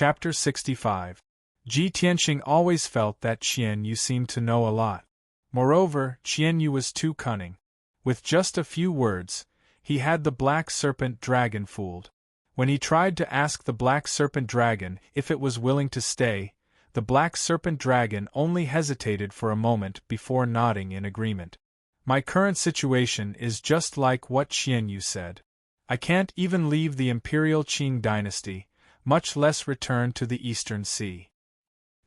Chapter 65. Ji Tianxing always felt that Qian Yu seemed to know a lot. Moreover, Qian Yu was too cunning. With just a few words, he had the Black Serpent Dragon fooled. When he tried to ask the Black Serpent Dragon if it was willing to stay, the Black Serpent Dragon only hesitated for a moment before nodding in agreement. My current situation is just like what Qian Yu said. I can't even leave the Imperial Qing dynasty, much less return to the Eastern Sea.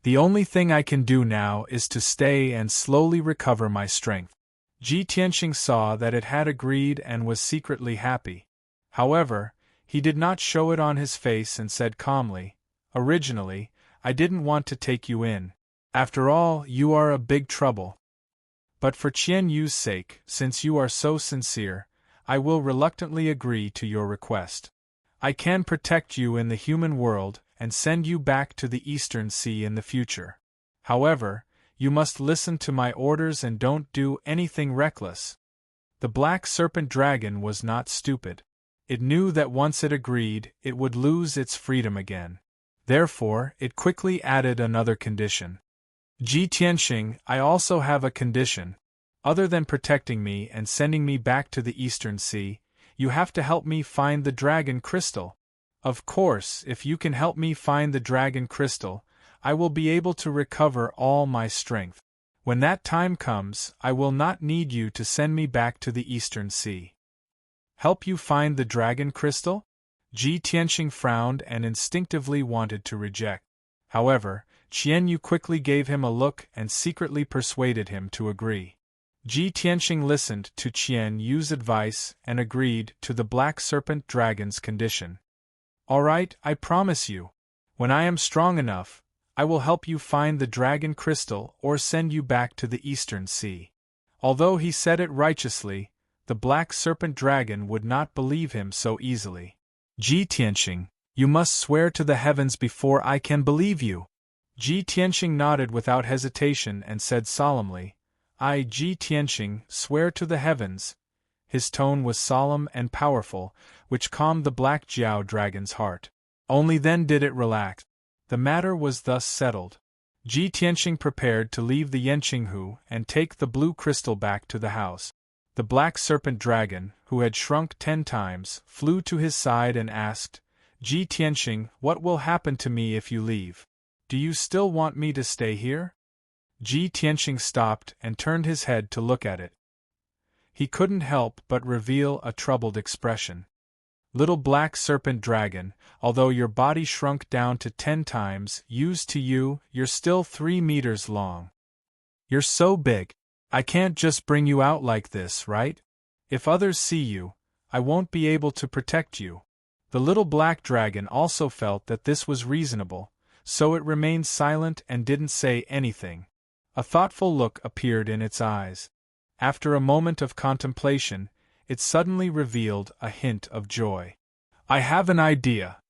The only thing I can do now is to stay and slowly recover my strength. Ji Tianxing saw that it had agreed and was secretly happy. However, he did not show it on his face and said calmly, "Originally, I didn't want to take you in. After all, you are a big trouble. But for Qian Yu's sake, since you are so sincere, I will reluctantly agree to your request. I can protect you in the human world and send you back to the Eastern Sea in the future. However, you must listen to my orders and don't do anything reckless." The Black Serpent Dragon was not stupid. It knew that once it agreed, it would lose its freedom again. Therefore, it quickly added another condition. "Ji Tianxing, I also have a condition. Other than protecting me and sending me back to the Eastern Sea, you have to help me find the Dragon Crystal. Of course, if you can help me find the Dragon Crystal, I will be able to recover all my strength. When that time comes, I will not need you to send me back to the Eastern Sea." "Help you find the Dragon Crystal?" Ji Tianxing frowned and instinctively wanted to reject. However, Qian Yu quickly gave him a look and secretly persuaded him to agree. Ji Tianxing listened to Qian Yu's advice and agreed to the Black Serpent Dragon's condition. "All right, I promise you. When I am strong enough, I will help you find the Dragon Crystal or send you back to the Eastern Sea." Although he said it righteously, the Black Serpent Dragon would not believe him so easily. "Ji Tianxing, you must swear to the heavens before I can believe you." Ji Tianxing nodded without hesitation and said solemnly, "I, Ji Tianxing, swear to the heavens." His tone was solemn and powerful, which calmed the Black Jiao Dragon's heart. Only then did it relax. The matter was thus settled. Ji Tianxing prepared to leave the Yanqinghu and take the blue crystal back to the house. The Black Serpent Dragon, who had shrunk 10 times, flew to his side and asked, "Ji Tianxing, what will happen to me if you leave? Do you still want me to stay here?" Ji Tianxing stopped and turned his head to look at it. He couldn't help but reveal a troubled expression. "Little Black Serpent Dragon, although your body shrunk down to 10 times, used to you, you're still 3 meters long. You're so big. I can't just bring you out like this, right? If others see you, I won't be able to protect you." The little Black Dragon also felt that this was reasonable, so it remained silent and didn't say anything. A thoughtful look appeared in its eyes. After a moment of contemplation, it suddenly revealed a hint of joy. "I have an idea."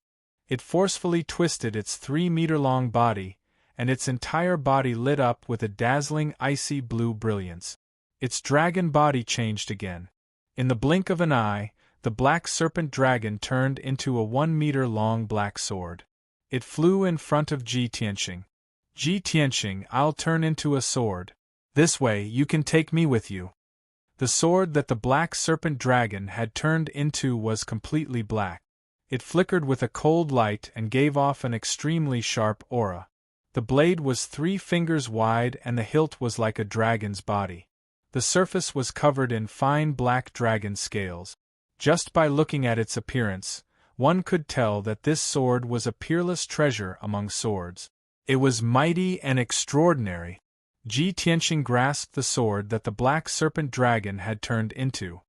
It forcefully twisted its 3-meter-long body, and its entire body lit up with a dazzling icy blue brilliance. Its dragon body changed again. In the blink of an eye, the Black Serpent Dragon turned into a 1-meter-long black sword. It flew in front of Ji Tianxing. "Ji Tianxing, I'll turn into a sword. This way you can take me with you." The sword that the Black Serpent Dragon had turned into was completely black. It flickered with a cold light and gave off an extremely sharp aura. The blade was 3 fingers wide and the hilt was like a dragon's body. The surface was covered in fine black dragon scales. Just by looking at its appearance, one could tell that this sword was a peerless treasure among swords. It was mighty and extraordinary. Ji Tianxing grasped the sword that the Black Serpent Dragon had turned into.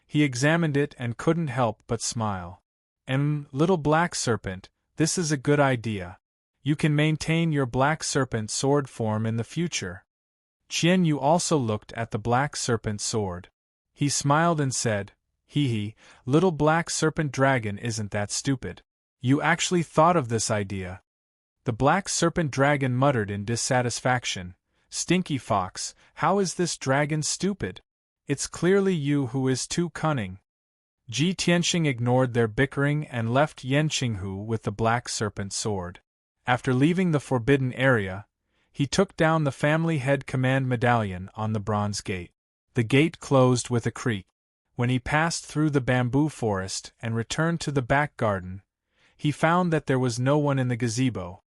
He examined it and couldn't help but smile. Little Black Serpent, this is a good idea. You can maintain your Black Serpent sword form in the future." Qian Yu also looked at the Black Serpent sword. He smiled and said, "Hee, little Black Serpent Dragon isn't that stupid. You actually thought of this idea." The Black Serpent Dragon muttered in dissatisfaction, "Stinky Fox, how is this dragon stupid? It's clearly you who is too cunning." Ji Tianxing ignored their bickering and left Yan Qinghu with the black serpent sword. After leaving the forbidden area, he took down the family head command medallion on the bronze gate. The gate closed with a creak. When he passed through the bamboo forest and returned to the back garden, he found that there was no one in the gazebo.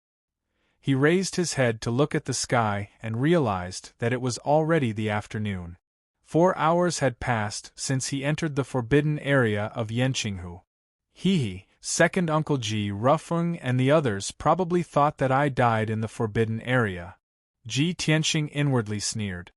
He raised his head to look at the sky and realized that it was already the afternoon. 4 hours had passed since he entered the forbidden area of Yanqinghu. He, second Uncle Ji Rufeng and the others probably thought that I died in the forbidden area. Ji Tianxing inwardly sneered.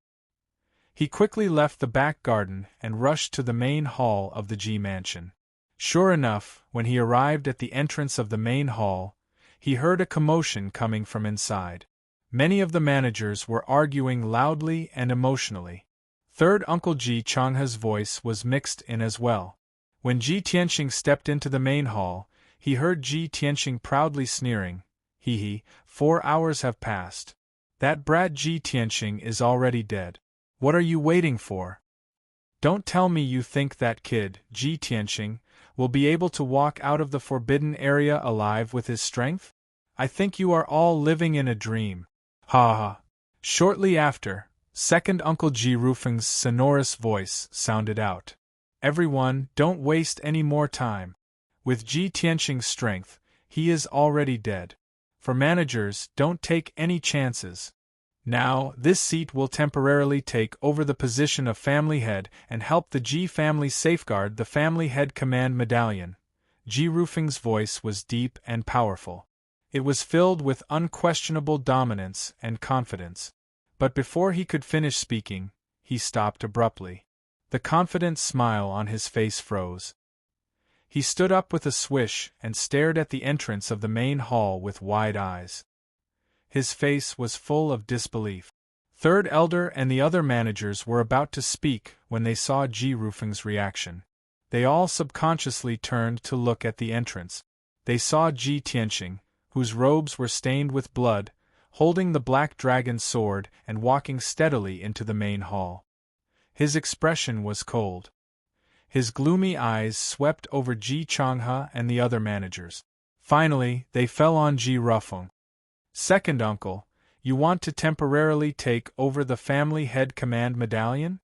He quickly left the back garden and rushed to the main hall of the Ji mansion. Sure enough, when he arrived at the entrance of the main hall, he heard a commotion coming from inside. Many of the managers were arguing loudly and emotionally. Third Uncle Ji Changhe's voice was mixed in as well. When Ji Tianxing stepped into the main hall, he heard Ji Tianxing proudly sneering, "Hee, 4 hours have passed. That brat Ji Tianxing is already dead. What are you waiting for? Don't tell me you think that kid, Ji Tianxing, will be able to walk out of the forbidden area alive with his strength? I think you are all living in a dream. Ha ha." Shortly after, second Uncle Ji Rufeng's sonorous voice sounded out. "Everyone, don't waste any more time. With Ji Tianxing's strength, he is already dead. For managers, don't take any chances. Now, this seat will temporarily take over the position of family head and help the Ji family safeguard the family head command medallion." Ji Rufeng's voice was deep and powerful. It was filled with unquestionable dominance and confidence. But before he could finish speaking, he stopped abruptly. The confident smile on his face froze. He stood up with a swish and stared at the entrance of the main hall with wide eyes. His face was full of disbelief. Third Elder and the other managers were about to speak when they saw Ji Rufeng's reaction. They all subconsciously turned to look at the entrance. They saw Ji Tianxing, whose robes were stained with blood, holding the black dragon sword and walking steadily into the main hall. His expression was cold. His gloomy eyes swept over Ji Changhe and the other managers. Finally, they fell on Ji Rufeng. "Second uncle, you want to temporarily take over the family head command medallion?"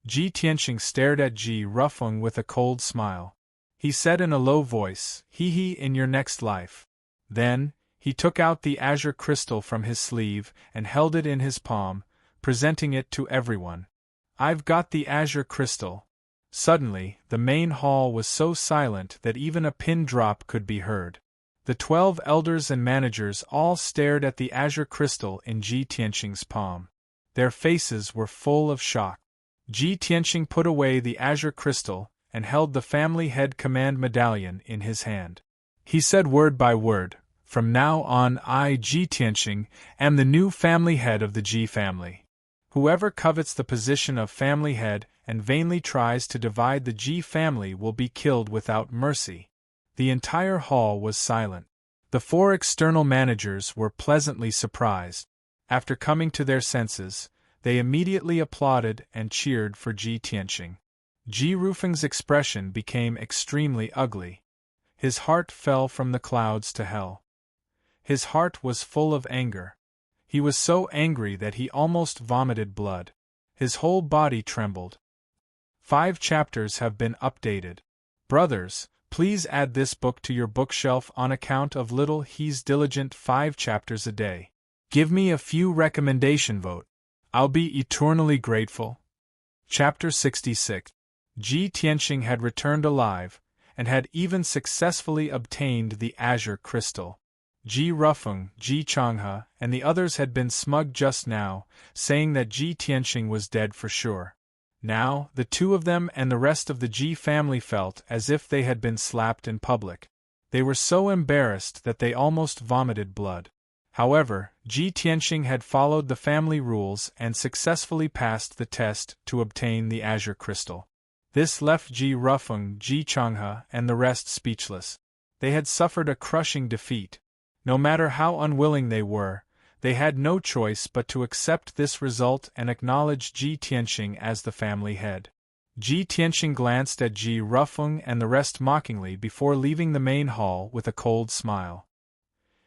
Ji Tianxing stared at Ji Rufeng with a cold smile. He said in a low voice, "Hee, in your next life." Then, he took out the azure crystal from his sleeve and held it in his palm, presenting it to everyone. "I've got the azure crystal." Suddenly, the main hall was so silent that even a pin drop could be heard. The 12 elders and managers all stared at the azure crystal in Ji Tianxing's palm. Their faces were full of shock. Ji Tianxing put away the azure crystal and held the family head command medallion in his hand. He said word by word, "From now on I, Ji Tianxing, am the new family head of the Ji family. Whoever covets the position of family head and vainly tries to divide the Ji family will be killed without mercy." The entire hall was silent. The 4 external managers were pleasantly surprised. After coming to their senses, they immediately applauded and cheered for Ji Tianxing. Ji Rufeng's expression became extremely ugly. His heart fell from the clouds to hell. His heart was full of anger. He was so angry that he almost vomited blood. His whole body trembled. 5 chapters have been updated. Brothers, please add this book to your bookshelf on account of little he's diligent 5 chapters a day. Give me a few recommendation vote. I'll be eternally grateful. Chapter 66. Ji Tianxing had returned alive, and had even successfully obtained the azure crystal. Ji Rufeng, Ji Changhe, and the others had been smug just now, saying that Ji Tianxing was dead for sure. Now, the 2 of them and the rest of the Ji family felt as if they had been slapped in public. They were so embarrassed that they almost vomited blood. However, Ji Tianxing had followed the family rules and successfully passed the test to obtain the azure crystal. This left Ji Rufeng, Ji Changhe, and the rest speechless. They had suffered a crushing defeat. No matter how unwilling they were, they had no choice but to accept this result and acknowledge Ji Tianxing as the family head. Ji Tianxing glanced at Ji Rufeng and the rest mockingly before leaving the main hall with a cold smile.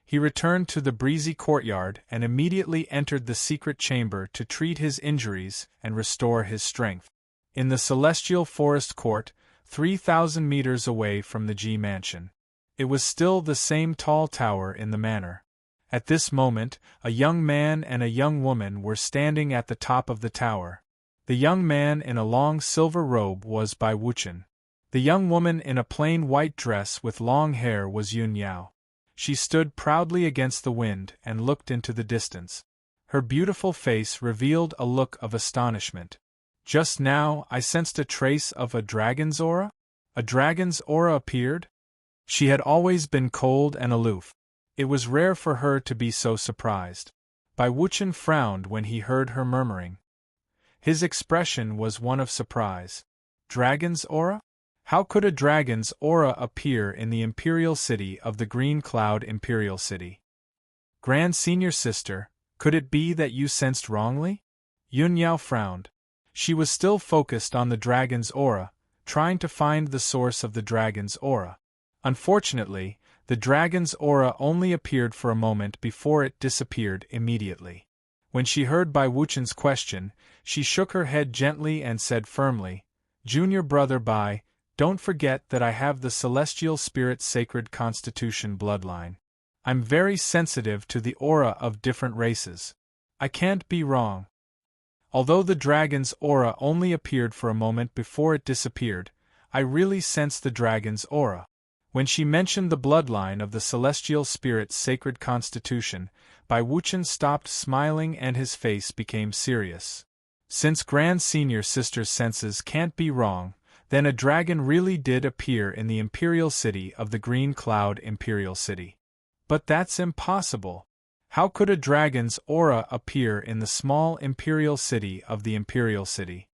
He returned to the breezy courtyard and immediately entered the secret chamber to treat his injuries and restore his strength. In the celestial forest court, 3,000 meters away from the Ji mansion. It was still the same tall tower in the manor. At this moment, a young man and a young woman were standing at the top of the tower. The young man in a long silver robe was Bai Wuchen. The young woman in a plain white dress with long hair was Yun Yao. She stood proudly against the wind and looked into the distance. Her beautiful face revealed a look of astonishment. Just now I sensed a trace of a dragon's aura? A dragon's aura appeared? She had always been cold and aloof. It was rare for her to be so surprised. Bai Wuchen frowned when he heard her murmuring. His expression was one of surprise. Dragon's aura? How could a dragon's aura appear in the imperial city of the Green Cloud Imperial City? Grand Senior Sister, could it be that you sensed wrongly? Yun Yao frowned. She was still focused on the dragon's aura, trying to find the source of the dragon's aura. Unfortunately, the dragon's aura only appeared for a moment before it disappeared immediately. When she heard Bai Wuchen's question, she shook her head gently and said firmly, "Junior brother Bai, don't forget that I have the celestial spirit sacred constitution bloodline. I'm very sensitive to the aura of different races. I can't be wrong." Although the dragon's aura only appeared for a moment before it disappeared, I really sensed the dragon's aura. When she mentioned the bloodline of the celestial spirit's sacred constitution, Bai Wuchen stopped smiling and his face became serious. Since Grand Senior Sister's senses can't be wrong, then a dragon really did appear in the imperial city of the Green Cloud Imperial City. But that's impossible. How could a dragon's aura appear in the small imperial city of the Imperial City?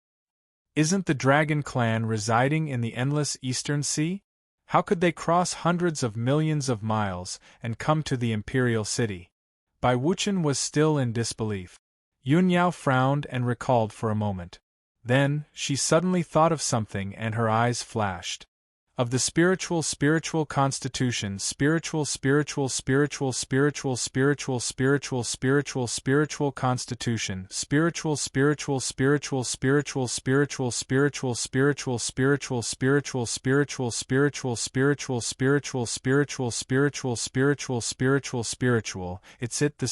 Isn't the dragon clan residing in the endless Eastern Sea? How could they cross hundreds of millions of miles and come to the Imperial City? Bai Wuchen was still in disbelief. Yun Yao frowned and recalled for a moment. Then, she suddenly thought of something and her eyes flashed. Of the spiritual constitution, spiritual constitution, spiritual it's it, the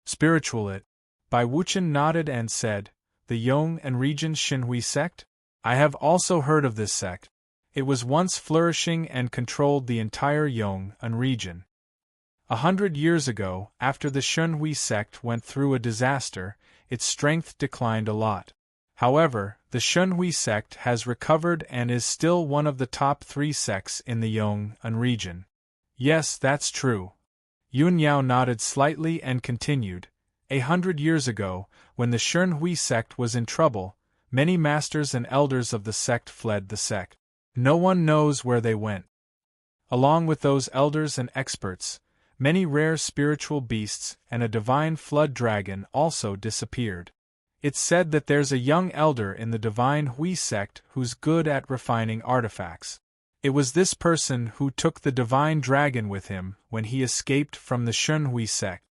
spiritual it. Bai Wuchen nodded and said, "The Yong and Region Xinhui sect? I have also heard of this sect. It was once flourishing and controlled the entire Yong'an region. 100 years ago, after the Xinhui sect went through a disaster, its strength declined a lot. However, the Xinhui sect has recovered and is still one of the top 3 sects in the Yong'an region." "Yes, that's true." Yun Yao nodded slightly and continued, 100 years ago, when the Xinhui sect was in trouble, many masters and elders of the sect fled the sect. No one knows where they went. Along with those elders and experts, many rare spiritual beasts and a divine flood dragon also disappeared. It's said that there's a young elder in the divine Hui sect who's good at refining artifacts. It was this person who took the divine dragon with him when he escaped from the Xinhui sect.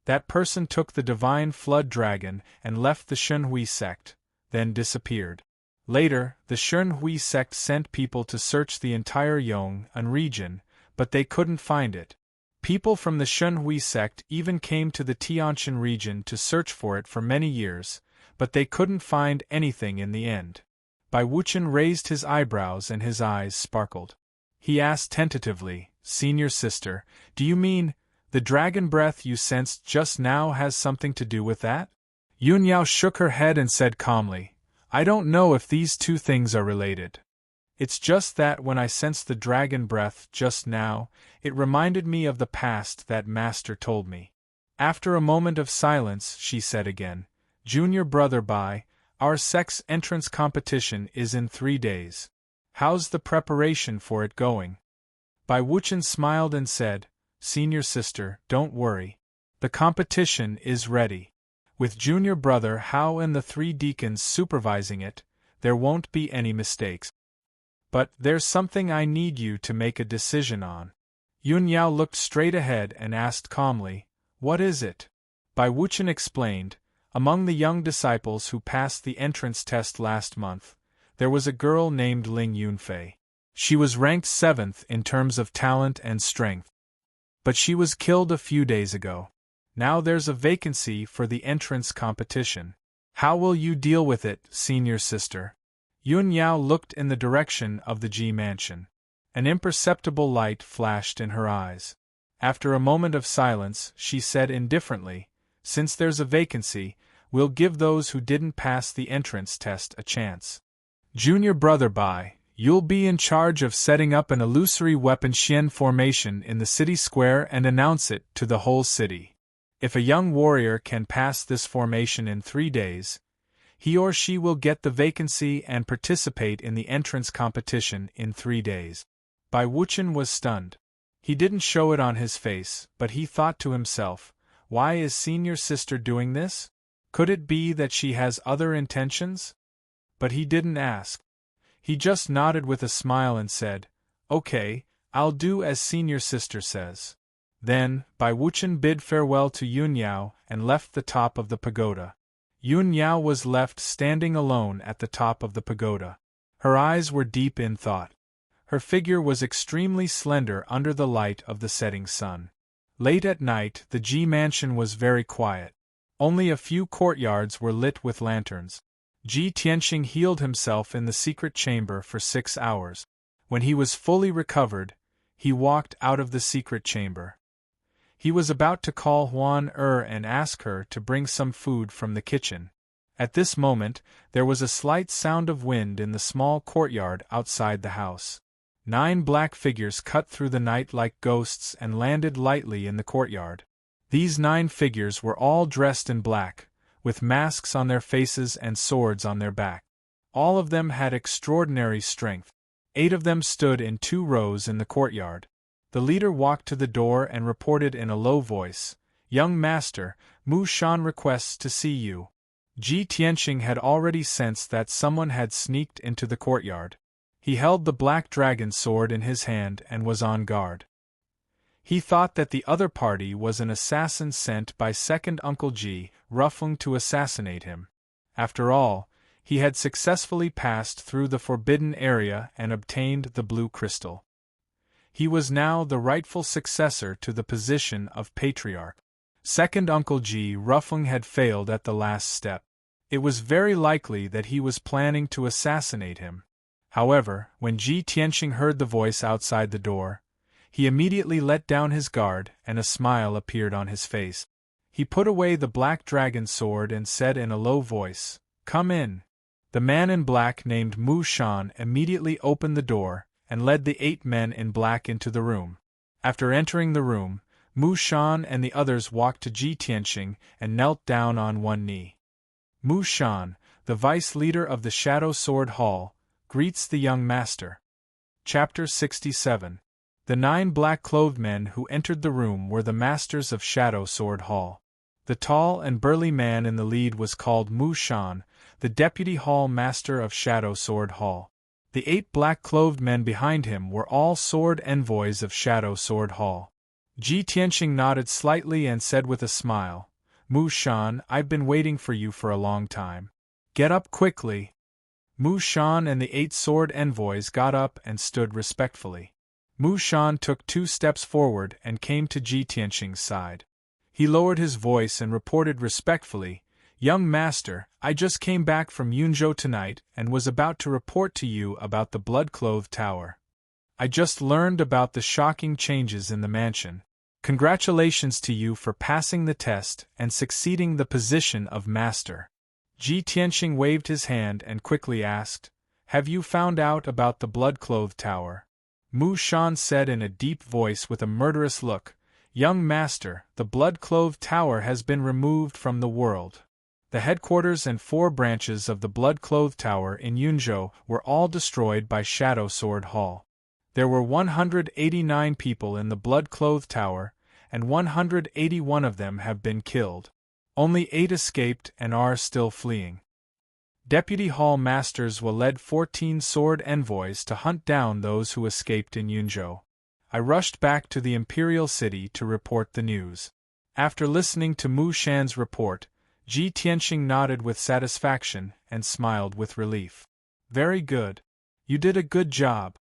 That person took the divine flood dragon and left the Xinhui sect, then disappeared. Later, the Xinhui sect sent people to search the entire Yong'an region, but they couldn't find it. People from the Xinhui sect even came to the Tianjin region to search for it for many years, but they couldn't find anything in the end. Bai Wuchen raised his eyebrows and his eyes sparkled. He asked tentatively, "Senior Sister, do you mean the dragon breath you sensed just now has something to do with that?" Yun Yao shook her head and said calmly, "I don't know if these two things are related. It's just that when I sensed the dragon breath just now, it reminded me of the past that Master told me." After a moment of silence, she said again, "Junior brother Bai, our sect's entrance competition is in 3 days. How's the preparation for it going?" Bai Wuchen smiled and said, "Senior Sister, don't worry. The competition is ready. With junior brother Hao and the 3 deacons supervising it, there won't be any mistakes. But there's something I need you to make a decision on. Yun Yao looked straight ahead and asked calmly, "What is it?" Bai Wuchen explained, "Among the young disciples who passed the entrance test last month, there was a girl named Ling Yunfei. She was ranked 7th in terms of talent and strength. But she was killed a few days ago. Now there's a vacancy for the entrance competition. How will you deal with it, senior sister?" Yun Yao looked in the direction of the Ji mansion. An imperceptible light flashed in her eyes. After a moment of silence, she said indifferently, "Since there's a vacancy, we'll give those who didn't pass the entrance test a chance. Junior brother Bai, you'll be in charge of setting up an illusory weapon Xian formation in the city square and announce it to the whole city. If a young warrior can pass this formation in 3 days, he or she will get the vacancy and participate in the entrance competition in 3 days." Bai Wuchen was stunned. He didn't show it on his face, but he thought to himself, "Why is senior sister doing this? Could it be that she has other intentions?" But he didn't ask. He just nodded with a smile and said, "Okay, I'll do as senior sister says." Then, Bai Wuchen bid farewell to Yun Yao and left the top of the pagoda. Yun Yao was left standing alone at the top of the pagoda. Her eyes were deep in thought. Her figure was extremely slender under the light of the setting sun. Late at night, the Ji mansion was very quiet. Only a few courtyards were lit with lanterns. Ji Tianxing healed himself in the secret chamber for 6 hours. When he was fully recovered, he walked out of the secret chamber. He was about to call Huan and ask her to bring some food from the kitchen. At this moment, there was a slight sound of wind in the small courtyard outside the house. 9 black figures cut through the night like ghosts and landed lightly in the courtyard. These 9 figures were all dressed in black, with masks on their faces and swords on their back. All of them had extraordinary strength. 8 of them stood in 2 rows in the courtyard. The leader walked to the door and reported in a low voice, "Young master, Mu Shan requests to see you." Ji Tianxing had already sensed that someone had sneaked into the courtyard. He held the black dragon sword in his hand and was on guard. He thought that the other party was an assassin sent by second Uncle Ji, Ruffung, to assassinate him. After all, he had successfully passed through the forbidden area and obtained the blue crystal. He was now the rightful successor to the position of patriarch. Second Uncle Ji, Ruffung, had failed at the last step. It was very likely that he was planning to assassinate him. However, when Ji Tianxing heard the voice outside the door, he immediately let down his guard and a smile appeared on his face. He put away the black dragon sword and said in a low voice, "Come in." The man in black named Mu Shan immediately opened the door and led the 8 men in black into the room. After entering the room, Mu Shan and the others walked to Ji Tianxing and knelt down on one knee. Mu Shan, the vice leader of the Shadow Sword Hall, greets the young master. Chapter 67. The 9 black-clothed men who entered the room were the masters of Shadow Sword Hall. The tall and burly man in the lead was called Mu Shan, the deputy hall master of Shadow Sword Hall. The 8 black-clothed men behind him were all sword envoys of Shadow Sword Hall. Ji Tianxing nodded slightly and said with a smile, "Mu Shan, I've been waiting for you for a long time. Get up quickly." Mu Shan and the 8 sword envoys got up and stood respectfully. Mu Shan took 2 steps forward and came to Ji Tianxing's side. He lowered his voice and reported respectfully, "Young master, I just came back from Yunzhou tonight and was about to report to you about the blood-clothed tower. I just learned about the shocking changes in the mansion. Congratulations to you for passing the test and succeeding the position of master." Ji Tianxing waved his hand and quickly asked, "Have you found out about the blood-clothed tower?" Mu Shan said in a deep voice with a murderous look, "Young master, the blood-clothed tower has been removed from the world. The headquarters and 4 branches of the blood-clothed tower in Yunzhou were all destroyed by Shadow Sword Hall. There were 189 people in the blood-clothed tower, and 181 of them have been killed. Only 8 escaped and are still fleeing. Deputy Hall Masters will led 14 sword envoys to hunt down those who escaped in Yunzhou. I rushed back to the imperial city to report the news. After listening to Mu Shan's report, Ji Tianxing nodded with satisfaction and smiled with relief. Very good. You did a good job.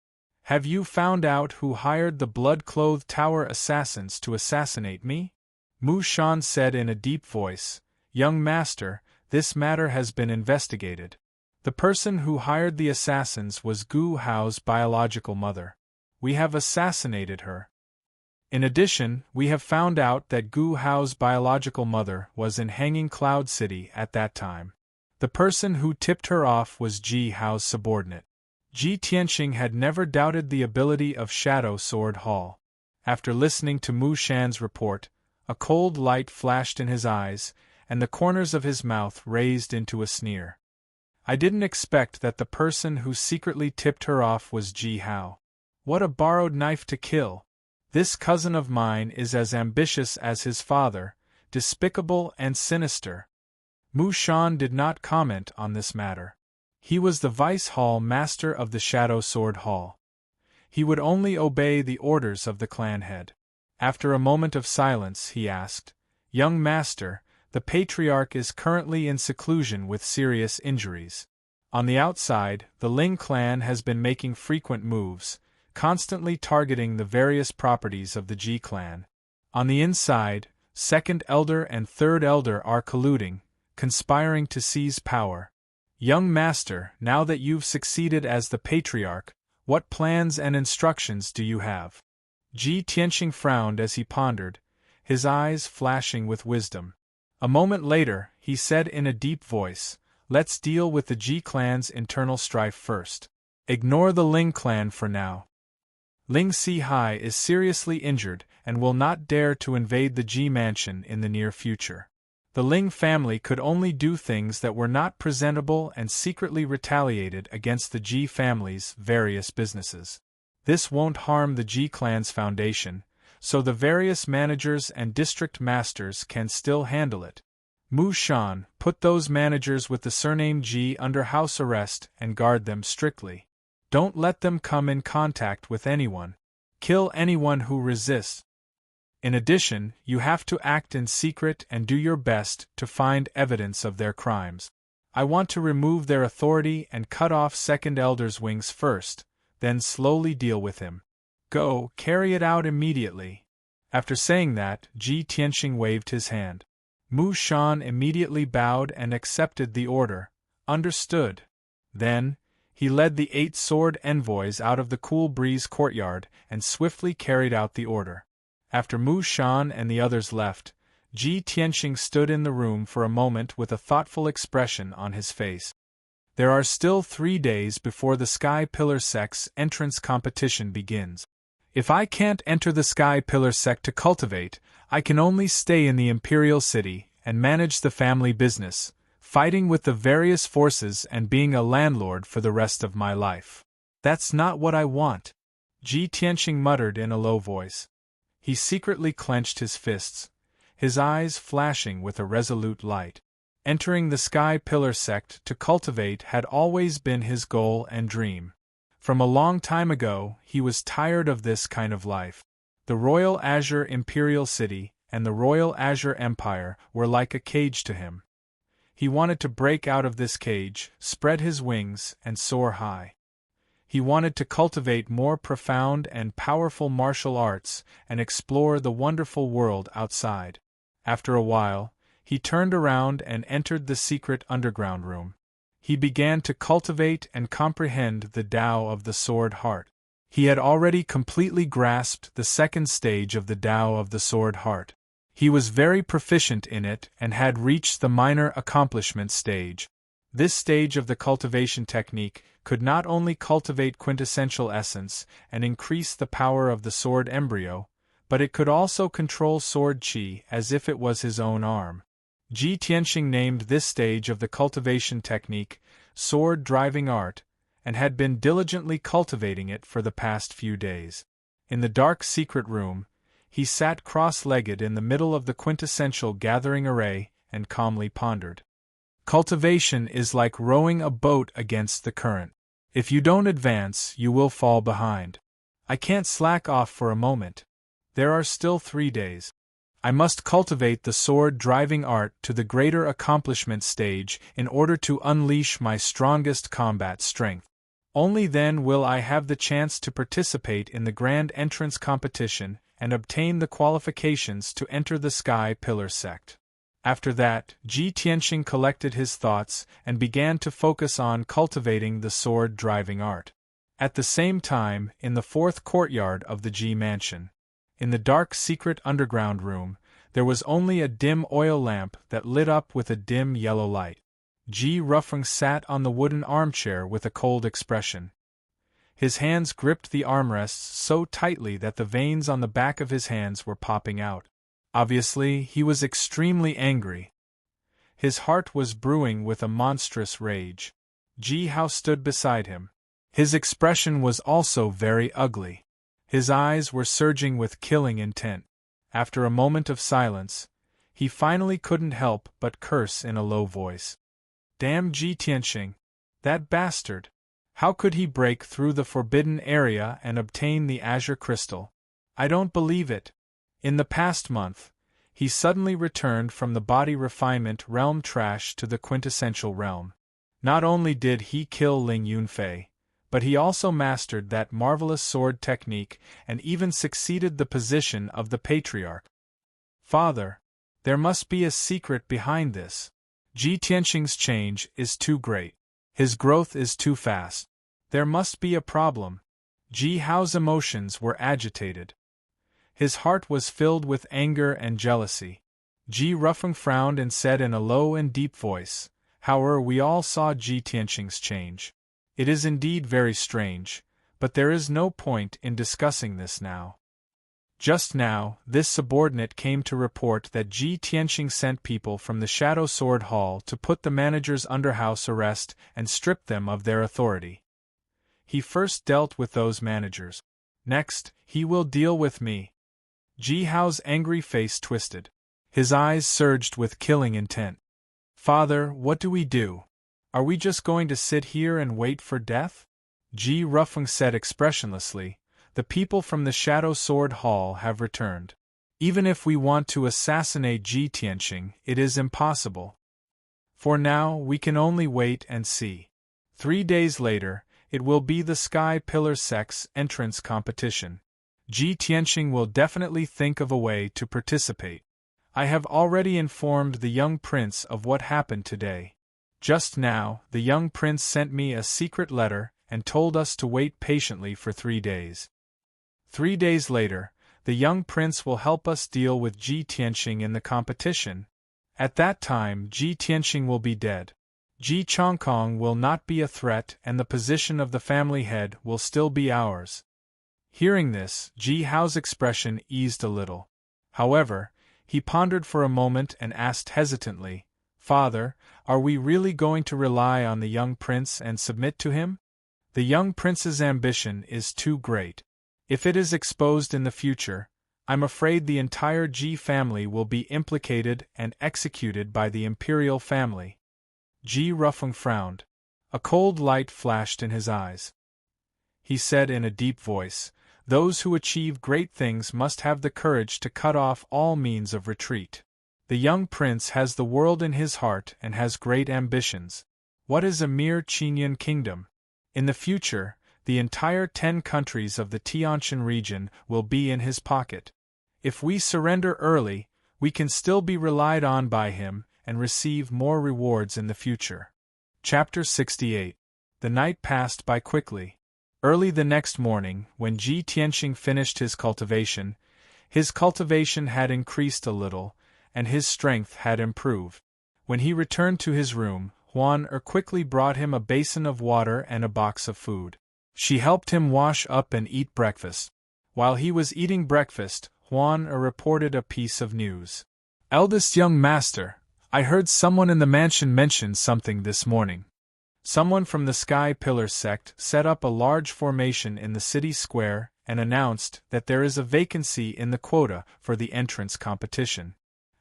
Have you found out who hired the blood-clothed tower assassins to assassinate me? Mu Shan said in a deep voice, Young master, this matter has been investigated. The person who hired the assassins was Gu Hao's biological mother. We have assassinated her. In addition, we have found out that Gu Hao's biological mother was in Hanging Cloud City at that time. The person who tipped her off was Ji Hao's subordinate. Ji Tianxing had never doubted the ability of Shadow Sword Hall. After listening to Mu Shan's report, a cold light flashed in his eyes, and the corners of his mouth raised into a sneer. I didn't expect that the person who secretly tipped her off was Ji Hao. What a borrowed knife to kill! This cousin of mine is as ambitious as his father, despicable and sinister. Mu Shan did not comment on this matter. He was the vice hall master of the Shadow Sword Hall. He would only obey the orders of the clan head. After a moment of silence, he asked, Young master, the patriarch is currently in seclusion with serious injuries. On the outside, the Ling clan has been making frequent moves, constantly targeting the various properties of the Ji clan. On the inside, Second Elder and Third Elder are colluding, conspiring to seize power. Young master, now that you've succeeded as the patriarch, what plans and instructions do you have? Ji Tianxing frowned as he pondered, his eyes flashing with wisdom. A moment later, he said in a deep voice, Let's deal with the Ji clan's internal strife first. Ignore the Ling clan for now. Ling Si-hai is seriously injured and will not dare to invade the Ji mansion in the near future. The Ling family could only do things that were not presentable and secretly retaliated against the Ji family's various businesses. This won't harm the Ji clan's foundation, so the various managers and district masters can still handle it. Mu Shan, put those managers with the surname Ji under house arrest and guard them strictly. Don't let them come in contact with anyone. Kill anyone who resists. In addition, you have to act in secret and do your best to find evidence of their crimes. I want to remove their authority and cut off Second Elder's wings first, then slowly deal with him. Go, carry it out immediately. After saying that, Ji Tianxing waved his hand. Mu Shan immediately bowed and accepted the order. Understood. Then, he led the 8 sword envoys out of the Cool Breeze courtyard and swiftly carried out the order. After Mu Shan and the others left, Ji Tianxing stood in the room for a moment with a thoughtful expression on his face. There are still 3 days before the Sky Pillar Sect's entrance competition begins. If I can't enter the Sky Pillar Sect to cultivate, I can only stay in the Imperial City and manage the family business, fighting with the various forces and being a landlord for the rest of my life. That's not what I want, Ji Tianxing muttered in a low voice. He secretly clenched his fists, his eyes flashing with a resolute light. Entering the Sky Pillar Sect to cultivate had always been his goal and dream. From a long time ago, he was tired of this kind of life. The Royal Azure Imperial City and the Royal Azure Empire were like a cage to him. He wanted to break out of this cage, spread his wings, and soar high. He wanted to cultivate more profound and powerful martial arts and explore the wonderful world outside. After a while, he turned around and entered the secret underground room. He began to cultivate and comprehend the Tao of the Sword Heart. He had already completely grasped the second stage of the Tao of the Sword Heart. He was very proficient in it and had reached the minor accomplishment stage. This stage of the cultivation technique could not only cultivate quintessential essence and increase the power of the sword embryo, but it could also control sword qi as if it was his own arm. Ji Tianxing named this stage of the cultivation technique Sword Driving Art, and had been diligently cultivating it for the past few days. In the dark secret room, he sat cross-legged in the middle of the quintessential gathering array and calmly pondered. Cultivation is like rowing a boat against the current. If you don't advance, you will fall behind. I can't slack off for a moment. There are still 3 days. I must cultivate the sword-driving art to the greater accomplishment stage in order to unleash my strongest combat strength. Only then will I have the chance to participate in the grand entrance competition and obtain the qualifications to enter the Sky Pillar sect. After that, Ji Tianxing collected his thoughts and began to focus on cultivating the sword-driving art. At the same time, in the 4th courtyard of the Ji mansion, in the dark secret underground room, there was only a dim oil lamp that lit up with a dim yellow light. Ji Rufeng sat on the wooden armchair with a cold expression. His hands gripped the armrests so tightly that the veins on the back of his hands were popping out. Obviously, he was extremely angry. His heart was brewing with a monstrous rage. Ji Hao stood beside him. His expression was also very ugly. His eyes were surging with killing intent. After a moment of silence, he finally couldn't help but curse in a low voice. Damn Ji Tianxing! That bastard! How could he break through the forbidden area and obtain the azure crystal? I don't believe it. In the past month, he suddenly returned from the body refinement realm trash to the quintessential realm. Not only did he kill Ling Yunfei, but he also mastered that marvelous sword technique and even succeeded the position of the patriarch. Father, there must be a secret behind this. Ji Tianxing's change is too great. His growth is too fast. There must be a problem. Ji Hao's emotions were agitated. His heart was filled with anger and jealousy. Ji Rufeng frowned and said in a low and deep voice, "However, we all saw Ji Tianxing's change. It is indeed very strange, but there is no point in discussing this now." Just now, this subordinate came to report that Ji Tianxing sent people from the Shadow Sword Hall to put the managers under house arrest and strip them of their authority. He first dealt with those managers. Next, he will deal with me. Ji Hao's angry face twisted. His eyes surged with killing intent. Father, what do we do? Are we just going to sit here and wait for death? Ji Rufeng said expressionlessly, "The people from the Shadow Sword Hall have returned. Even if we want to assassinate Ji Tianxing, it is impossible. For now, we can only wait and see. 3 days later, it will be the Sky Pillar sect's entrance competition. Ji Tianxing will definitely think of a way to participate. I have already informed the young prince of what happened today. Just now, the young prince sent me a secret letter and told us to wait patiently for 3 days. 3 days later, the young prince will help us deal with Ji Tianxing in the competition. At that time, Ji Tianxing will be dead. Ji Chongkong will not be a threat and the position of the family head will still be ours." Hearing this, Ji Hao's expression eased a little. However, he pondered for a moment and asked hesitantly, "Father, are we really going to rely on the young prince and submit to him? The young prince's ambition is too great. If it is exposed in the future, I'm afraid the entire Ji family will be implicated and executed by the imperial family." Ji Rufeng frowned. A cold light flashed in his eyes. He said in a deep voice, "Those who achieve great things must have the courage to cut off all means of retreat. The young prince has the world in his heart and has great ambitions. What is a mere Qingyun kingdom? In the future, the entire 10 countries of the Tianshan region will be in his pocket. If we surrender early, we can still be relied on by him and receive more rewards in the future." Chapter 68. The night passed by quickly. Early the next morning, when Ji Tianxing finished his cultivation had increased a little, and his strength had improved. When he returned to his room, Huan quickly brought him a basin of water and a box of food. She helped him wash up and eat breakfast. While he was eating breakfast, Huan reported a piece of news. "Eldest young master, I heard someone in the mansion mention something this morning. Someone from the Sky Pillar sect set up a large formation in the city square and announced that there is a vacancy in the quota for the entrance competition.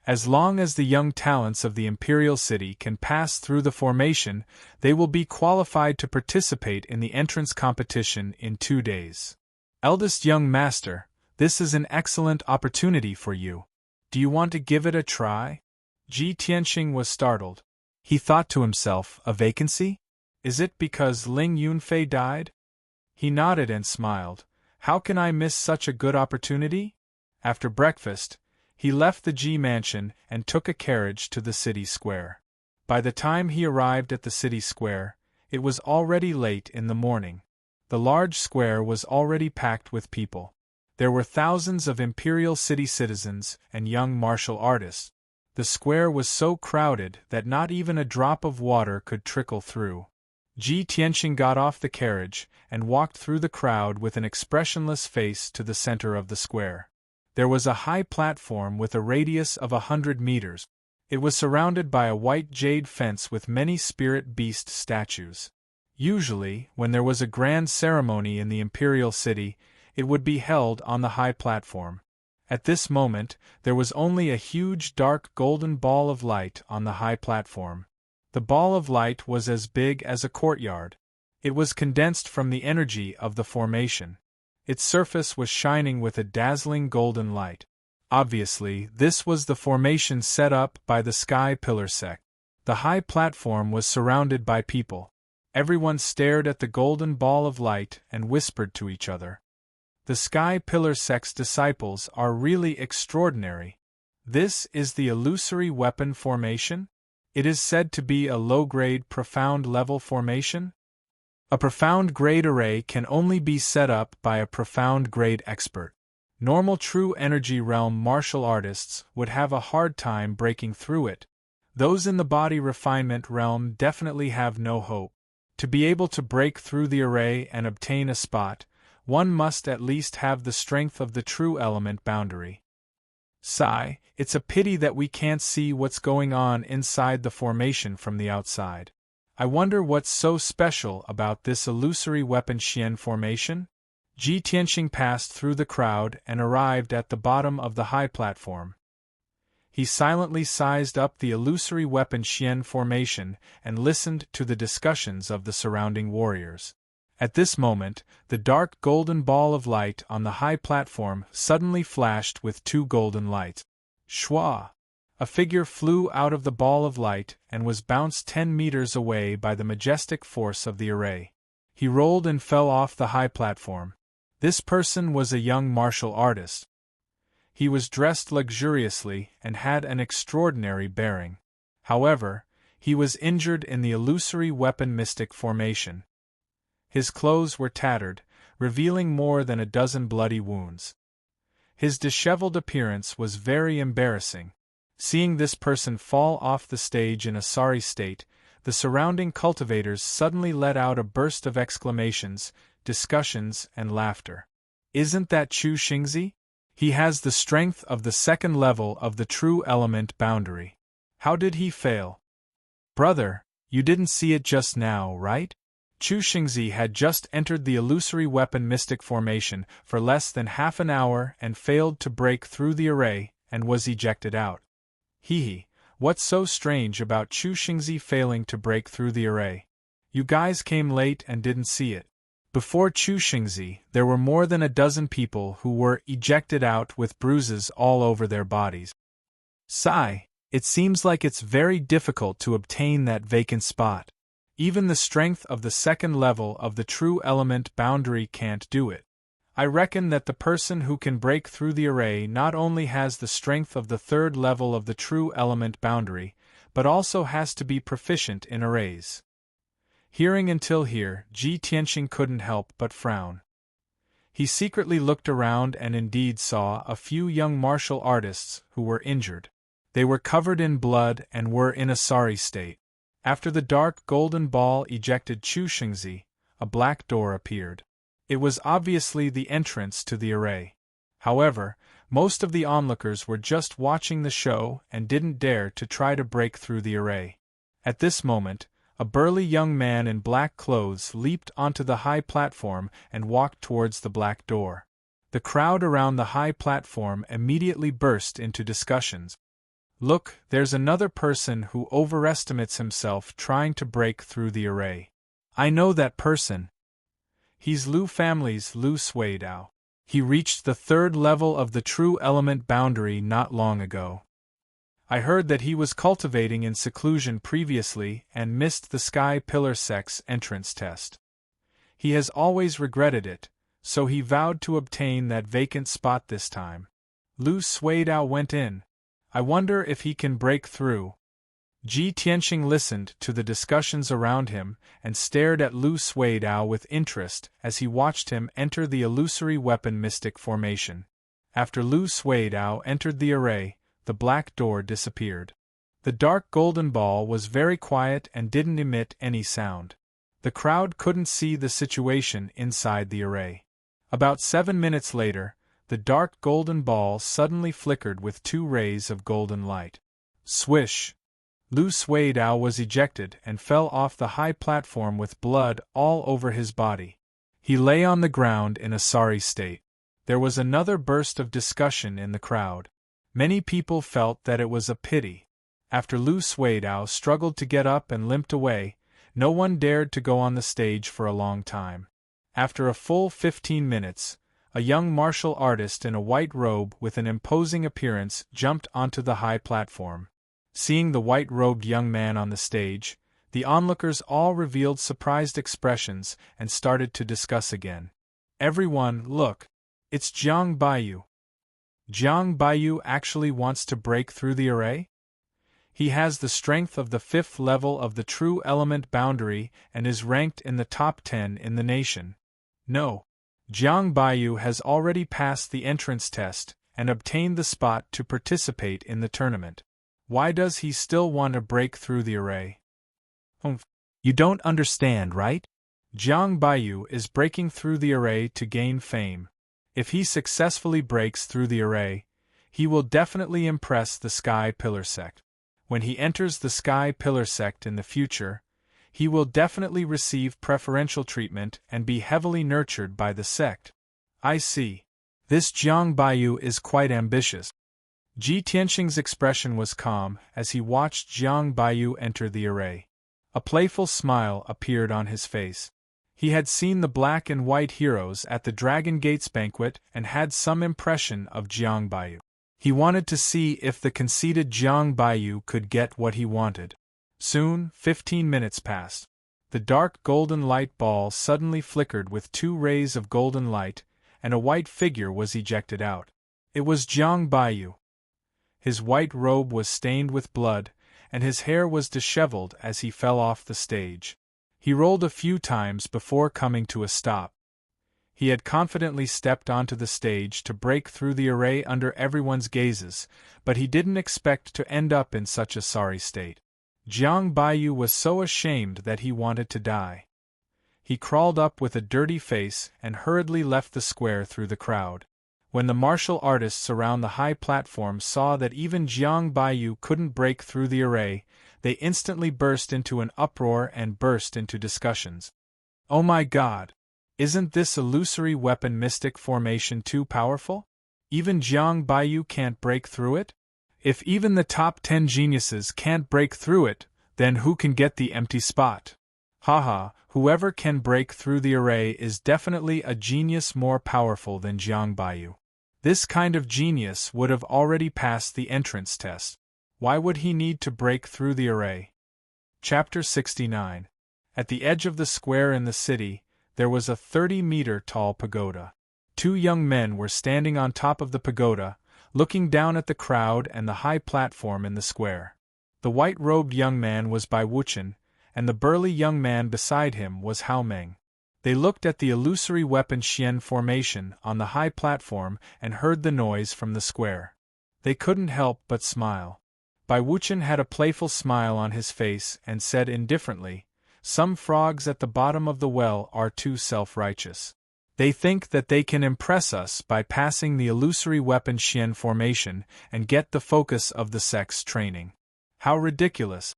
As long as the young talents of the Imperial City can pass through the formation, they will be qualified to participate in the entrance competition in 2 days. Eldest young master, this is an excellent opportunity for you. Do you want to give it a try? Ji Tianxing was startled. He thought to himself, a vacancy? Is it because Ling Yunfei died? He nodded and smiled. How can I miss such a good opportunity? After breakfast, he left the Ji mansion and took a carriage to the city square. By the time he arrived at the city square, it was already late in the morning. The large square was already packed with people. There were thousands of Imperial City citizens and young martial artists. The square was so crowded that not even a drop of water could trickle through. Ji Tianxing got off the carriage and walked through the crowd with an expressionless face to the center of the square. There was a high platform with a radius of 100 meters. It was surrounded by a white jade fence with many spirit beast statues. Usually, when there was a grand ceremony in the Imperial City, it would be held on the high platform. At this moment, there was only a huge dark golden ball of light on the high platform. The ball of light was as big as a courtyard. It was condensed from the energy of the formation. Its surface was shining with a dazzling golden light. Obviously, this was the formation set up by the Sky Pillar sect. The high platform was surrounded by people. Everyone stared at the golden ball of light and whispered to each other. The Sky Pillar sect's disciples are really extraordinary. This is the illusory weapon formation? It is said to be a low-grade profound level formation? A profound grade array can only be set up by a profound grade expert. Normal true energy realm martial artists would have a hard time breaking through it. Those in the body refinement realm definitely have no hope. To be able to break through the array and obtain a spot, one must at least have the strength of the true element boundary. Sigh, it's a pity that we can't see what's going on inside the formation from the outside. I wonder what's so special about this illusory weapon Xian formation? Ji Tianxing passed through the crowd and arrived at the bottom of the high platform. He silently sized up the illusory weapon Xian formation and listened to the discussions of the surrounding warriors. At this moment, the dark golden ball of light on the high platform suddenly flashed with 2 golden lights. Shwa! A figure flew out of the ball of light and was bounced 10 meters away by the majestic force of the array. He rolled and fell off the high platform. This person was a young martial artist. He was dressed luxuriously and had an extraordinary bearing. However, he was injured in the illusory weapon mystic formation. His clothes were tattered, revealing more than a dozen bloody wounds. His disheveled appearance was very embarrassing. Seeing this person fall off the stage in a sorry state, the surrounding cultivators suddenly let out a burst of exclamations, discussions, and laughter. Isn't that Chu Xingzi? He has the strength of the 2nd level of the true element boundary. How did he fail? Brother, you didn't see it just now, right? Chu Xingzi had just entered the illusory weapon mystic formation for less than half an hour and failed to break through the array, and was ejected out. Hee, what's so strange about Chu Xingzi failing to break through the array? You guys came late and didn't see it. Before Chu Xingzi, there were more than a dozen people who were ejected out with bruises all over their bodies. Sigh, it seems like it's very difficult to obtain that vacant spot. Even the strength of the 2nd level of the true element boundary can't do it. I reckon that the person who can break through the array not only has the strength of the 3rd level of the true element boundary, but also has to be proficient in arrays. Hearing until here, Ji Tianxing couldn't help but frown. He secretly looked around and indeed saw a few young martial artists who were injured. They were covered in blood and were in a sorry state. After the dark golden ball ejected Chu Xingzi, a black door appeared. It was obviously the entrance to the array. However, most of the onlookers were just watching the show and didn't dare to try to break through the array. At this moment, a burly young man in black clothes leaped onto the high platform and walked towards the black door. The crowd around the high platform immediately burst into discussions. Look, there's another person who overestimates himself trying to break through the array. I know that person. He's Lu family's Lu Suidao. He reached the 3rd level of the true element boundary not long ago. I heard that he was cultivating in seclusion previously and missed the Sky Pillar Sect's entrance test. He has always regretted it, so he vowed to obtain that vacant spot this time. Lu Suidao went in. I wonder if he can break through. Ji Tianxing listened to the discussions around him and stared at Lu Suidao with interest as he watched him enter the illusory weapon mystic formation. After Lu Suidao entered the array, the black door disappeared. The dark golden ball was very quiet and didn't emit any sound. The crowd couldn't see the situation inside the array. About 7 minutes later, the dark golden ball suddenly flickered with 2 rays of golden light. Swish! Lu Suidao was ejected and fell off the high platform with blood all over his body. He lay on the ground in a sorry state. There was another burst of discussion in the crowd. Many people felt that it was a pity. After Lu Suidao struggled to get up and limped away, no one dared to go on the stage for a long time. After a full 15 minutes, a young martial artist in a white robe with an imposing appearance jumped onto the high platform. Seeing the white-robed young man on the stage, the onlookers all revealed surprised expressions and started to discuss again. Everyone, look! It's Jiang Baiyu. Jiang Baiyu actually wants to break through the array? He has the strength of the 5th level of the true element boundary and is ranked in the top 10 in the nation. No. Jiang Baiyu has already passed the entrance test and obtained the spot to participate in the tournament. Why does he still want to break through the array? You don't understand, right? Jiang Baiyu is breaking through the array to gain fame. If he successfully breaks through the array, he will definitely impress the Sky Pillar Sect. When he enters the Sky Pillar Sect in the future, he will definitely receive preferential treatment and be heavily nurtured by the sect. I see. This Jiang Baiyu is quite ambitious. Ji Tianxing's expression was calm as he watched Jiang Baiyu enter the array. A playful smile appeared on his face. He had seen the black and white heroes at the Dragon Gates banquet and had some impression of Jiang Baiyu. He wanted to see if the conceited Jiang Baiyu could get what he wanted. Soon, 15 minutes passed. The dark golden light ball suddenly flickered with 2 rays of golden light, and a white figure was ejected out. It was Jiang Baiyu. His white robe was stained with blood, and his hair was disheveled as he fell off the stage. He rolled a few times before coming to a stop. He had confidently stepped onto the stage to break through the array under everyone's gazes, but he didn't expect to end up in such a sorry state. Jiang Baiyu was so ashamed that he wanted to die. He crawled up with a dirty face and hurriedly left the square through the crowd. When the martial artists around the high platform saw that even Jiang Baiyu couldn't break through the array, they instantly burst into an uproar and burst into discussions. Oh my God! Isn't this illusory weapon mystic formation too powerful? Even Jiang Baiyu can't break through it? If even the top 10 geniuses can't break through it, then who can get the empty spot? Haha, whoever can break through the array is definitely a genius more powerful than Jiang Baiyu. This kind of genius would have already passed the entrance test. Why would he need to break through the array? Chapter 69. At the edge of the square in the city, there was a 30-meter-tall pagoda. 2 young men were standing on top of the pagoda, looking down at the crowd and the high platform in the square. The white-robed young man was Bai Wuchen, and the burly young man beside him was Hao Meng. They looked at the illusory weapon Xian formation on the high platform and heard the noise from the square. They couldn't help but smile. Bai Wuchen had a playful smile on his face and said indifferently, "Some frogs at the bottom of the well are too self-righteous. They think that they can impress us by passing the illusory weapon Xian formation and get the focus of the sect's training. How ridiculous!"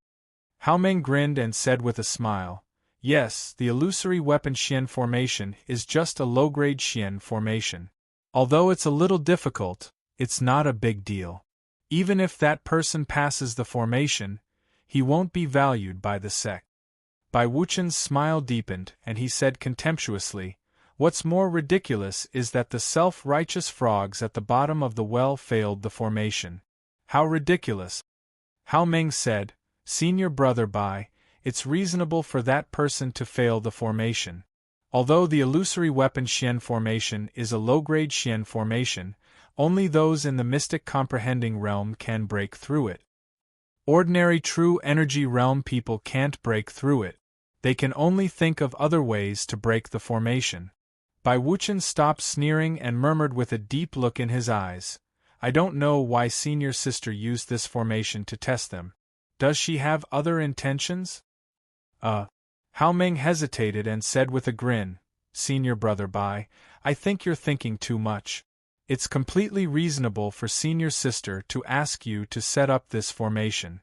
Hao Meng grinned and said with a smile, "Yes, the illusory weapon Xian formation is just a low-grade Xian formation. Although it's a little difficult, it's not a big deal. Even if that person passes the formation, he won't be valued by the sect. Bai Wuchen's smile deepened, and he said contemptuously, "What's more ridiculous is that the self-righteous frogs at the bottom of the well failed the formation." "How ridiculous?" Hao Meng said, "Senior brother Bai, it's reasonable for that person to fail the formation. Although the illusory weapon Xian formation is a low-grade Xian formation, only those in the mystic comprehending realm can break through it. Ordinary true energy realm people can't break through it. They can only think of other ways to break the formation." Bai Wuchen stopped sneering and murmured with a deep look in his eyes, "I don't know why senior sister used this formation to test them. Does she have other intentions?" Hao Meng hesitated and said with a grin, "Senior brother Bai, I think you're thinking too much. It's completely reasonable for senior sister to ask you to set up this formation.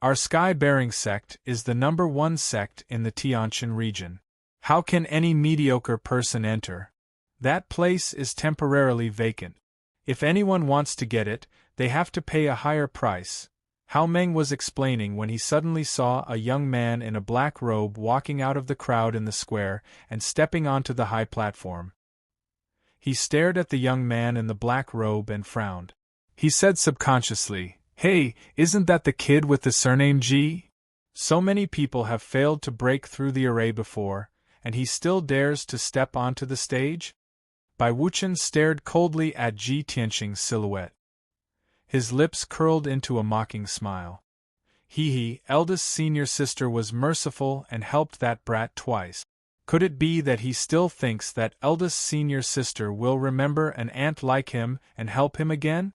Our sky-bearing sect is the #1 sect in the Tianqian region. How can any mediocre person enter? That place is temporarily vacant. If anyone wants to get it, they have to pay a higher price." Hao Meng was explaining when he suddenly saw a young man in a black robe walking out of the crowd in the square and stepping onto the high platform. He stared at the young man in the black robe and frowned. He said subconsciously, "Hey, isn't that the kid with the surname Ji? So many people have failed to break through the array before, and he still dares to step onto the stage?" Bai Wuchen stared coldly at Ji Tianqing's silhouette. His lips curled into a mocking smile. He, eldest senior sister was merciful and helped that brat twice. Could it be that he still thinks that eldest senior sister will remember an aunt like him and help him again?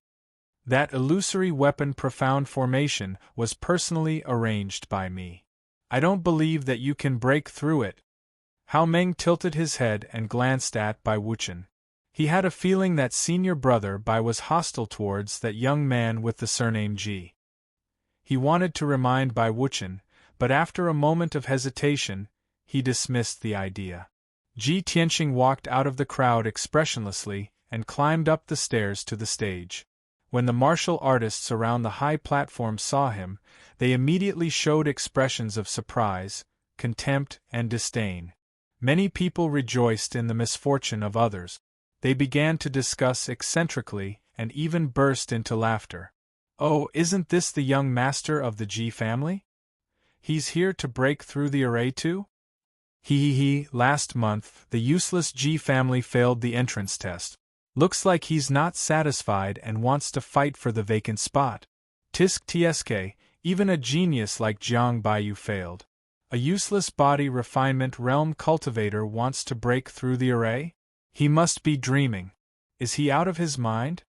That illusory weapon profound formation was personally arranged by me. I don't believe that you can break through it. Hao Meng tilted his head and glanced at Bai Wuchen. He had a feeling that senior brother Bai was hostile towards that young man with the surname Ji. He wanted to remind Bai Wuchen, but after a moment of hesitation, he dismissed the idea. Ji Tianqing walked out of the crowd expressionlessly and climbed up the stairs to the stage. When the martial artists around the high platform saw him, they immediately showed expressions of surprise, contempt, and disdain. Many people rejoiced in the misfortune of others. They began to discuss eccentrically and even burst into laughter. "Oh, isn't this the young master of the Ji family? He's here to break through the array too? Last month, the useless Ji family failed the entrance test. Looks like he's not satisfied and wants to fight for the vacant spot. Tsk, even a genius like Jiang Baiyu failed. A useless body refinement realm cultivator wants to break through the array? He must be dreaming. Is he out of his mind?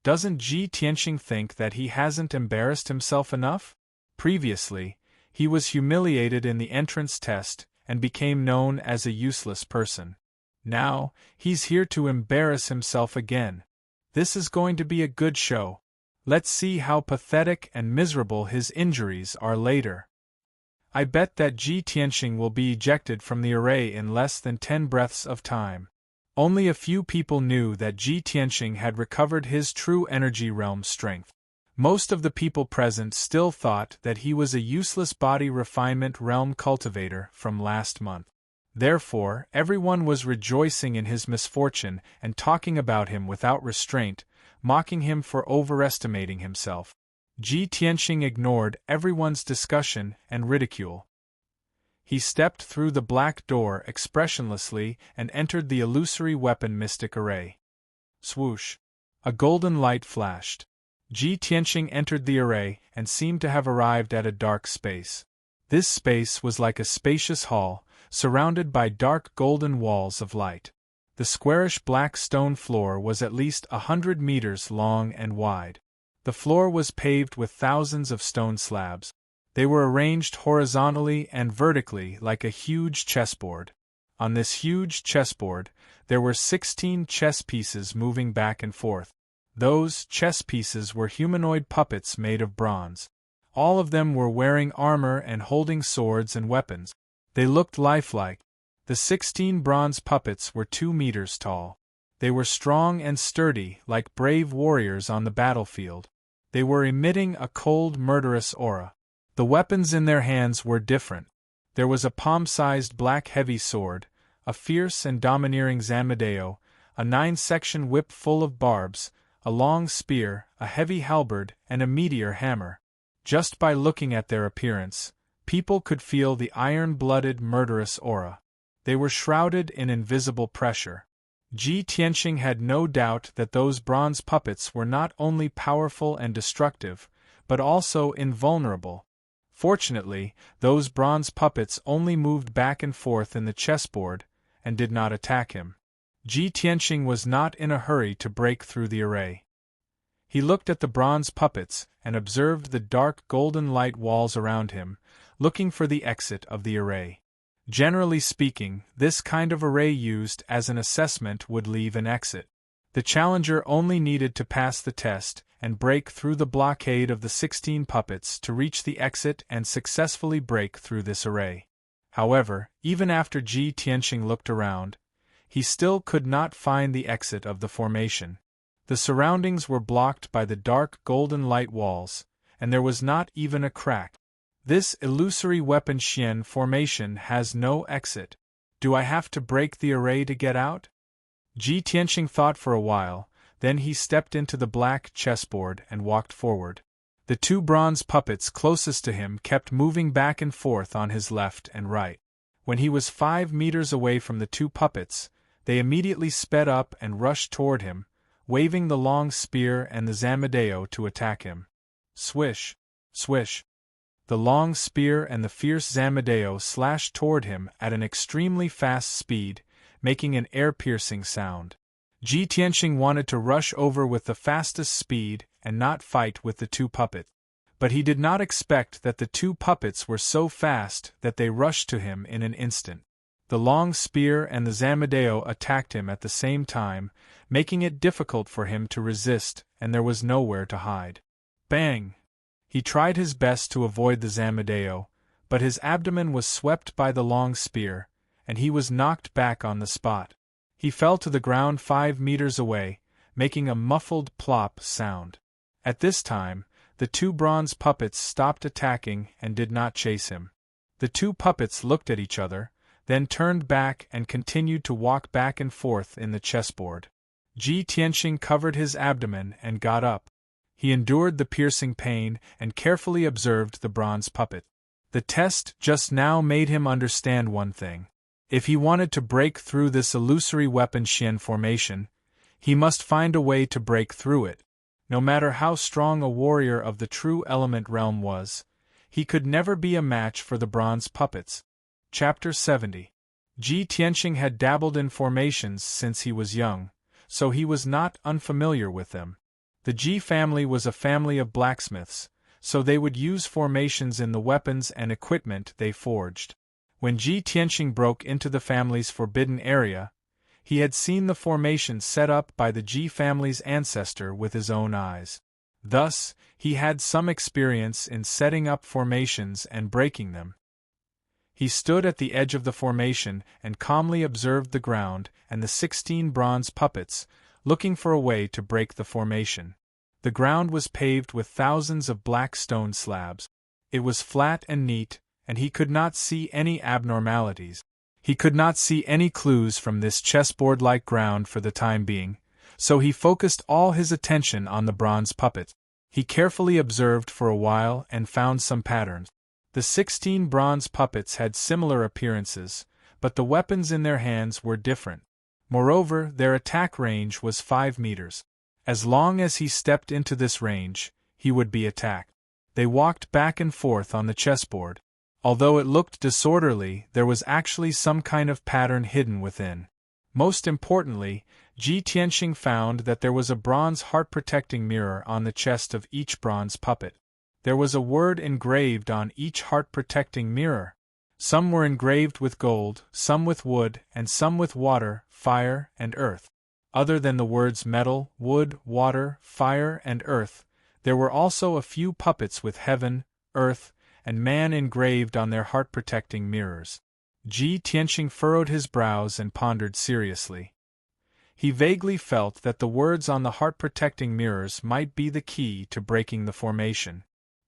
Doesn't Ji Tianqing think that he hasn't embarrassed himself enough? Previously, he was humiliated in the entrance test and became known as a useless person. Now, he's here to embarrass himself again. This is going to be a good show. Let's see how pathetic and miserable his injuries are later. I bet that Ji Tianqing will be ejected from the array in less than 10 breaths of time." Only a few people knew that Ji Tianqing had recovered his true energy realm strength. Most of the people present still thought that he was a useless body refinement realm cultivator from last month. Therefore, everyone was rejoicing in his misfortune and talking about him without restraint, mocking him for overestimating himself. Ji Tianqing ignored everyone's discussion and ridicule. He stepped through the black door expressionlessly and entered the illusory weapon mystic array. Swoosh! A golden light flashed. Ji Tianqing entered the array and seemed to have arrived at a dark space. This space was like a spacious hall, surrounded by dark golden walls of light. The squarish black stone floor was at least 100 meters long and wide. The floor was paved with thousands of stone slabs. They were arranged horizontally and vertically like a huge chessboard. On this huge chessboard, there were 16 chess pieces moving back and forth. Those chess pieces were humanoid puppets made of bronze. All of them were wearing armor and holding swords and weapons. They looked lifelike. The 16 bronze puppets were 2 meters tall. They were strong and sturdy like brave warriors on the battlefield. They were emitting a cold, murderous aura. The weapons in their hands were different. There was a palm-sized black heavy sword, a fierce and domineering zamadeo, a 9-section whip full of barbs, a long spear, a heavy halberd, and a meteor hammer. Just by looking at their appearance, people could feel the iron-blooded, murderous aura. They were shrouded in invisible pressure. Ji Tianqing had no doubt that those bronze puppets were not only powerful and destructive, but also invulnerable. Fortunately, those bronze puppets only moved back and forth in the chessboard, and did not attack him. Ji Tianqing was not in a hurry to break through the array. He looked at the bronze puppets and observed the dark golden light walls around him, looking for the exit of the array. Generally speaking, this kind of array used as an assessment would leave an exit. The challenger only needed to pass the test and break through the blockade of the 16 puppets to reach the exit and successfully break through this array. However, even after Ji Tianqing looked around, he still could not find the exit of the formation. The surroundings were blocked by the dark golden light walls, and there was not even a crack. This illusory weapon Xian formation has no exit. Do I have to break the array to get out? Ji Tianqing thought for a while, then he stepped into the black chessboard and walked forward. The 2 bronze puppets closest to him kept moving back and forth on his left and right. When he was 5 meters away from the 2 puppets, they immediately sped up and rushed toward him, waving the long spear and the zamadeo to attack him. Swish! Swish! The long spear and the fierce zamadeo slashed toward him at an extremely fast speed, making an air-piercing sound. Ji Tianqing wanted to rush over with the fastest speed and not fight with the 2 puppets. But he did not expect that the 2 puppets were so fast that they rushed to him in an instant. The long spear and the zamadeo attacked him at the same time, making it difficult for him to resist, and there was nowhere to hide. Bang! He tried his best to avoid the zamadeo, but his abdomen was swept by the long spear, and he was knocked back on the spot. He fell to the ground 5 meters away, making a muffled plop sound. At this time, the 2 bronze puppets stopped attacking and did not chase him. The 2 puppets looked at each other, then turned back and continued to walk back and forth in the chessboard. Ji Tianqing covered his abdomen and got up. He endured the piercing pain and carefully observed the bronze puppet. The test just now made him understand one thing. If he wanted to break through this illusory weapon Xian formation, he must find a way to break through it. No matter how strong a warrior of the true element realm was, he could never be a match for the bronze puppets. Chapter 70. Ji Tianqing had dabbled in formations since he was young, so he was not unfamiliar with them. The Ji family was a family of blacksmiths, so they would use formations in the weapons and equipment they forged. When Ji Tianqing broke into the family's forbidden area, he had seen the formation set up by the Ji family's ancestor with his own eyes. Thus, he had some experience in setting up formations and breaking them. He stood at the edge of the formation and calmly observed the ground and the 16 bronze puppets, looking for a way to break the formation. The ground was paved with thousands of black stone slabs. It was flat and neat, and he could not see any abnormalities. He could not see any clues from this chessboard-like ground for the time being, so he focused all his attention on the bronze puppet. He carefully observed for a while and found some patterns. The 16 bronze puppets had similar appearances, but the weapons in their hands were different. Moreover, their attack range was 5 meters. As long as he stepped into this range, he would be attacked. They walked back and forth on the chessboard. Although it looked disorderly, there was actually some kind of pattern hidden within. Most importantly, Ji Tianqing found that there was a bronze heart-protecting mirror on the chest of each bronze puppet. There was a word engraved on each heart-protecting mirror. Some were engraved with gold, some with wood, and some with water, fire, and earth. Other than the words metal, wood, water, fire, and earth, there were also a few puppets with heaven, earth, and man engraved on their heart-protecting mirrors. Ji Tianqing furrowed his brows and pondered seriously. He vaguely felt that the words on the heart-protecting mirrors might be the key to breaking the formation.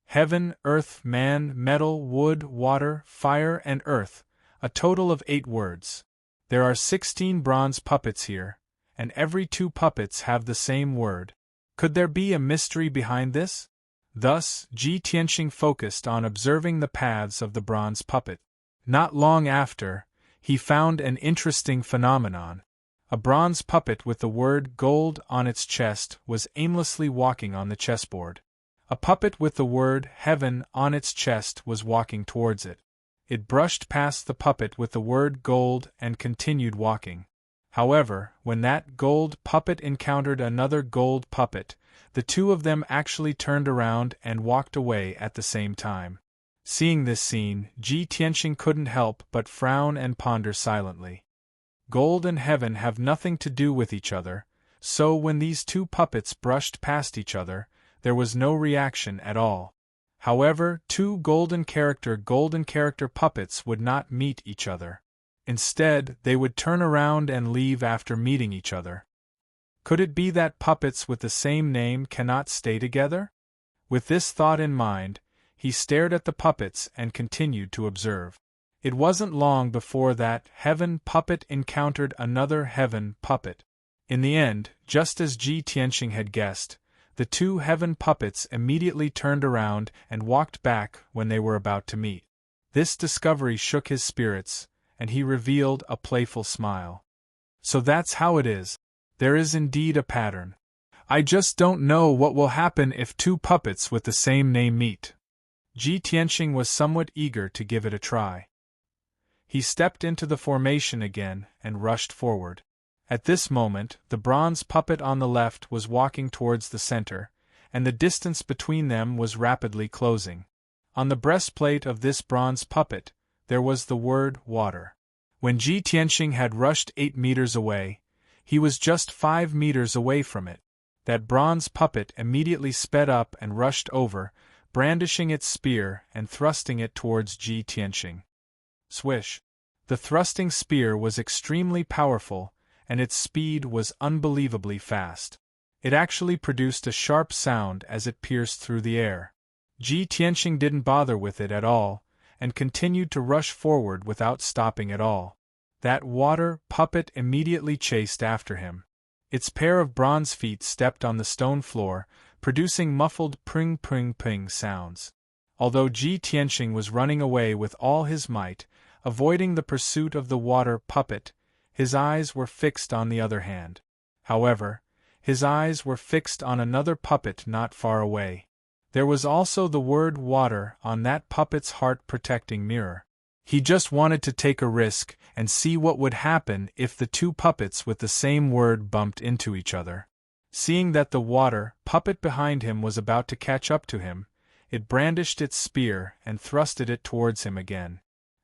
Heaven, earth, man, metal, wood, water, fire, and earth, a total of 8 words. There are 16 bronze puppets here, and every 2 puppets have the same word. Could there be a mystery behind this? Thus, Ji Tianxing focused on observing the paths of the bronze puppet. Not long after, he found an interesting phenomenon. A bronze puppet with the word gold on its chest was aimlessly walking on the chessboard. A puppet with the word heaven on its chest was walking towards it. It brushed past the puppet with the word gold and continued walking. However, when that gold puppet encountered another gold puppet, the 2 of them actually turned around and walked away at the same time. Seeing this scene, Ji Tianxing couldn't help but frown and ponder silently. Gold and heaven have nothing to do with each other, so when these 2 puppets brushed past each other, there was no reaction at all. However, 2 golden character puppets would not meet each other. Instead, they would turn around and leave after meeting each other. Could it be that puppets with the same name cannot stay together? With this thought in mind, he stared at the puppets and continued to observe. It wasn't long before that heaven puppet encountered another heaven puppet. In the end, just as Ji Tianxing had guessed, the 2 heaven puppets immediately turned around and walked back when they were about to meet. This discovery shook his spirits, and he revealed a playful smile. So that's how it is. There is indeed a pattern. I just don't know what will happen if 2 puppets with the same name meet. Ji Tianxing was somewhat eager to give it a try. He stepped into the formation again and rushed forward. At this moment, the bronze puppet on the left was walking towards the center, and the distance between them was rapidly closing. On the breastplate of this bronze puppet, there was the word water. When Ji Tianxing had rushed 8 meters away, he was just 5 meters away from it. That bronze puppet immediately sped up and rushed over, brandishing its spear and thrusting it towards Ji Tianxing. Swish! The thrusting spear was extremely powerful, and its speed was unbelievably fast. It actually produced a sharp sound as it pierced through the air. Ji Tianxing didn't bother with it at all, and continued to rush forward without stopping at all. That water puppet immediately chased after him. Its pair of bronze feet stepped on the stone floor, producing muffled pring-pring-pring sounds. Although Ji Tianxing was running away with all his might, avoiding the pursuit of the water puppet, his eyes were fixed on the other hand. However, his eyes were fixed on another puppet not far away. There was also the word water on that puppet's heart-protecting mirror. He just wanted to take a risk and see what would happen if the 2 puppets with the same word bumped into each other. Seeing that the water puppet behind him was about to catch up to him, it brandished its spear and thrusted it towards him again.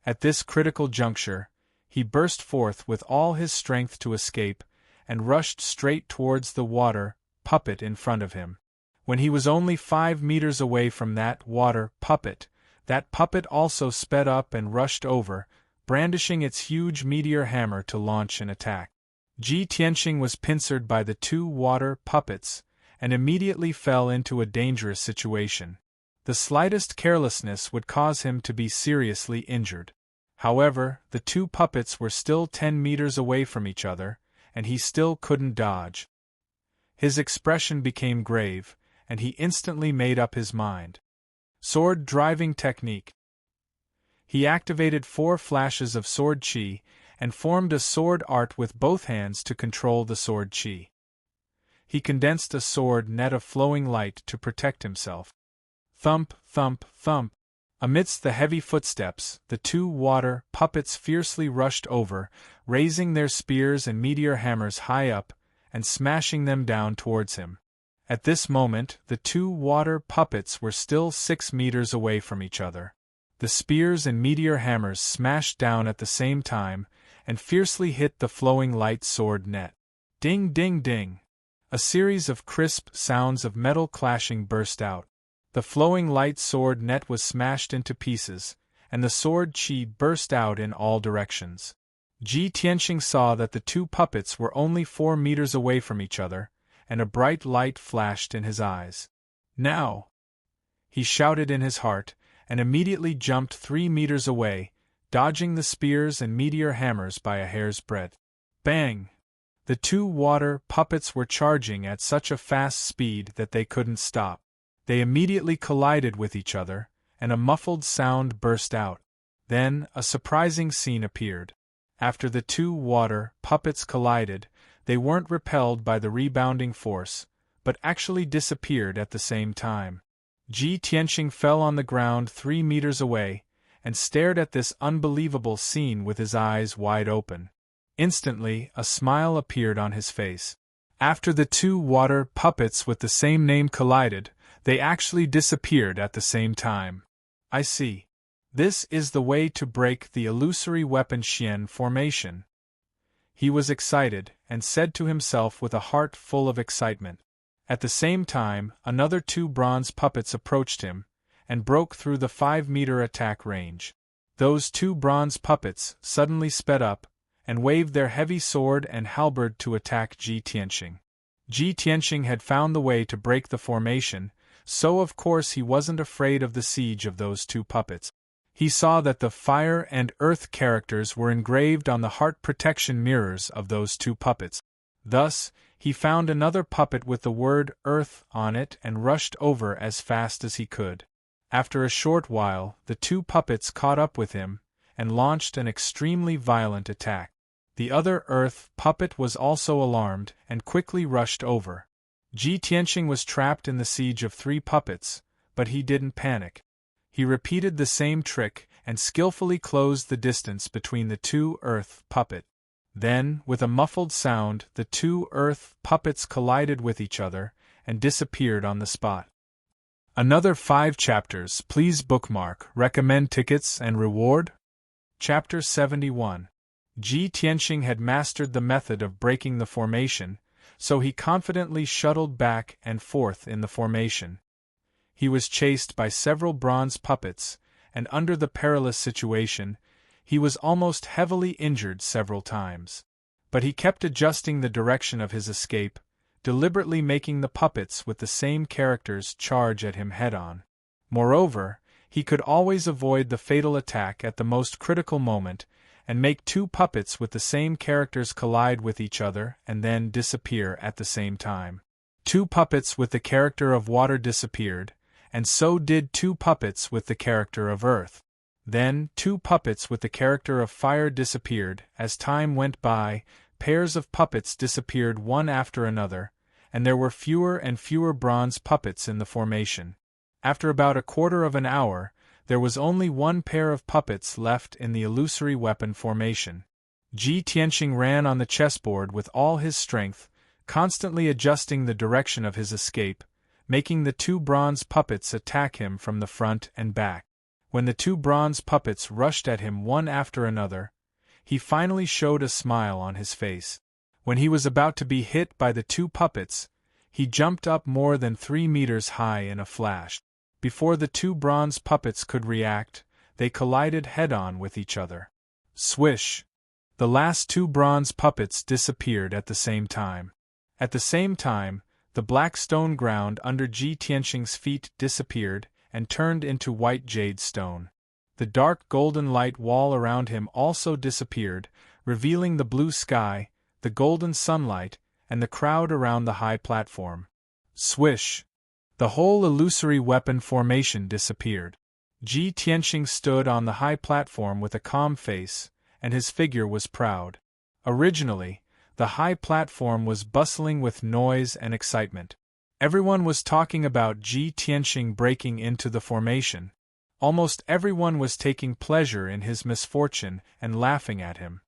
At this critical juncture, he burst forth with all his strength to escape, and rushed straight towards the water puppet in front of him. When he was only 5 meters away from that water puppet, that puppet also sped up and rushed over, brandishing its huge meteor hammer to launch an attack. Ji Tianxing was pincered by the 2 water puppets, and immediately fell into a dangerous situation. The slightest carelessness would cause him to be seriously injured. However, the 2 puppets were still 10 meters away from each other, and he still couldn't dodge. His expression became grave, and he instantly made up his mind. Sword driving technique. He activated 4 flashes of sword chi, and formed a sword art with both hands to control the sword chi. He condensed a sword net of flowing light to protect himself. Thump, thump, thump. Amidst the heavy footsteps, the 2 water puppets fiercely rushed over, raising their spears and meteor hammers high up, and smashing them down towards him. At this moment, the 2 water puppets were still 6 meters away from each other. The spears and meteor hammers smashed down at the same time, and fiercely hit the flowing light sword net. Ding ding ding! A series of crisp sounds of metal clashing burst out. The flowing light sword net was smashed into pieces, and the sword chi burst out in all directions. Ji Tianxing saw that the two puppets were only 4 meters away from each other, and a bright light flashed in his eyes. "Now!" he shouted in his heart, and immediately jumped 3 meters away, dodging the spears and meteor hammers by a hair's breadth. Bang! The two water puppets were charging at such a fast speed that they couldn't stop. They immediately collided with each other, and a muffled sound burst out. Then a surprising scene appeared. After the two water puppets collided, they weren't repelled by the rebounding force, but actually disappeared at the same time. Ji Tianxing fell on the ground 3 meters away, and stared at this unbelievable scene with his eyes wide open. Instantly, a smile appeared on his face. After the two water puppets with the same name collided, they actually disappeared at the same time. I see. This is the way to break the illusory weapon Xian formation. He was excited, and said to himself with a heart full of excitement. At the same time, another two bronze puppets approached him, and broke through the 5-meter attack range. Those two bronze puppets suddenly sped up, and waved their heavy sword and halberd to attack Ji Tianxing. Ji Tianxing had found the way to break the formation, so of course he wasn't afraid of the siege of those two puppets. He saw that the fire and earth characters were engraved on the heart protection mirrors of those two puppets. Thus, he found another puppet with the word earth on it and rushed over as fast as he could. After a short while, the two puppets caught up with him, and launched an extremely violent attack. The other earth puppet was also alarmed, and quickly rushed over. Ji Tianxing was trapped in the siege of 3 puppets, but he didn't panic. He repeated the same trick, and skillfully closed the distance between the two earth puppets. Then, with a muffled sound, the two earth puppets collided with each other, and disappeared on the spot. Another 5 chapters. Please bookmark, recommend tickets and reward. Chapter 71. Ji Tianxing had mastered the method of breaking the formation, so he confidently shuttled back and forth in the formation. He was chased by several bronze puppets, and under the perilous situation, he was almost heavily injured several times. But he kept adjusting the direction of his escape, deliberately making the puppets with the same characters charge at him head-on. Moreover, he could always avoid the fatal attack at the most critical moment, and make 2 puppets with the same characters collide with each other and then disappear at the same time. 2 puppets with the character of water disappeared, and so did 2 puppets with the character of earth. Then 2 puppets with the character of fire disappeared. As time went by, pairs of puppets disappeared one after another, and there were fewer and fewer bronze puppets in the formation. After about a quarter of an hour, there was only 1 pair of puppets left in the illusory weapon formation. Ji Tianxing ran on the chessboard with all his strength, constantly adjusting the direction of his escape, making the 2 bronze puppets attack him from the front and back. When the 2 bronze puppets rushed at him one after another, he finally showed a smile on his face. When he was about to be hit by the 2 puppets, he jumped up more than 3 meters high in a flash. Before the 2 bronze puppets could react, they collided head-on with each other. Swish! The last 2 bronze puppets disappeared at the same time. At the same time, the black stone ground under Ji Tianxing's feet disappeared and turned into white jade stone. The dark golden light wall around him also disappeared, revealing the blue sky, the golden sunlight, and the crowd around the high platform. Swish! The whole illusory weapon formation disappeared. Ji Tianxing stood on the high platform with a calm face, and his figure was proud. Originally, the high platform was bustling with noise and excitement. Everyone was talking about Ji Tianxing breaking into the formation. Almost everyone was taking pleasure in his misfortune and laughing at him.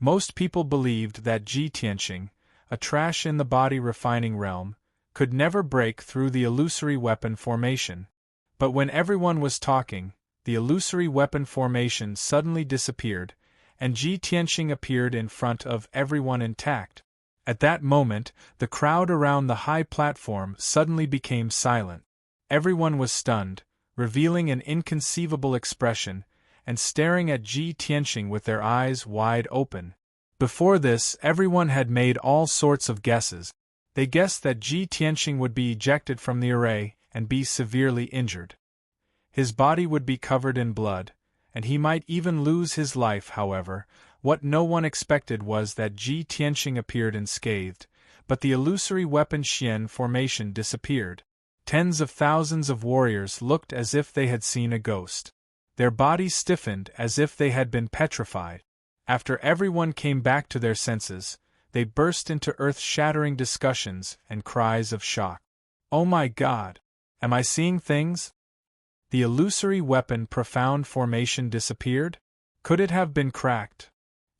Most people believed that Ji Tianxing, a trash in the body refining realm, could never break through the illusory weapon formation. But when everyone was talking, the illusory weapon formation suddenly disappeared, and Ji Tianxing appeared in front of everyone intact. At that moment, the crowd around the high platform suddenly became silent. Everyone was stunned, revealing an inconceivable expression, and staring at Ji Tianqing with their eyes wide open. Before this, everyone had made all sorts of guesses. They guessed that Ji Tianqing would be ejected from the array and be severely injured. His body would be covered in blood, and he might even lose his life. However, what no one expected was that Ji Tianqing appeared unscathed, but the illusory weapon Xian formation disappeared. Tens of thousands of warriors looked as if they had seen a ghost. Their bodies stiffened as if they had been petrified. After everyone came back to their senses, they burst into earth-shattering discussions and cries of shock. "Oh my God! Am I seeing things? The illusory weapon profound formation disappeared? Could it have been cracked?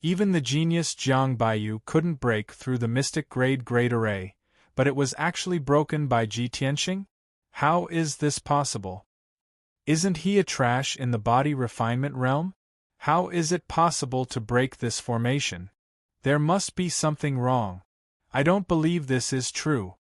Even the genius Jiang Baiyu couldn't break through the mystic grade array, but it was actually broken by Ji Tianqing? How is this possible? Isn't he a trash in the body refinement realm? How is it possible to break this formation? There must be something wrong. I don't believe this is true.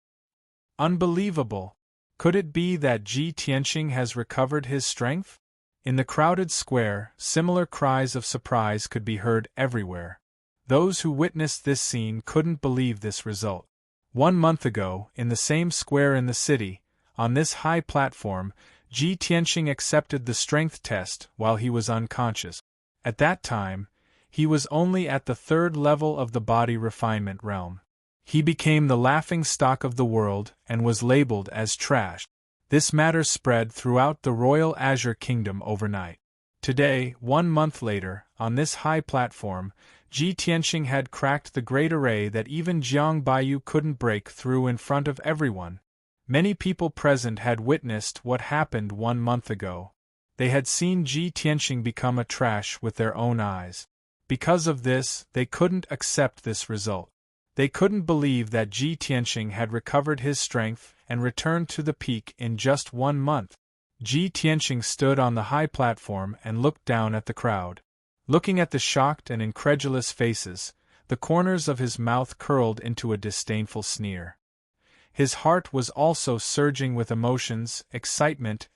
Unbelievable! Could it be that Ji Tianqing has recovered his strength?" In the crowded square, similar cries of surprise could be heard everywhere. Those who witnessed this scene couldn't believe this result. 1 month ago, in the same square in the city, on this high platform, Ji Tianqing accepted the strength test while he was unconscious. At that time, he was only at the 3rd level of the body refinement realm. He became the laughing stock of the world and was labeled as trash. This matter spread throughout the Royal Azure Kingdom overnight. Today, 1 month later, on this high platform, Ji Tianqing had cracked the great array that even Jiang Baiyu couldn't break through in front of everyone. Many people present had witnessed what happened 1 month ago. They had seen Ji Tianqing become a trash with their own eyes. Because of this, they couldn't accept this result. They couldn't believe that Ji Tianqing had recovered his strength and returned to the peak in just 1 month. Ji Tianqing stood on the high platform and looked down at the crowd. Looking at the shocked and incredulous faces, the corners of his mouth curled into a disdainful sneer. His heart was also surging with emotions, excitement.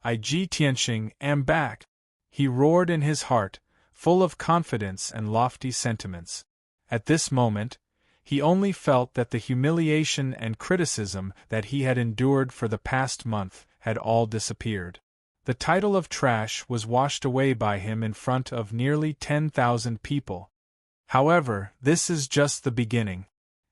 "I, Ji Tianqing, am back!" he roared in his heart, full of confidence and lofty sentiments. At this moment, he only felt that the humiliation and criticism that he had endured for the past month had all disappeared. The title of trash was washed away by him in front of nearly 10,000 people. However, this is just the beginning.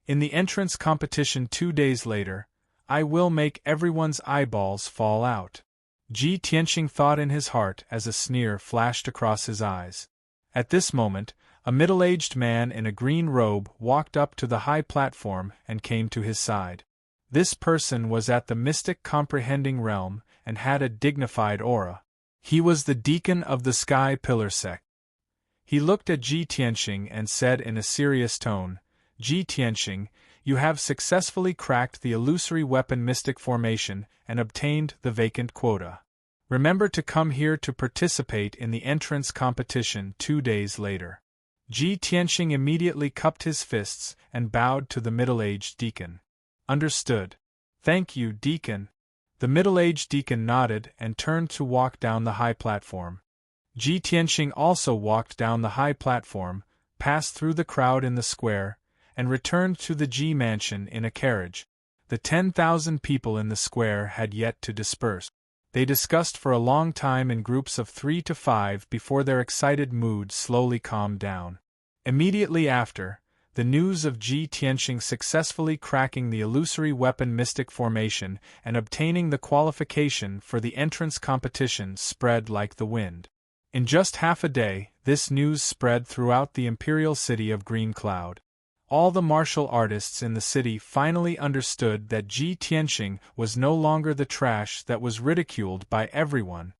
In the entrance competition 2 days later, I will make everyone's eyeballs fall out. Ji Tianqing thought in his heart as a sneer flashed across his eyes. At this moment, a middle-aged man in a green robe walked up to the high platform and came to his side. This person was at the mystic comprehending realm and had a dignified aura. He was the deacon of the Sky Pillar sect. He looked at Ji Tianqing and said in a serious tone, "Ji Tianqing, you have successfully cracked the illusory weapon mystic formation and obtained the vacant quota. Remember to come here to participate in the entrance competition 2 days later." Ji Tianqing immediately cupped his fists and bowed to the middle-aged deacon. "Understood. Thank you, deacon." The middle-aged deacon nodded and turned to walk down the high platform. Ji Tianqing also walked down the high platform, passed through the crowd in the square, and returned to the Ji mansion in a carriage. The 10,000 people in the square had yet to disperse. They discussed for a long time in groups of 3 to 5 before their excited mood slowly calmed down. Immediately after, the news of Ji Tianqing successfully cracking the illusory weapon mystic formation and obtaining the qualification for the entrance competition spread like the wind. In just half a day, this news spread throughout the imperial city of Green Cloud. All the martial artists in the city finally understood that Ji Tianqing was no longer the trash that was ridiculed by everyone.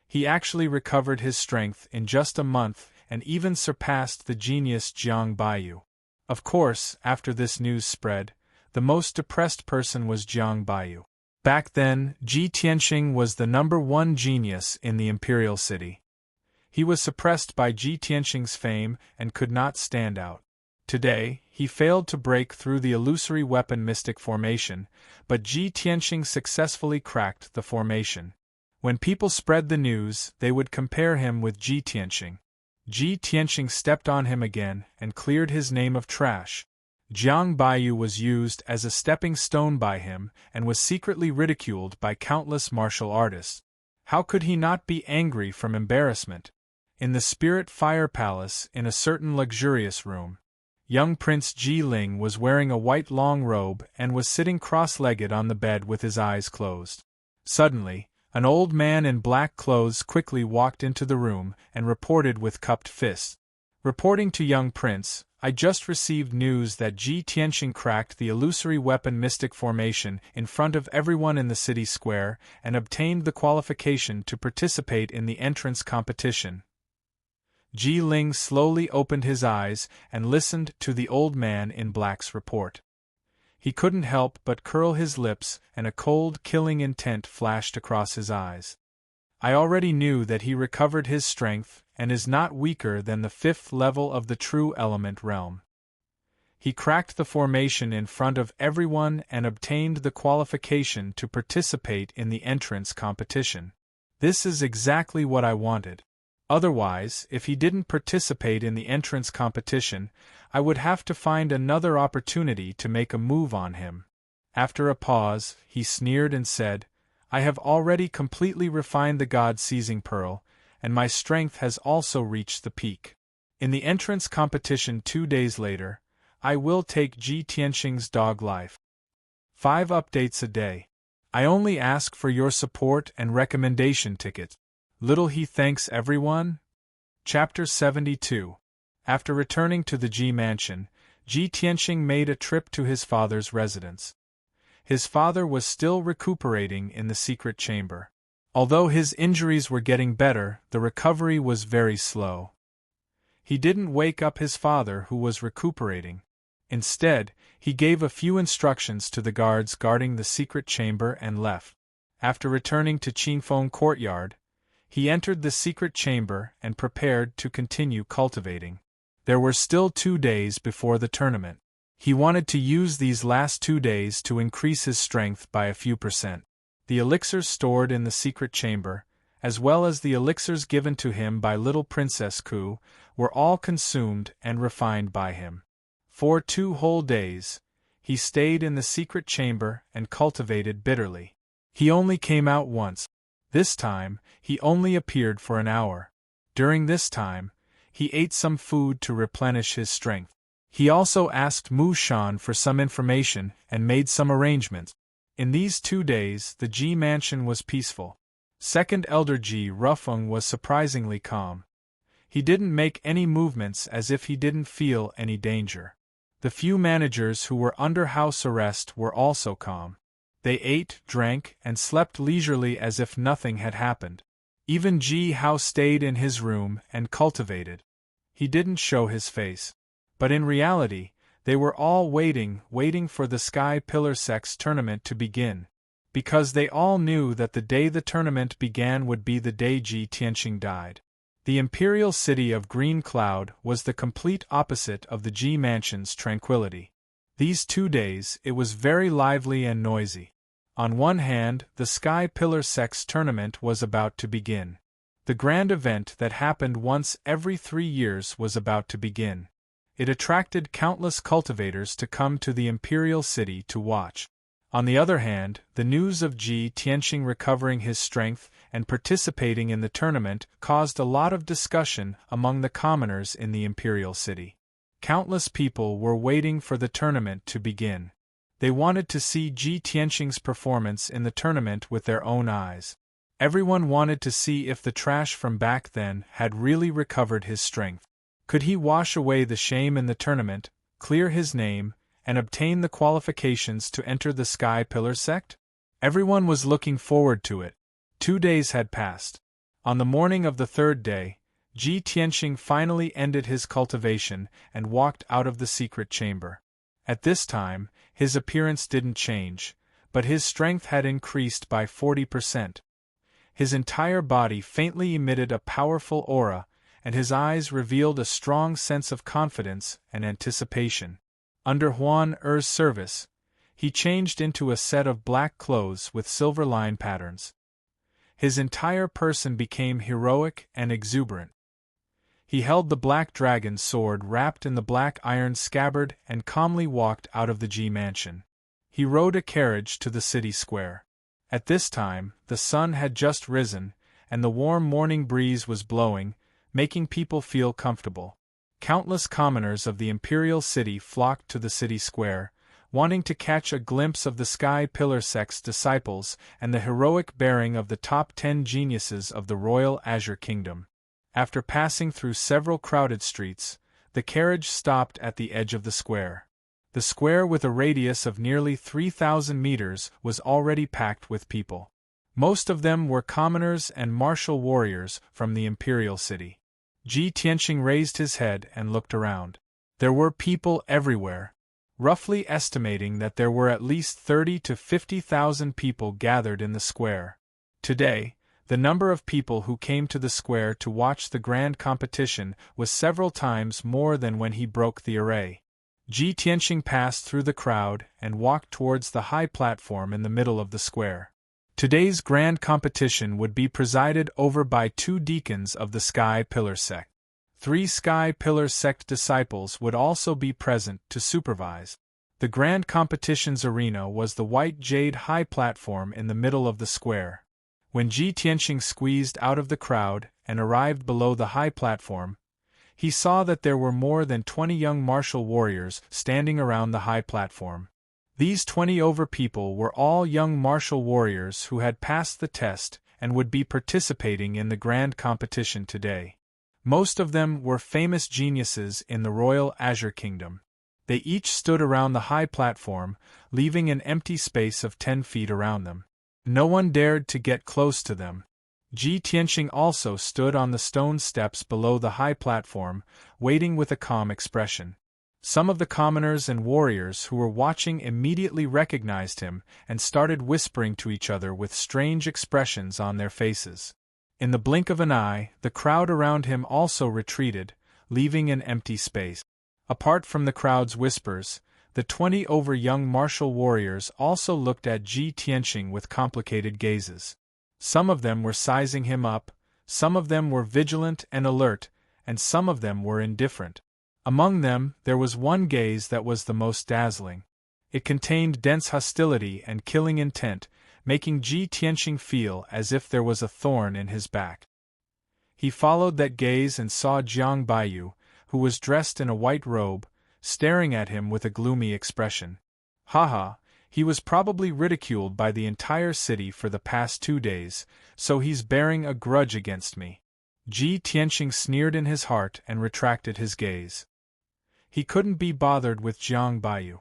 He actually recovered his strength in just a month and even surpassed the genius Jiang Baiyu. Of course, after this news spread, the most depressed person was Jiang Baiyu. Back then, Ji Tianqing was the #1 genius in the imperial city. He was suppressed by Ji Tianqing's fame and could not stand out. Today, he failed to break through the illusory weapon mystic formation, but Ji Tianqing successfully cracked the formation. When people spread the news, they would compare him with Ji Tianqing. Ji Tianqing stepped on him again and cleared his name of trash. Jiang Baiyu was used as a stepping stone by him and was secretly ridiculed by countless martial artists. How could he not be angry from embarrassment? In the Spirit Fire Palace, in a certain luxurious room, young Prince Ji Ling was wearing a white long robe and was sitting cross-legged on the bed with his eyes closed. Suddenly, an old man in black clothes quickly walked into the room and reported with cupped fists. Reporting to young Prince, I just received news that Ji Tianqing cracked the illusory weapon mystic formation in front of everyone in the city square and obtained the qualification to participate in the entrance competition. Ji Ling slowly opened his eyes and listened to the old man in black's report. He couldn't help but curl his lips, and a cold, killing intent flashed across his eyes. I already knew that he recovered his strength and is not weaker than the 5th level of the true element realm. He cracked the formation in front of everyone and obtained the qualification to participate in the entrance competition. This is exactly what I wanted. Otherwise, if he didn't participate in the entrance competition, I would have to find another opportunity to make a move on him. After a pause, he sneered and said, I have already completely refined the God-seizing pearl, and my strength has also reached the peak. In the entrance competition 2 days later, I will take Ji Tianqing's dog life. 5 updates a day. I only ask for your support and recommendation ticket. Little he thanks everyone. Chapter 72. After returning to the Ji mansion, Ji Tianqing made a trip to his father's residence. His father was still recuperating in the secret chamber. Although his injuries were getting better, the recovery was very slow. He didn't wake up his father, who was recuperating. Instead, he gave a few instructions to the guards guarding the secret chamber and left. After returning to Qingfeng Courtyard, he entered the secret chamber and prepared to continue cultivating. There were still 2 days before the tournament. He wanted to use these last 2 days to increase his strength by a few %. The elixirs stored in the secret chamber, as well as the elixirs given to him by little Princess Ku, were all consumed and refined by him. For 2 whole days, he stayed in the secret chamber and cultivated bitterly. He only came out once. This time, he only appeared for an hour. During this time, he ate some food to replenish his strength. He also asked Mu Shan for some information and made some arrangements. In these 2 days, the Ji mansion was peaceful. Second Elder Ji Rufeng was surprisingly calm. He didn't make any movements as if he didn't feel any danger. The few managers who were under house arrest were also calm. They ate, drank, and slept leisurely as if nothing had happened. Even Ji Hao stayed in his room and cultivated. He didn't show his face. But in reality, they were all waiting for the Sky Pillar Sex tournament to begin, because they all knew that the day the tournament began would be the day Ji Tianqing died. The imperial city of Green Cloud was the complete opposite of the Ji mansion's tranquility. These 2 days, it was very lively and noisy. On one hand, the Sky Pillar Sex tournament was about to begin. The grand event that happened once every 3 years was about to begin. It attracted countless cultivators to come to the imperial city to watch. On the other hand, the news of Ji Tianqing recovering his strength and participating in the tournament caused a lot of discussion among the commoners in the imperial city. Countless people were waiting for the tournament to begin. They wanted to see Ji Tianqing's performance in the tournament with their own eyes. Everyone wanted to see if the trash from back then had really recovered his strength. Could he wash away the shame in the tournament, clear his name, and obtain the qualifications to enter the Sky Pillar sect? Everyone was looking forward to it. 2 days had passed. On the morning of the 3rd day, Ji Tianqing finally ended his cultivation and walked out of the secret chamber. At this time, his appearance didn't change, but his strength had increased by 40%. His entire body faintly emitted a powerful aura, and his eyes revealed a strong sense of confidence and anticipation. Under Huan Er's service, he changed into a set of black clothes with silver line patterns. His entire person became heroic and exuberant. He held the black dragon's sword wrapped in the black iron scabbard and calmly walked out of the G mansion. He rode a carriage to the city square. At this time, the sun had just risen, and the warm morning breeze was blowing, making people feel comfortable. Countless commoners of the imperial city flocked to the city square, wanting to catch a glimpse of the Sky Pillar sect's disciples and the heroic bearing of the top 10 geniuses of the Royal Azure Kingdom. After passing through several crowded streets, the carriage stopped at the edge of the square. The square, with a radius of nearly 3,000 meters, was already packed with people. Most of them were commoners and martial warriors from the imperial city. Ji Tianqing raised his head and looked around. There were people everywhere, roughly estimating that there were at least 30 to 50,000 people gathered in the square. Today, the number of people who came to the square to watch the grand competition was several times more than when he broke the array. Ji Tianqing passed through the crowd and walked towards the high platform in the middle of the square. Today's grand competition would be presided over by 2 deacons of the Sky Pillar sect. 3 Sky Pillar sect disciples would also be present to supervise. The grand competition's arena was the white jade high platform in the middle of the square. When Ji Tianqing squeezed out of the crowd and arrived below the high platform, he saw that there were more than 20 young martial warriors standing around the high platform. These 20 over people were all young martial warriors who had passed the test and would be participating in the grand competition today. Most of them were famous geniuses in the Royal Azure Kingdom. They each stood around the high platform, leaving an empty space of 10 feet around them. No one dared to get close to them. Ji Tianqing also stood on the stone steps below the high platform, waiting with a calm expression. Some of the commoners and warriors who were watching immediately recognized him and started whispering to each other with strange expressions on their faces. In the blink of an eye, the crowd around him also retreated, leaving an empty space. Apart from the crowd's whispers, the 20 over young martial warriors also looked at Ji Tianqing with complicated gazes. Some of them were sizing him up, some of them were vigilant and alert, and some of them were indifferent. Among them, there was one gaze that was the most dazzling. It contained dense hostility and killing intent, making Ji Tianqing feel as if there was a thorn in his back. He followed that gaze and saw Jiang Baiyu, who was dressed in a white robe, staring at him with a gloomy expression. Haha, he was probably ridiculed by the entire city for the past 2 days, so he's bearing a grudge against me. Ji Tianqing sneered in his heart and retracted his gaze. He couldn't be bothered with Jiang Baiyu.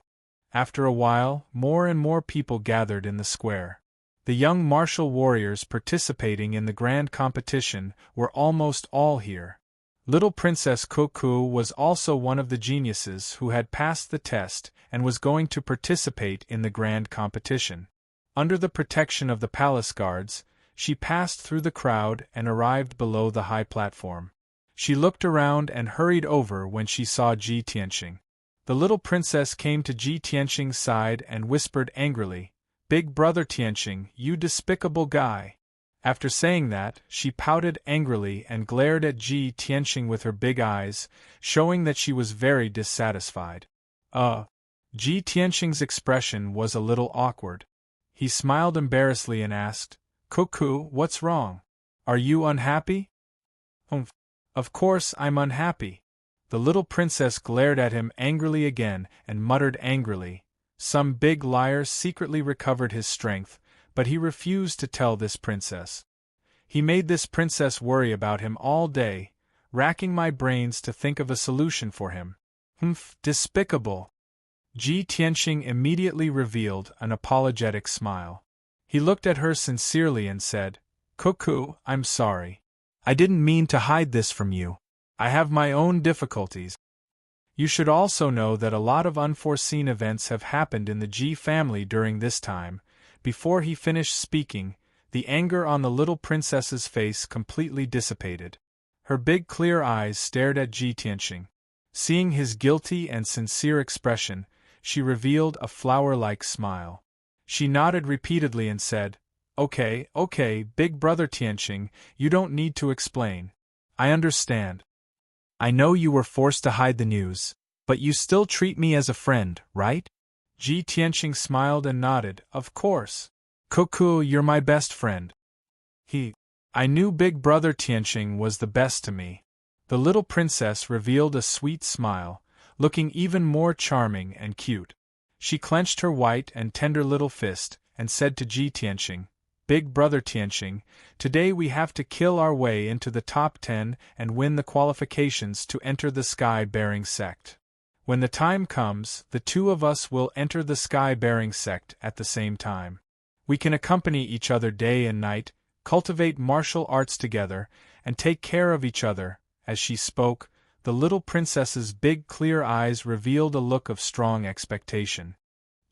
After a while, more and more people gathered in the square. The young martial warriors participating in the grand competition were almost all here. Little Princess Cuckoo was also one of the geniuses who had passed the test and was going to participate in the grand competition. Under the protection of the palace guards, she passed through the crowd and arrived below the high platform. She looked around and hurried over when she saw Ji Tianqing. The little princess came to Ji Tianqing's side and whispered angrily, "Big brother Tianqing, you despicable guy." After saying that, she pouted angrily and glared at Ji Tianqing with her big eyes, showing that she was very dissatisfied. Ji Tianqing's expression was a little awkward. He smiled embarrassedly and asked, "Cuckoo, what's wrong? Are you unhappy?" Of course I'm unhappy." The little princess glared at him angrily again and muttered angrily, "Some big liar secretly recovered his strength, but he refused to tell this princess. He made this princess worry about him all day, racking my brains to think of a solution for him. Despicable." Ji Tianqing immediately revealed an apologetic smile. He looked at her sincerely and said, "Cuckoo, I'm sorry. I didn't mean to hide this from you. I have my own difficulties. You should also know that a lot of unforeseen events have happened in the Ji family during this time." Before he finished speaking, the anger on the little princess's face completely dissipated. Her big clear eyes stared at Ji Tianqing. Seeing his guilty and sincere expression, she revealed a flower-like smile. She nodded repeatedly and said, Okay, big brother Tianqing, you don't need to explain. I understand. I know you were forced to hide the news, but you still treat me as a friend, right? Ji Tianqing smiled and nodded, of course. Cuckoo, you're my best friend. I knew big brother Tianqing was the best to me. The little princess revealed a sweet smile, looking even more charming and cute. She clenched her white and tender little fist, and said to Ji Tianqing, Big brother Tianqing, today we have to kill our way into the top 10 and win the qualifications to enter the sky-bearing sect. When the time comes, the two of us will enter the sky-bearing sect at the same time. We can accompany each other day and night, cultivate martial arts together, and take care of each other. As she spoke, the little princess's big clear eyes revealed a look of strong expectation.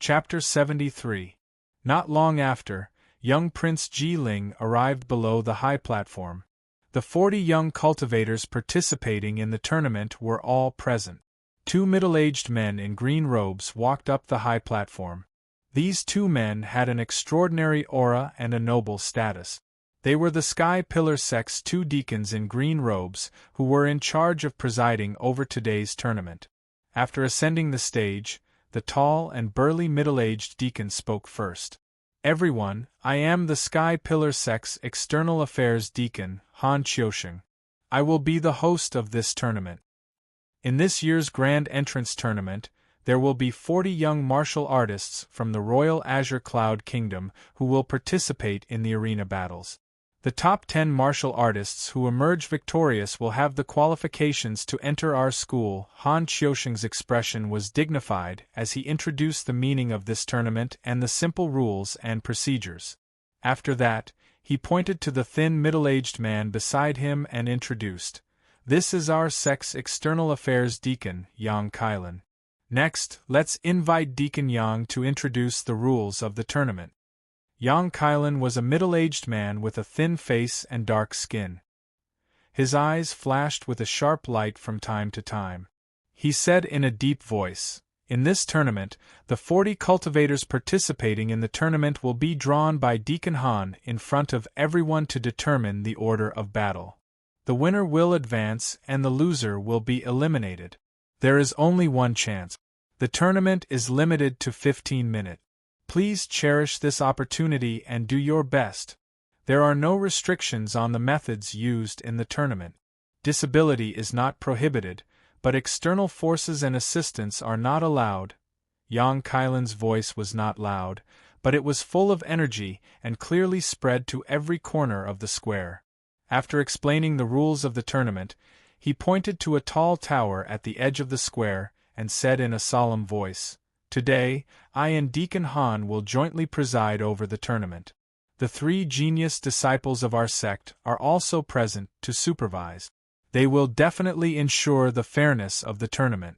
Chapter 73. Not long after, young Prince Jiling arrived below the high platform. The 40 young cultivators participating in the tournament were all present. 2 middle-aged men in green robes walked up the high platform. These 2 men had an extraordinary aura and a noble status. They were the Sky Pillar Sect's 2 deacons in green robes, who were in charge of presiding over today's tournament. After ascending the stage, the tall and burly middle-aged deacon spoke first. Everyone, I am the Sky Pillar Sect's External Affairs Deacon, Han Qiusheng. I will be the host of this tournament. In this year's Grand Entrance Tournament, there will be 40 young martial artists from the Royal Azure Cloud Kingdom who will participate in the arena battles. The top 10 martial artists who emerge victorious will have the qualifications to enter our school. Han Qiusheng's expression was dignified as he introduced the meaning of this tournament and the simple rules and procedures. After that, he pointed to the thin middle-aged man beside him and introduced, This is our sect's External Affairs Deacon, Yang Kailan. Next, let's invite Deacon Yang to introduce the rules of the tournament. Yang Kailan was a middle-aged man with a thin face and dark skin. His eyes flashed with a sharp light from time to time. He said in a deep voice, In this tournament, the 40 cultivators participating in the tournament will be drawn by Deacon Han in front of everyone to determine the order of battle. The winner will advance and the loser will be eliminated. There is only one chance. The tournament is limited to 15 minutes. Please cherish this opportunity and do your best. There are no restrictions on the methods used in the tournament. Disability is not prohibited, but external forces and assistance are not allowed. Yang Kailan's voice was not loud, but it was full of energy and clearly spread to every corner of the square. After explaining the rules of the tournament, he pointed to a tall tower at the edge of the square and said in a solemn voice, Today, I and Deacon Han will jointly preside over the tournament. The 3 genius disciples of our sect are also present to supervise. They will definitely ensure the fairness of the tournament.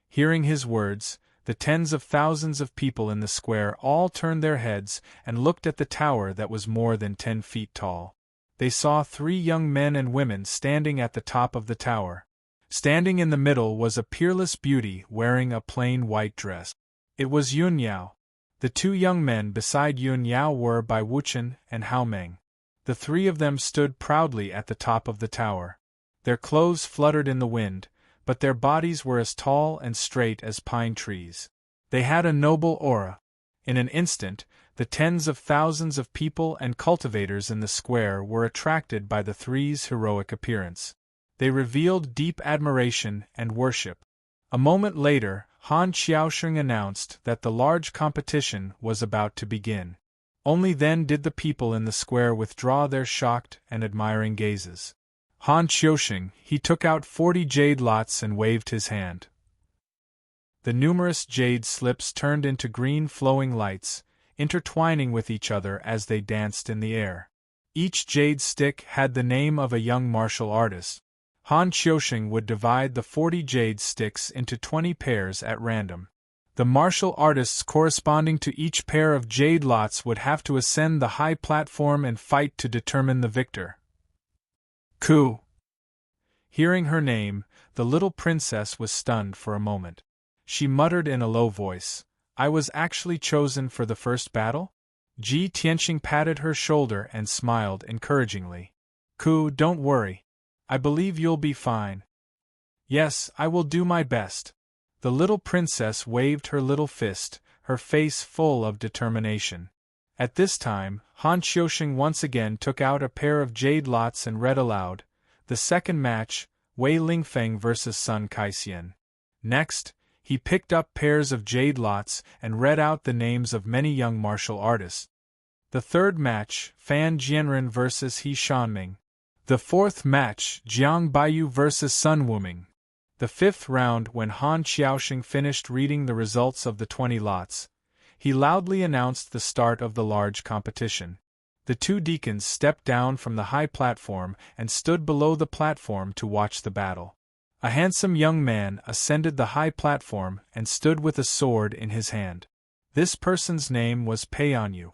Hearing his words, the tens of thousands of people in the square all turned their heads and looked at the tower that was more than 10 feet tall. They saw 3 young men and women standing at the top of the tower. Standing in the middle was a peerless beauty wearing a plain white dress. It was Yun Yao. The 2 young men beside Yun Yao were Bai Wuchen and Hao Meng. The 3 of them stood proudly at the top of the tower. Their clothes fluttered in the wind, but their bodies were as tall and straight as pine trees. They had a noble aura. In an instant, the tens of thousands of people and cultivators in the square were attracted by the 3's heroic appearance. They revealed deep admiration and worship. A moment later, Han Qiusheng announced that the large competition was about to begin. Only then did the people in the square withdraw their shocked and admiring gazes. Han Qiusheng, he took out 40 jade lots and waved his hand. The numerous jade slips turned into green flowing lights, intertwining with each other as they danced in the air. Each jade stick had the name of a young martial artist. Han Qiusheng would divide the 40 jade sticks into 20 pairs at random. The martial artists corresponding to each pair of jade lots would have to ascend the high platform and fight to determine the victor. Ku! Hearing her name, the little princess was stunned for a moment. She muttered in a low voice, I was actually chosen for the first battle? Ji Tianqing patted her shoulder and smiled encouragingly. Ku, don't worry. I believe you'll be fine. Yes, I will do my best. The little princess waved her little fist, her face full of determination. At this time, Han Qiusheng once again took out a pair of jade lots and read aloud, the second match, Wei Lingfeng vs. Sun Kaixian. Next, he picked up pairs of jade lots and read out the names of many young martial artists. The third match, Fan Jianren vs. He Shanming. The fourth match, Jiang Baiyu vs. Sun Wuming. The fifth round, when Han Qiusheng finished reading the results of the 20 lots, he loudly announced the start of the large competition. The two deacons stepped down from the high platform and stood below the platform to watch the battle. A handsome young man ascended the high platform and stood with a sword in his hand. This person's name was Peiyonyu.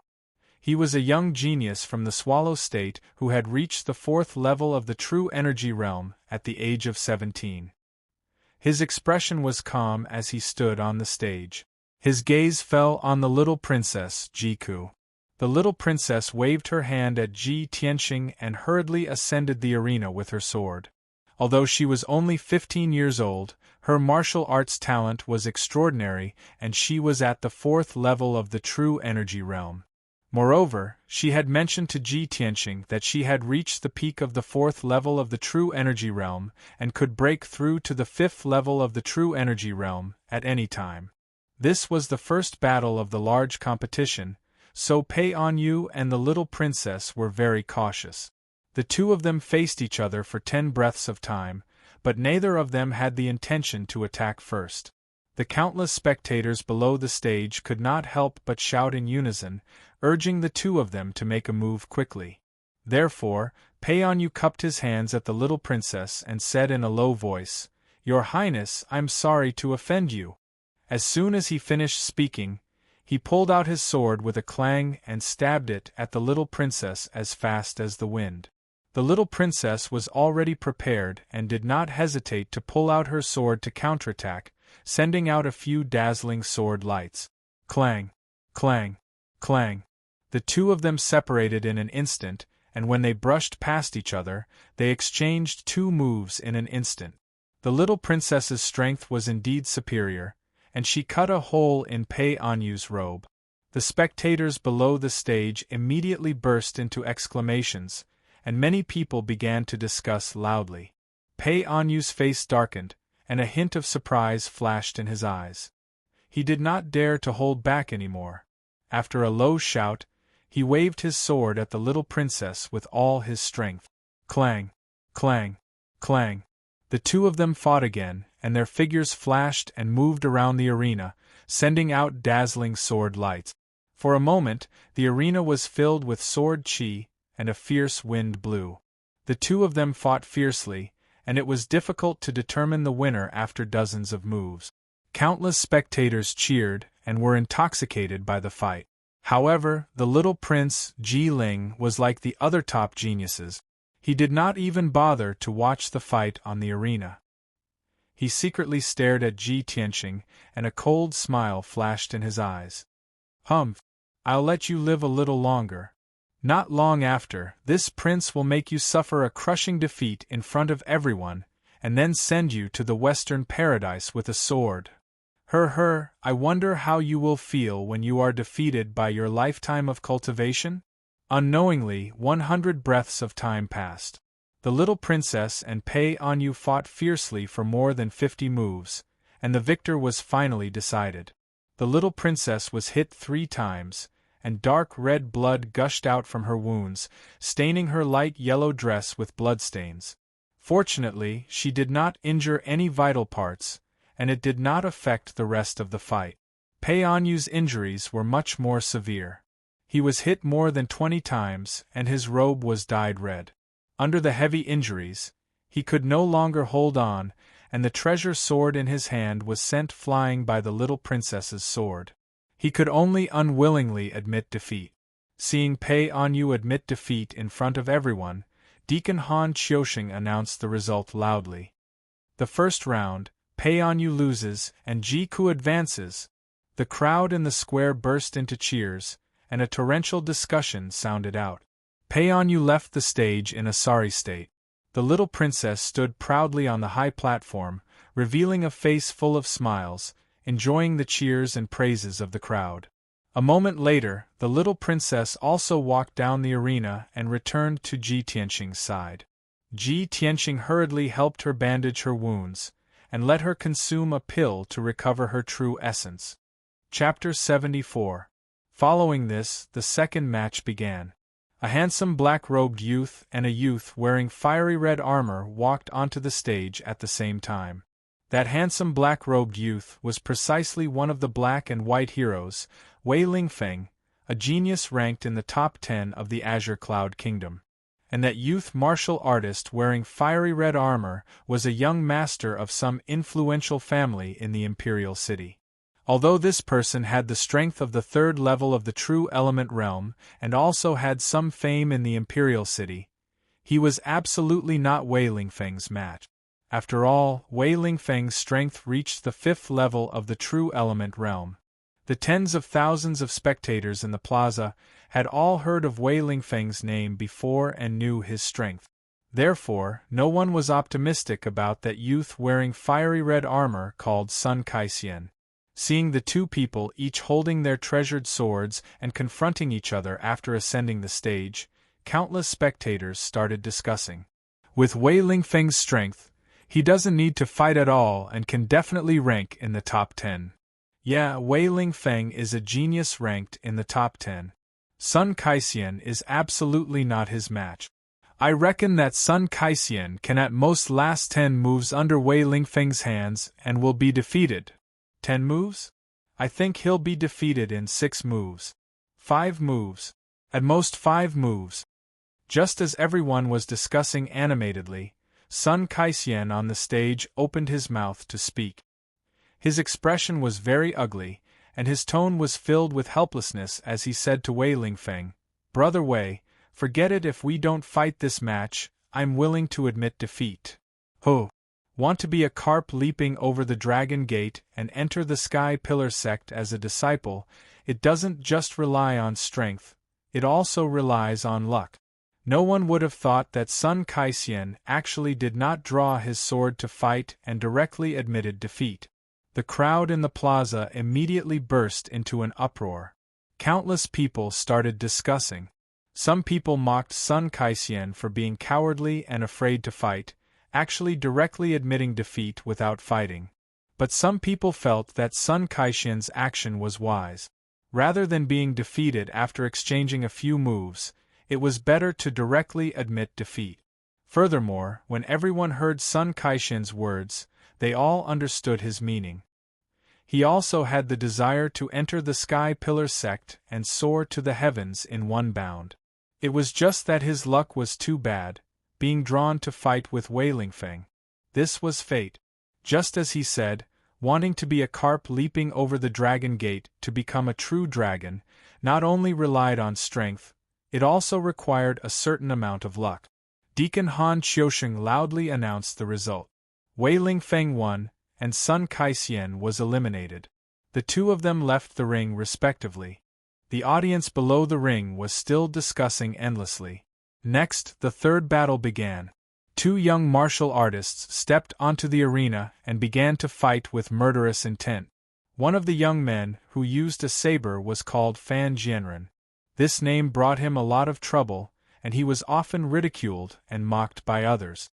He was a young genius from the Swallow State who had reached the 4th level of the true energy realm at the age of 17. His expression was calm as he stood on the stage. His gaze fell on the little princess, Jiku. The little princess waved her hand at Ji Tianqing and hurriedly ascended the arena with her sword. Although she was only 15 years old, her martial arts talent was extraordinary and she was at the 4th level of the true energy realm. Moreover, she had mentioned to Ji Tianqing that she had reached the peak of the 4th level of the true energy realm and could break through to the 5th level of the true energy realm at any time. This was the first battle of the large competition, so Peiyonyu and the little princess were very cautious. The two of them faced each other for 10 breaths of time, but neither of them had the intention to attack first. The countless spectators below the stage could not help but shout in unison, urging the two of them to make a move quickly. Therefore, Peiyonyu cupped his hands at the little princess and said in a low voice, "Your Highness, I'm sorry to offend you." As soon as he finished speaking, he pulled out his sword with a clang and stabbed it at the little princess as fast as the wind. The little princess was already prepared and did not hesitate to pull out her sword to counterattack, sending out a few dazzling sword lights. Clang! Clang! Clang! The two of them separated in an instant, and when they brushed past each other, they exchanged 2 moves in an instant. The little princess's strength was indeed superior, and she cut a hole in Peiyonyu's robe. The spectators below the stage immediately burst into exclamations, and many people began to discuss loudly. Peiyonyu's face darkened, and a hint of surprise flashed in his eyes. He did not dare to hold back any more. After a low shout, he waved his sword at the little princess with all his strength. Clang! Clang! Clang! The two of them fought again, and their figures flashed and moved around the arena, sending out dazzling sword lights. For a moment, the arena was filled with sword chi, and a fierce wind blew. The two of them fought fiercely, and it was difficult to determine the winner after dozens of moves. Countless spectators cheered and were intoxicated by the fight. However, the little prince, Ji Ling, was like the other top geniuses. He did not even bother to watch the fight on the arena. He secretly stared at Ji Tianqing, and a cold smile flashed in his eyes. Humph! I'll let you live a little longer. Not long after, this prince will make you suffer a crushing defeat in front of everyone, and then send you to the Western Paradise with a sword. I wonder how you will feel when you are defeated by your lifetime of cultivation? Unknowingly, 100 breaths of time passed. The little princess and Peiyonyu fought fiercely for more than 50 moves, and the victor was finally decided. The little princess was hit 3 times, and dark red blood gushed out from her wounds, staining her light yellow dress with bloodstains. Fortunately, she did not injure any vital parts, and it did not affect the rest of the fight. Peiyonyu's injuries were much more severe. He was hit more than 20 times, and his robe was dyed red. Under the heavy injuries, he could no longer hold on, and the treasure sword in his hand was sent flying by the little princess's sword. He could only unwillingly admit defeat. Seeing Peiyonyu admit defeat in front of everyone, Deacon Han Qiusheng announced the result loudly. The first round, Peiyonyu loses and Jiku advances. The crowd in the square burst into cheers, and a torrential discussion sounded out. Paeonu left the stage in a sorry state. The little princess stood proudly on the high platform, revealing a face full of smiles, enjoying the cheers and praises of the crowd. A moment later, the little princess also walked down the arena and returned to Ji Tianqing's side. Ji Tianqing hurriedly helped her bandage her wounds, and let her consume a pill to recover her true essence. Chapter 74. Following this, the second match began. A handsome black-robed youth and a youth wearing fiery red armor walked onto the stage at the same time. That handsome black-robed youth was precisely one of the black and white heroes, Wei Lingfeng, a genius ranked in the top 10 of the Azure Cloud Kingdom. And that youth martial artist wearing fiery red armor was a young master of some influential family in the Imperial City. Although this person had the strength of the third level of the true element realm and also had some fame in the Imperial City, he was absolutely not Wei Lingfeng's match. After all, Wei Lingfeng's strength reached the fifth level of the true element realm. The tens of thousands of spectators in the plaza had all heard of Wei Lingfeng's name before and knew his strength. Therefore, no one was optimistic about that youth wearing fiery red armor called Sun Kaixian. Seeing the two people each holding their treasured swords and confronting each other after ascending the stage, countless spectators started discussing. With Wei Lingfeng's strength, he doesn't need to fight at all and can definitely rank in the top 10. Yeah, Wei Lingfeng is a genius ranked in the top 10. Sun Kaixian is absolutely not his match. I reckon that Sun Kaixian can at most last 10 moves under Wei Lingfeng's hands and will be defeated. 10 moves? I think he'll be defeated in 6 moves. 5 moves. At most 5 moves. Just as everyone was discussing animatedly, Sun Kaixian on the stage opened his mouth to speak. His expression was very ugly, and his tone was filled with helplessness as he said to Wei Lingfeng, "Brother Wei, forget it if we don't fight this match, I'm willing to admit defeat." "Ho! Want to be a carp leaping over the dragon gate and enter the Sky Pillar sect as a disciple? It doesn't just rely on strength, it also relies on luck." No one would have thought that Sun Kaixian actually did not draw his sword to fight and directly admitted defeat. The crowd in the plaza immediately burst into an uproar. Countless people started discussing. Some people mocked Sun Kaixian for being cowardly and afraid to fight, actually directly admitting defeat without fighting. But some people felt that Sun Kaixian's action was wise. Rather than being defeated after exchanging a few moves, it was better to directly admit defeat. Furthermore, when everyone heard Sun Kaixian's words, they all understood his meaning. He also had the desire to enter the Sky Pillar sect and soar to the heavens in one bound. It was just that his luck was too bad, being drawn to fight with Wei Lingfeng. This was fate. Just as he said, wanting to be a carp leaping over the dragon gate to become a true dragon, not only relied on strength, it also required a certain amount of luck. Deacon Han Qiusheng loudly announced the result. Wei Lingfeng won, and Sun Kaixian was eliminated. The two of them left the ring respectively. The audience below the ring was still discussing endlessly. Next, the third battle began. 2 young martial artists stepped onto the arena and began to fight with murderous intent. One of the young men who used a saber was called Fan Jianren. This name brought him a lot of trouble, and he was often ridiculed and mocked by others.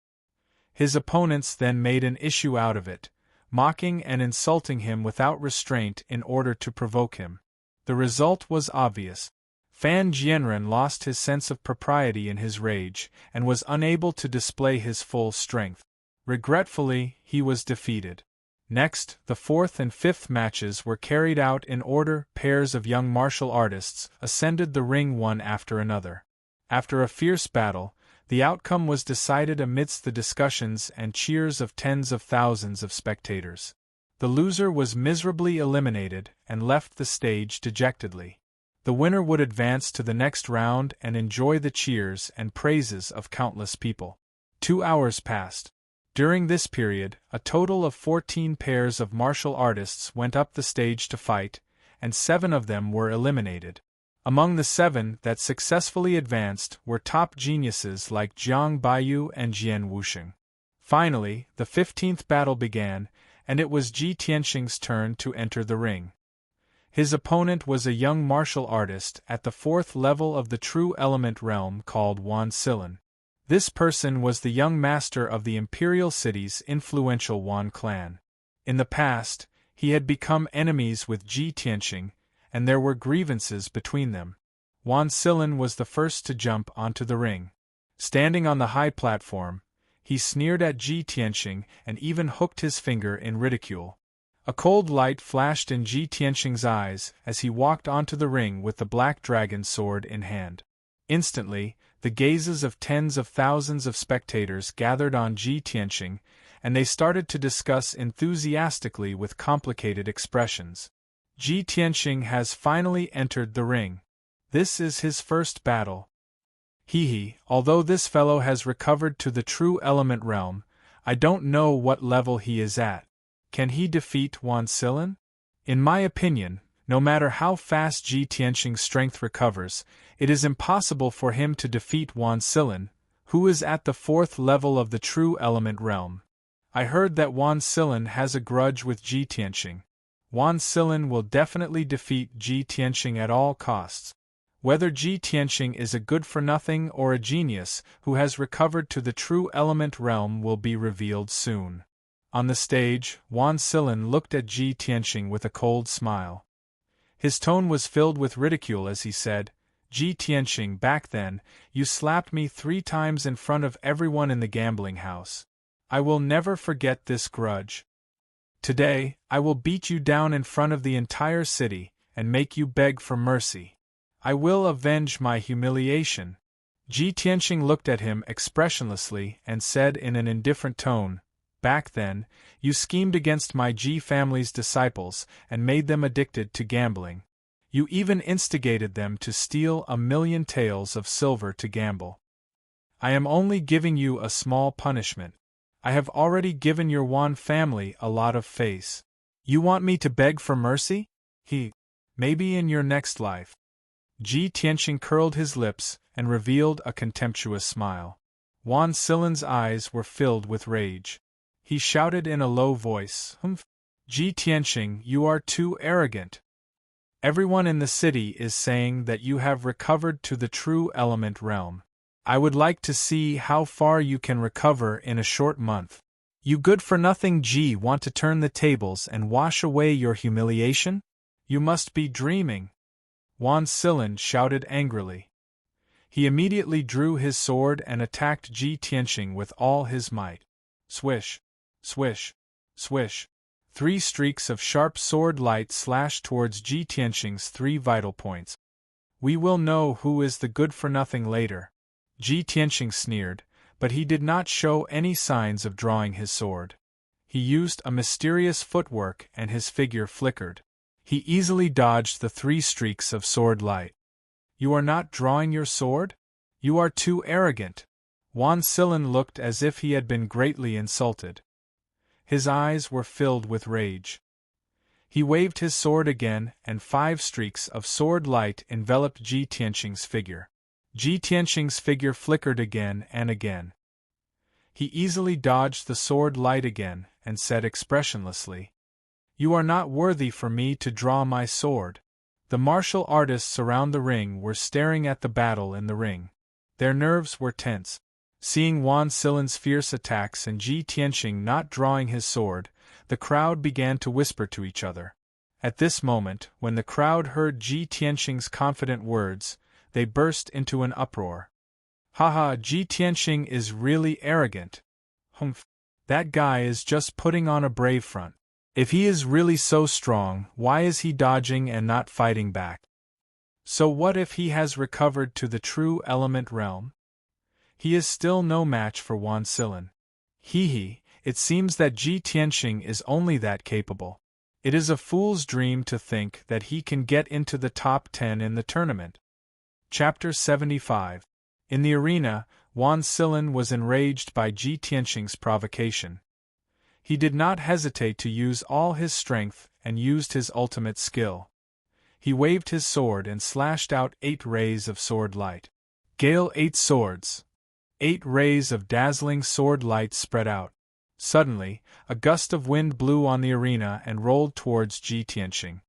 His opponents then made an issue out of it, mocking and insulting him without restraint in order to provoke him. The result was obvious. Fan Jianren lost his sense of propriety in his rage and was unable to display his full strength. Regretfully, he was defeated. Next, the 4th and 5th matches were carried out in order. Pairs of young martial artists ascended the ring one after another. After a fierce battle, the outcome was decided amidst the discussions and cheers of tens of thousands of spectators. The loser was miserably eliminated and left the stage dejectedly. The winner would advance to the next round and enjoy the cheers and praises of countless people. 2 hours passed. During this period, a total of 14 pairs of martial artists went up the stage to fight, and 7 of them were eliminated. Among the 7 that successfully advanced were top geniuses like Jiang Baiyu and Jian Wusheng. Finally, the 15th battle began, and it was Ji Tianxing's turn to enter the ring. His opponent was a young martial artist at the 4th level of the true element realm called Wan Silin. This person was the young master of the imperial city's influential Wan clan. In the past, he had become enemies with Ji Tianxing, and there were grievances between them. Wan Silin was the first to jump onto the ring. Standing on the high platform, he sneered at Ji Tianxing and even hooked his finger in ridicule. A cold light flashed in Ji Tianxing's eyes as he walked onto the ring with the black dragon sword in hand. Instantly, the gazes of tens of thousands of spectators gathered on Ji Tianxing, and they started to discuss enthusiastically with complicated expressions. Ji Tianxing has finally entered the ring. This is his first battle. Although this fellow has recovered to the true element realm, I don't know what level he is at. Can he defeat Wan Silin? In my opinion, no matter how fast Ji Tianxing's strength recovers, it is impossible for him to defeat Wan Silin, who is at the 4th level of the true element realm. I heard that Wan Silin has a grudge with Ji Tianxing. Wan Silin will definitely defeat Ji Tianxing at all costs. Whether Ji Tianxing is a good-for-nothing or a genius who has recovered to the true element realm will be revealed soon. On the stage, Wan Silin looked at Ji Tianxing with a cold smile. His tone was filled with ridicule as he said, "Ji Tianxing, back then, you slapped me 3 times in front of everyone in the gambling house. I will never forget this grudge. Today, I will beat you down in front of the entire city and make you beg for mercy. I will avenge my humiliation." Ji Tianxing looked at him expressionlessly and said in an indifferent tone, "Back then, you schemed against my Ji family's disciples and made them addicted to gambling. You even instigated them to steal 1,000,000 taels of silver to gamble. I am only giving you a small punishment. I have already given your Wan family a lot of face. You want me to beg for mercy? Maybe in your next life." Ji Tianxing curled his lips and revealed a contemptuous smile. Wan Silin's eyes were filled with rage. He shouted in a low voice, "Ji Tianxing, you are too arrogant. Everyone in the city is saying that you have recovered to the true element realm. I would like to see how far you can recover in a short month. You good-for-nothing Ji want to turn the tables and wash away your humiliation? You must be dreaming." Wan Silin shouted angrily. He immediately drew his sword and attacked Ji Tianxing with all his might. Swish, swish, swish. 3 streaks of sharp sword light slashed towards Ji Tianxing's 3 vital points. "We will know who is the good-for-nothing later." Ji Tianxing sneered, but he did not show any signs of drawing his sword. He used a mysterious footwork and his figure flickered. He easily dodged the 3 streaks of sword light. "You are not drawing your sword? You are too arrogant." Wan Silin looked as if he had been greatly insulted. His eyes were filled with rage. He waved his sword again, and 5 streaks of sword light enveloped Ji Tianxing's figure. Ji Tianxing's figure flickered again and again. He easily dodged the sword light again, and said expressionlessly, "You are not worthy for me to draw my sword." The martial artists around the ring were staring at the battle in the ring. Their nerves were tense. Seeing Wan Silin's fierce attacks and Ji Tianxing not drawing his sword, the crowd began to whisper to each other. At this moment, when the crowd heard Ji Tianxing's confident words, they burst into an uproar. "Haha, Ji Tianxing is really arrogant. Humph. That guy is just putting on a brave front. If he is really so strong, why is he dodging and not fighting back? So what if he has recovered to the true element realm? He is still no match for Wan Silin. It seems that Ji Tianxing is only that capable. It is a fool's dream to think that he can get into the top 10 in the tournament." Chapter 75. In the arena, Wan Silin was enraged by Ji Tianxing's provocation. He did not hesitate to use all his strength and used his ultimate skill. He waved his sword and slashed out 8 rays of sword light. Gale 8 swords. 8 rays of dazzling sword light spread out. Suddenly, a gust of wind blew on the arena and rolled towards Ji Tianqing.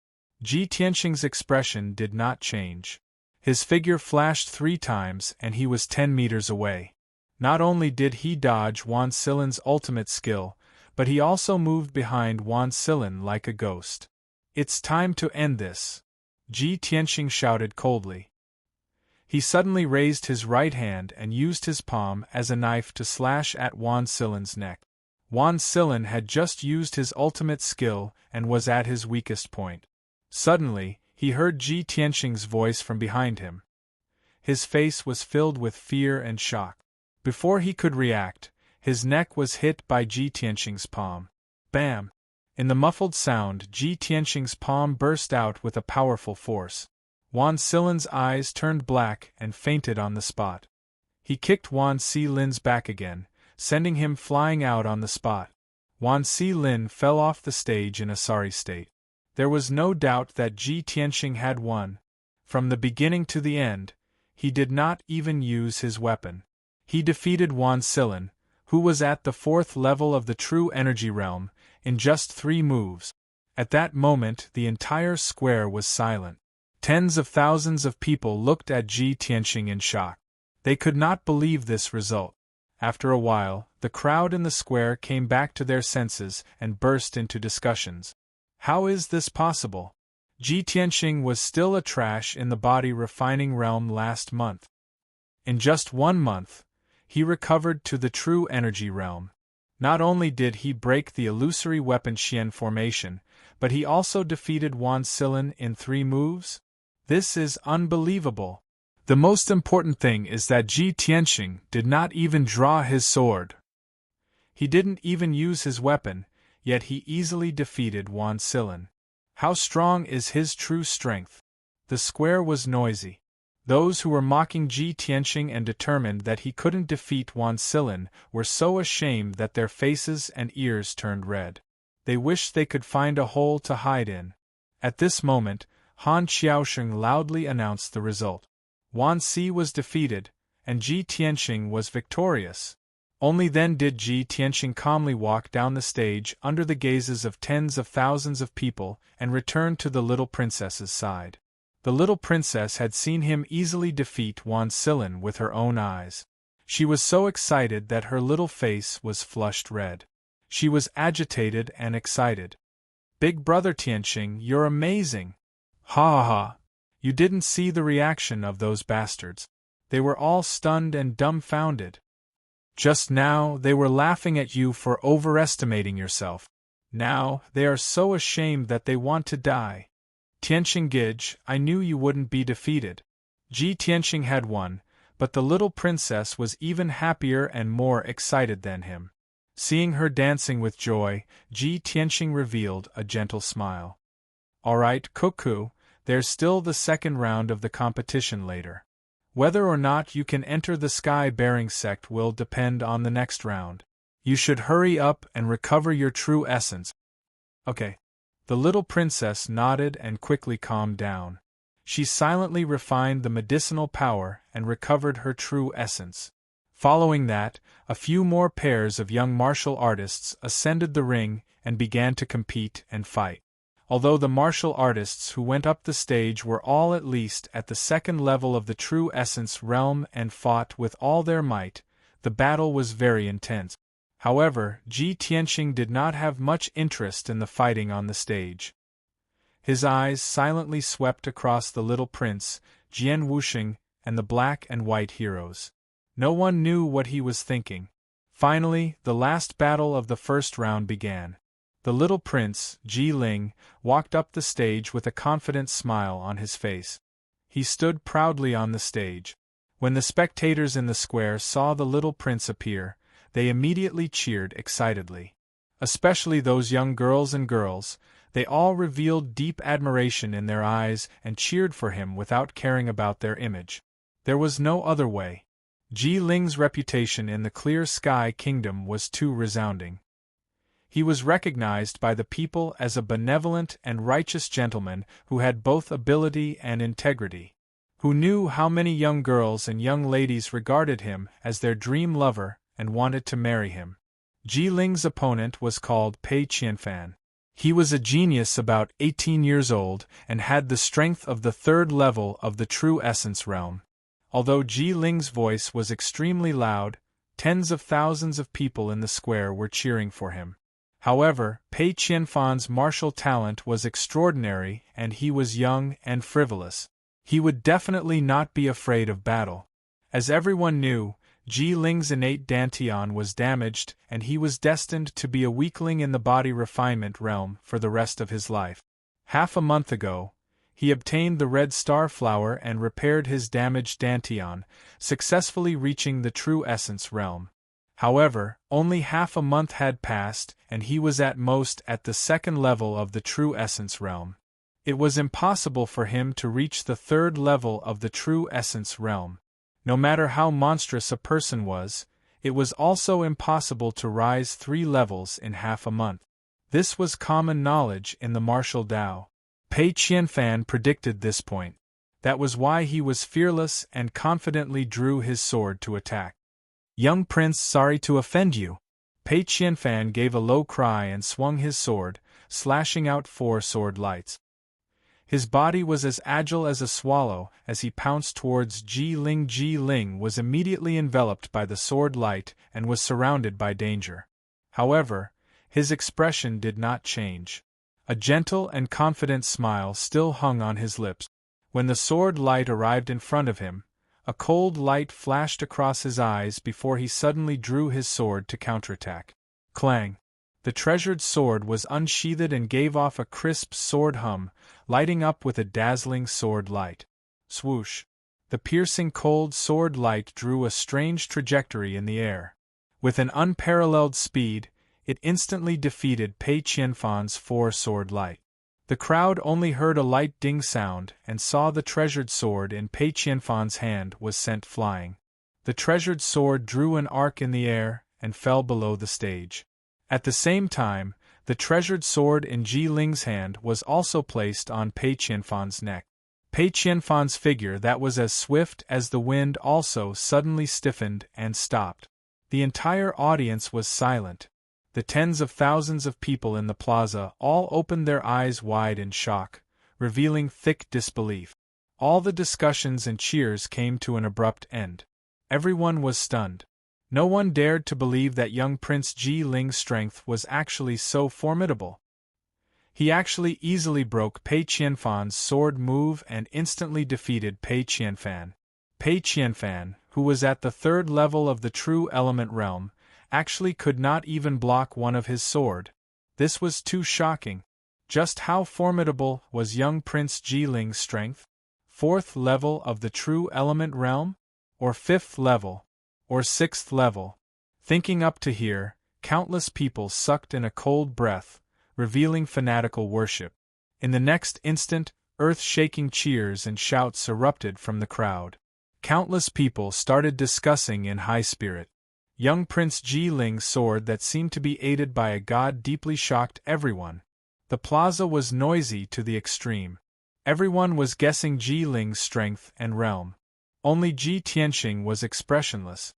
Ji Tianqing's expression did not change. His figure flashed 3 times and he was 10 meters away. Not only did he dodge Wan Silin's ultimate skill, but he also moved behind Wan Silin like a ghost. "It's time to end this," Ji Tianqing shouted coldly. He suddenly raised his right hand and used his palm as a knife to slash at Wan Silin's neck. Wan Silin had just used his ultimate skill and was at his weakest point. Suddenly, he heard Ji Tianqing's voice from behind him. His face was filled with fear and shock. Before he could react, his neck was hit by Ji Tianqing's palm. Bam! In the muffled sound, Ji Tianqing's palm burst out with a powerful force. Wan Silin's eyes turned black and fainted on the spot. He kicked Wan Silin's back again, sending him flying out on the spot. Wan Silin fell off the stage in a sorry state. There was no doubt that Ji Tianqing had won. From the beginning to the end, he did not even use his weapon. He defeated Wan Silin, who was at the 4th level of the true energy realm, in just 3 moves. At that moment the entire square was silent. Tens of thousands of people looked at Ji Tianqing in shock. They could not believe this result. After a while, the crowd in the square came back to their senses and burst into discussions. How is this possible? Ji Tianqing was still a trash in the body refining realm last month. In just 1 month, he recovered to the true energy realm. Not only did he break the illusory weapon Xian formation, but he also defeated Wan Silin in 3 moves? This is unbelievable. The most important thing is that Ji Tianqing did not even draw his sword. He didn't even use his weapon, yet he easily defeated Wan Silin. How strong is his true strength? The square was noisy. Those who were mocking Ji Tianqing and determined that he couldn't defeat Wan Silin were so ashamed that their faces and ears turned red. They wished they could find a hole to hide in. At this moment, Han Qiaosheng loudly announced the result. Wan Si was defeated, and Ji Tianqing was victorious. Only then did Ji Tianqing calmly walk down the stage under the gazes of tens of thousands of people and return to the little princess's side. The little princess had seen him easily defeat Wan Silin with her own eyes. She was so excited that her little face was flushed red. She was agitated and excited. "Big brother Tianqing, you're amazing!" "Ha ha ha! You didn't see the reaction of those bastards. They were all stunned and dumbfounded. Just now, they were laughing at you for overestimating yourself. Now, they are so ashamed that they want to die. Tianqing Gij, I knew you wouldn't be defeated." Ji Tianqing had won, but the little princess was even happier and more excited than him. Seeing her dancing with joy, Ji Tianqing revealed a gentle smile. "All right, Cuckoo, there's still the 2nd round of the competition later. Whether or not you can enter the sky-bearing sect will depend on the next round. You should hurry up and recover your true essence." "Okay." The little princess nodded and quickly calmed down. She silently refined the medicinal power and recovered her true essence. Following that, a few more pairs of young martial artists ascended the ring and began to compete and fight. Although the martial artists who went up the stage were all at least at the 2nd level of the true essence realm and fought with all their might, the battle was very intense. However, Ji Tianqing did not have much interest in the fighting on the stage. His eyes silently swept across the little prince, Jian Wuxing, and the black and white heroes. No one knew what he was thinking. Finally, the last battle of the 1st round began. The little prince, Ji Ling, walked up the stage with a confident smile on his face. He stood proudly on the stage. When the spectators in the square saw the little prince appear, they immediately cheered excitedly. Especially those young girls and girls, they all revealed deep admiration in their eyes and cheered for him without caring about their image. There was no other way. Ji Ling's reputation in the Clear Sky Kingdom was too resounding. He was recognized by the people as a benevolent and righteous gentleman who had both ability and integrity, who knew how many young girls and young ladies regarded him as their dream lover and wanted to marry him. Ji Ling's opponent was called Pei Qianfan. He was a genius about 18 years old and had the strength of the third level of the true essence realm. Although Ji Ling's voice was extremely loud, tens of thousands of people in the square were cheering for him. However, Pei Qianfan's martial talent was extraordinary and he was young and frivolous. He would definitely not be afraid of battle. As everyone knew, Ji Ling's innate dantian was damaged and he was destined to be a weakling in the body refinement realm for the rest of his life. Half a month ago, he obtained the red star flower and repaired his damaged dantian, successfully reaching the true essence realm. However, only half a month had passed and he was at most at the second level of the true essence realm. It was impossible for him to reach the third level of the true essence realm. No matter how monstrous a person was, it was also impossible to rise 3 levels in half a month. This was common knowledge in the martial Tao. Pei Qianfan predicted this point. That was why he was fearless and confidently drew his sword to attack. "Young prince, sorry to offend you." Pei Qianfan gave a low cry and swung his sword, slashing out 4 sword lights. His body was as agile as a swallow as he pounced towards Ji Ling. Ji Ling was immediately enveloped by the sword light and was surrounded by danger. However, his expression did not change. A gentle and confident smile still hung on his lips. When the sword light arrived in front of him, a cold light flashed across his eyes before he suddenly drew his sword to counterattack. Clang! The treasured sword was unsheathed and gave off a crisp sword hum, lighting up with a dazzling sword light. Swoosh! The piercing cold sword light drew a strange trajectory in the air. With an unparalleled speed, it instantly defeated Pei Qianfan's 4 sword light. The crowd only heard a light ding sound and saw the treasured sword in Pei Qianfan's hand was sent flying. The treasured sword drew an arc in the air and fell below the stage. At the same time, the treasured sword in Ji Ling's hand was also placed on Pei Qianfan's neck. Pei Qianfan's figure that was as swift as the wind also suddenly stiffened and stopped. The entire audience was silent. The tens of thousands of people in the plaza all opened their eyes wide in shock, revealing thick disbelief. All the discussions and cheers came to an abrupt end. Everyone was stunned. No one dared to believe that young Prince Ji Ling's strength was actually so formidable. He actually easily broke Pei Qianfan's sword move and instantly defeated Pei Qianfan. Pei Qianfan, who was at the 3rd level of the true element realm, actually could not even block one of his sword. This was too shocking. Just how formidable was young Prince Ji Ling's strength? 4th level of the true element realm? Or 5th level? Or 6th level? Thinking up to here, countless people sucked in a cold breath, revealing fanatical worship. In the next instant, earth-shaking cheers and shouts erupted from the crowd. Countless people started discussing in high spirit. Young Prince Ji Ling's sword that seemed to be aided by a god deeply shocked everyone. The plaza was noisy to the extreme. Everyone was guessing Ji Ling's strength and realm. Only Ji Tianxing was expressionless.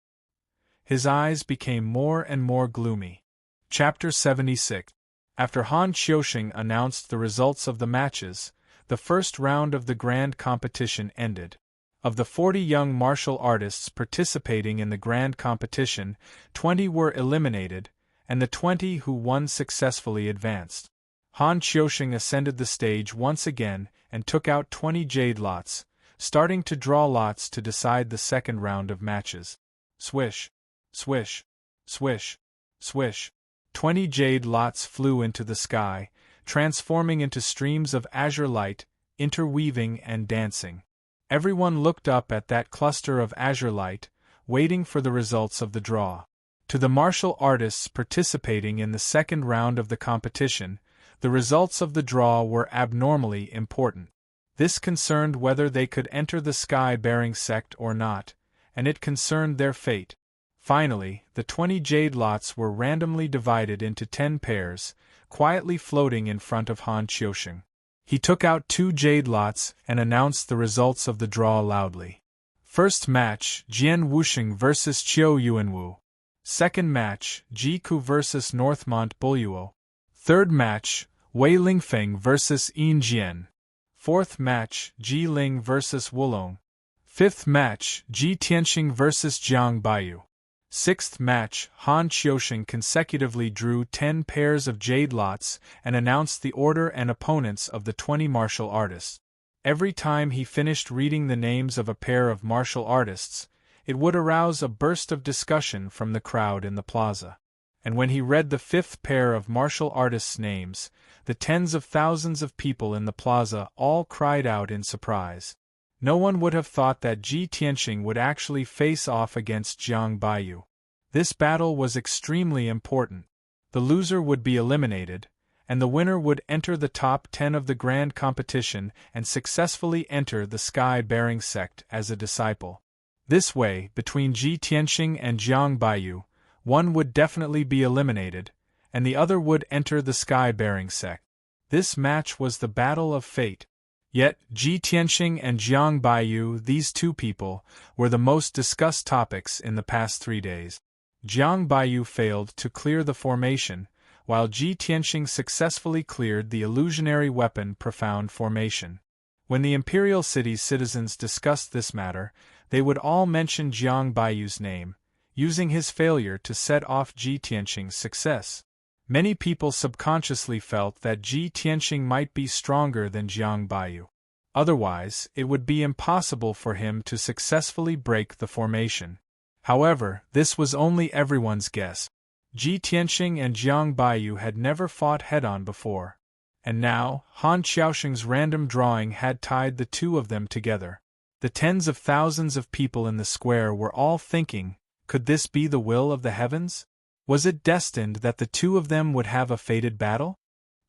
His eyes became more and more gloomy. Chapter 76. After Han Qiusheng announced the results of the matches, the first round of the grand competition ended. Of the 40 young martial artists participating in the grand competition, 20 were eliminated, and the 20 who won successfully advanced. Han Qiusheng ascended the stage once again and took out 20 jade lots, starting to draw lots to decide the second round of matches. Swish! Swish! Swish! Swish! 20 jade lots flew into the sky, transforming into streams of azure light, interweaving and dancing. Everyone looked up at that cluster of azure light, waiting for the results of the draw. To the martial artists participating in the second round of the competition, the results of the draw were abnormally important. This concerned whether they could enter the sky-bearing sect or not, and it concerned their fate. Finally, the 20 jade lots were randomly divided into 10 pairs, quietly floating in front of Han Qiusheng. He took out 2 jade lots and announced the results of the draw loudly. First match, Jian Wuxing vs Qiu Yuanwu. Second match, Ji Ku vs Northmont Buluo. Third match, Wei Lingfeng vs Yin Jian. Fourth match, Ji Ling vs Wulong. Fifth match, Ji Tianxing vs Jiang Baiyu. Sixth match, Han Qiusheng consecutively drew 10 pairs of jade lots and announced the order and opponents of the 20 martial artists. Every time he finished reading the names of a pair of martial artists, it would arouse a burst of discussion from the crowd in the plaza. And when he read the 5th pair of martial artists' names, the tens of thousands of people in the plaza all cried out in surprise. No one would have thought that Ji Tianxing would actually face off against Jiang Baiyu. This battle was extremely important. The loser would be eliminated, and the winner would enter the top 10 of the grand competition and successfully enter the sky-bearing sect as a disciple. This way, between Ji Tianxing and Jiang Baiyu, one would definitely be eliminated, and the other would enter the sky-bearing sect. This match was the battle of fate. Yet, Ji Tianxing and Jiang Baiyu, these two people, were the most discussed topics in the past 3 days. Jiang Baiyu failed to clear the formation, while Ji Tianxing successfully cleared the illusionary weapon Profound Formation. When the Imperial City's citizens discussed this matter, they would all mention Jiang Baiyu's name, using his failure to set off Ji Tianxing's success. Many people subconsciously felt that Ji Tianxing might be stronger than Jiang Baiyu. Otherwise, it would be impossible for him to successfully break the formation. However, this was only everyone's guess. Ji Tianxing and Jiang Baiyu had never fought head-on before. And now, Han Qiusheng's random drawing had tied the two of them together. The tens of thousands of people in the square were all thinking, could this be the will of the heavens? Was it destined that the two of them would have a fated battle?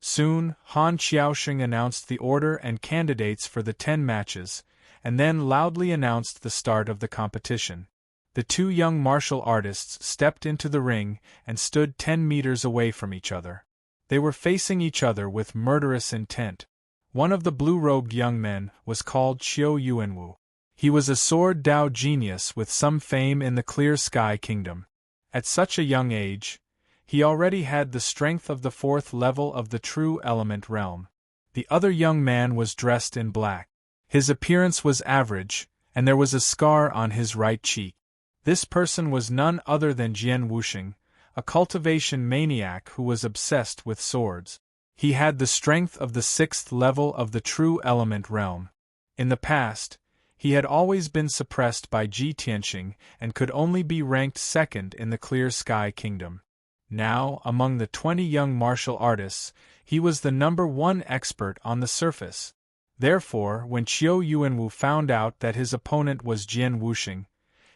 Soon, Han Qiusheng announced the order and candidates for the 10 matches, and then loudly announced the start of the competition. The two young martial artists stepped into the ring and stood 10 meters away from each other. They were facing each other with murderous intent. One of the blue-robed young men was called Qiu Yuanwu. He was a sword Dao genius with some fame in the Clear Sky Kingdom. At such a young age, he already had the strength of the 4th level of the True Element realm. The other young man was dressed in black. His appearance was average, and there was a scar on his right cheek. This person was none other than Jian Wuxing, a cultivation maniac who was obsessed with swords. He had the strength of the 6th level of the True Element realm. In the past, he had always been suppressed by Ji Tianxing and could only be ranked 2nd in the Clear Sky Kingdom. Now, among the 20 young martial artists, he was the number 1 expert on the surface. Therefore, when Qiu Yuanwu found out that his opponent was Jian Wuxing,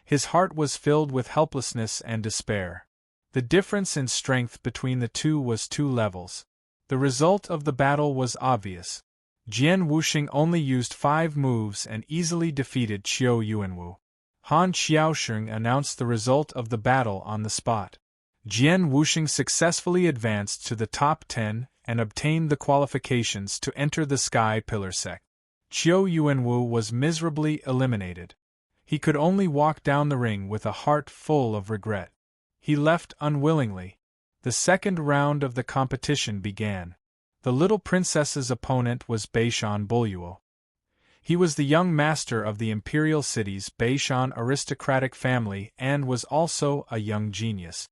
his heart was filled with helplessness and despair. The difference in strength between the two was 2 levels. The result of the battle was obvious. Jian Wuxing only used 5 moves and easily defeated Qiu Yuanwu. Han Qiusheng announced the result of the battle on the spot. Jian Wuxing successfully advanced to the top 10 and obtained the qualifications to enter the Sky Pillar sect. Qiu Yuanwu was miserably eliminated. He could only walk down the ring with a heart full of regret. He left unwillingly. The second round of the competition began. The little princess's opponent was Beishan Buluo. He was the young master of the Imperial City's Beishan aristocratic family and was also a young genius.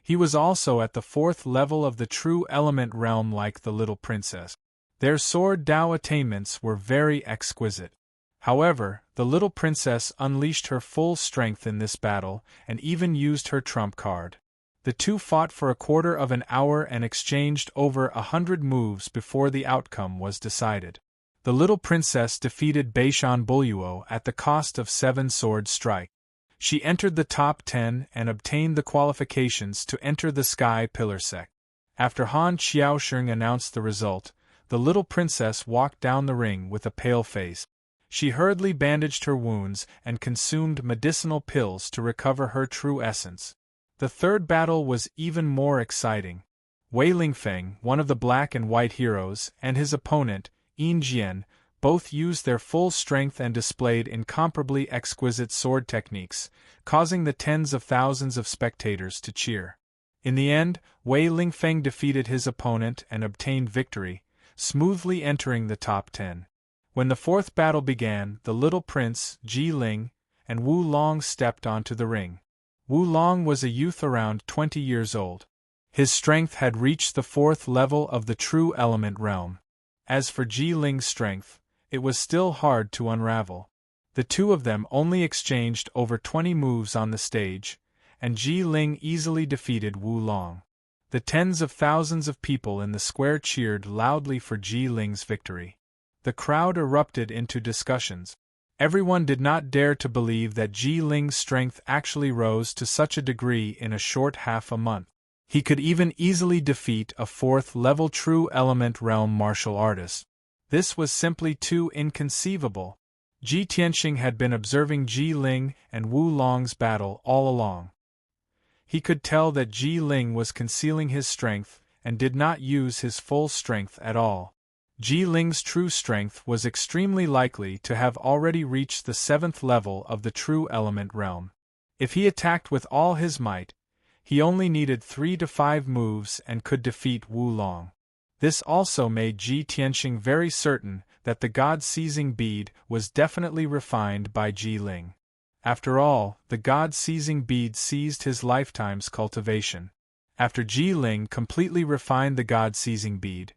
He was also at the 4th level of the True Element realm like the little princess. Their sword Dao attainments were very exquisite. However, the little princess unleashed her full strength in this battle and even used her trump card. The two fought for a quarter of an hour and exchanged over 100 moves before the outcome was decided. The little princess defeated Beishan Buluo at the cost of 7 sword strike. She entered the top 10 and obtained the qualifications to enter the Sky Pillar sect. After Han Qiusheng announced the result, the little princess walked down the ring with a pale face. She hurriedly bandaged her wounds and consumed medicinal pills to recover her true essence. The third battle was even more exciting. Wei Lingfeng, one of the black and white heroes, and his opponent, Yin Jian, both used their full strength and displayed incomparably exquisite sword techniques, causing the tens of thousands of spectators to cheer. In the end, Wei Lingfeng defeated his opponent and obtained victory, smoothly entering the top 10. When the fourth battle began, the little prince, Ji Ling, and Wu Long stepped onto the ring. Wu Long was a youth around 20 years old. His strength had reached the fourth level of the true element realm. As for Ji Ling's strength, it was still hard to unravel. The two of them only exchanged over 20 moves on the stage, and Ji Ling easily defeated Wu Long. The tens of thousands of people in the square cheered loudly for Ji Ling's victory. The crowd erupted into discussions. Everyone did not dare to believe that Ji Ling's strength actually rose to such a degree in a short half a month. He could even easily defeat a fourth-level true element realm martial artist. This was simply too inconceivable. Ji Tianxing had been observing Ji Ling and Wu Long's battle all along. He could tell that Ji Ling was concealing his strength and did not use his full strength at all. Ji Ling's true strength was extremely likely to have already reached the 7th level of the true element realm. If he attacked with all his might, he only needed 3 to 5 moves and could defeat Wu Long. This also made Ji Tianxing very certain that the God-seizing bead was definitely refined by Ji Ling. After all, the God-seizing bead seized his lifetime's cultivation. After Ji Ling completely refined the God-seizing bead,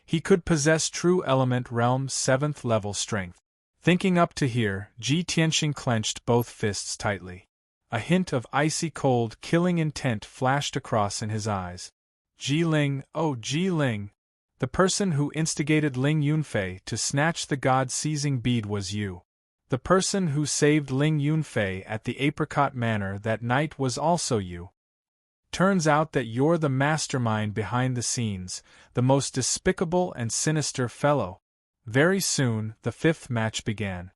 he could possess true element realm's 7th level strength. Thinking up to here, Ji Tianxing clenched both fists tightly. A hint of icy cold, killing intent flashed across in his eyes. Ji Ling, oh Ji Ling! The person who instigated Ling Yunfei to snatch the God-seizing bead was you. The person who saved Ling Yunfei at the Apricot Manor that night was also you. Turns out that you're the mastermind behind the scenes, the most despicable and sinister fellow. Very soon, the 5th match began.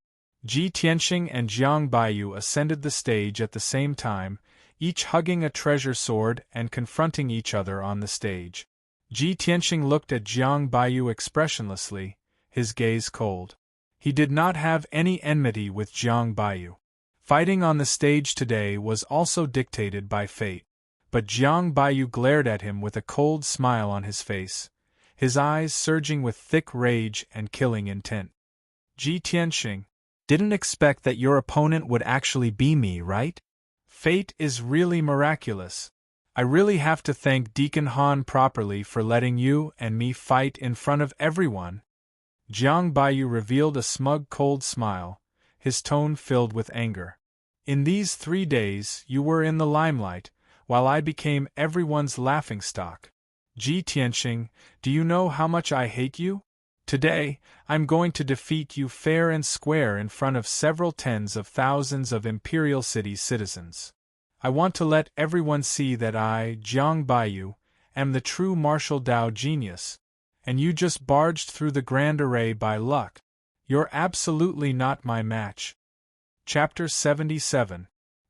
Ji Tianxing and Jiang Baiyu ascended the stage at the same time, each hugging a treasure sword and confronting each other on the stage. Ji Tianxing looked at Jiang Baiyu expressionlessly, his gaze cold. He did not have any enmity with Jiang Baiyu. Fighting on the stage today was also dictated by fate. But Jiang Baiyu glared at him with a cold smile on his face, his eyes surging with thick rage and killing intent. Ji Tianxing, didn't expect that your opponent would actually be me, right? Fate is really miraculous. I really have to thank Deacon Han properly for letting you and me fight in front of everyone. Jiang Baiyu revealed a smug cold smile, his tone filled with anger. In these 3 days you were in the limelight, while I became everyone's laughingstock. Ji Tianxing, do you know how much I hate you? Today, I'm going to defeat you fair and square in front of several tens of thousands of Imperial City citizens. I want to let everyone see that I, Jiang Baiyu, am the true martial Dao genius, and you just barged through the grand array by luck. You're absolutely not my match. Chapter 77.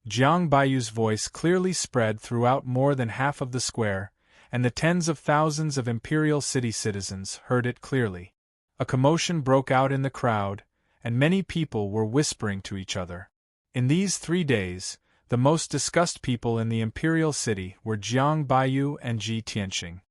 Jiang Baiyu's voice clearly spread throughout more than half of the square, and the tens of thousands of Imperial City citizens heard it clearly. A commotion broke out in the crowd, and many people were whispering to each other. In these 3 days, the most discussed people in the Imperial City were Jiang Baiyu and Ji Tianxing.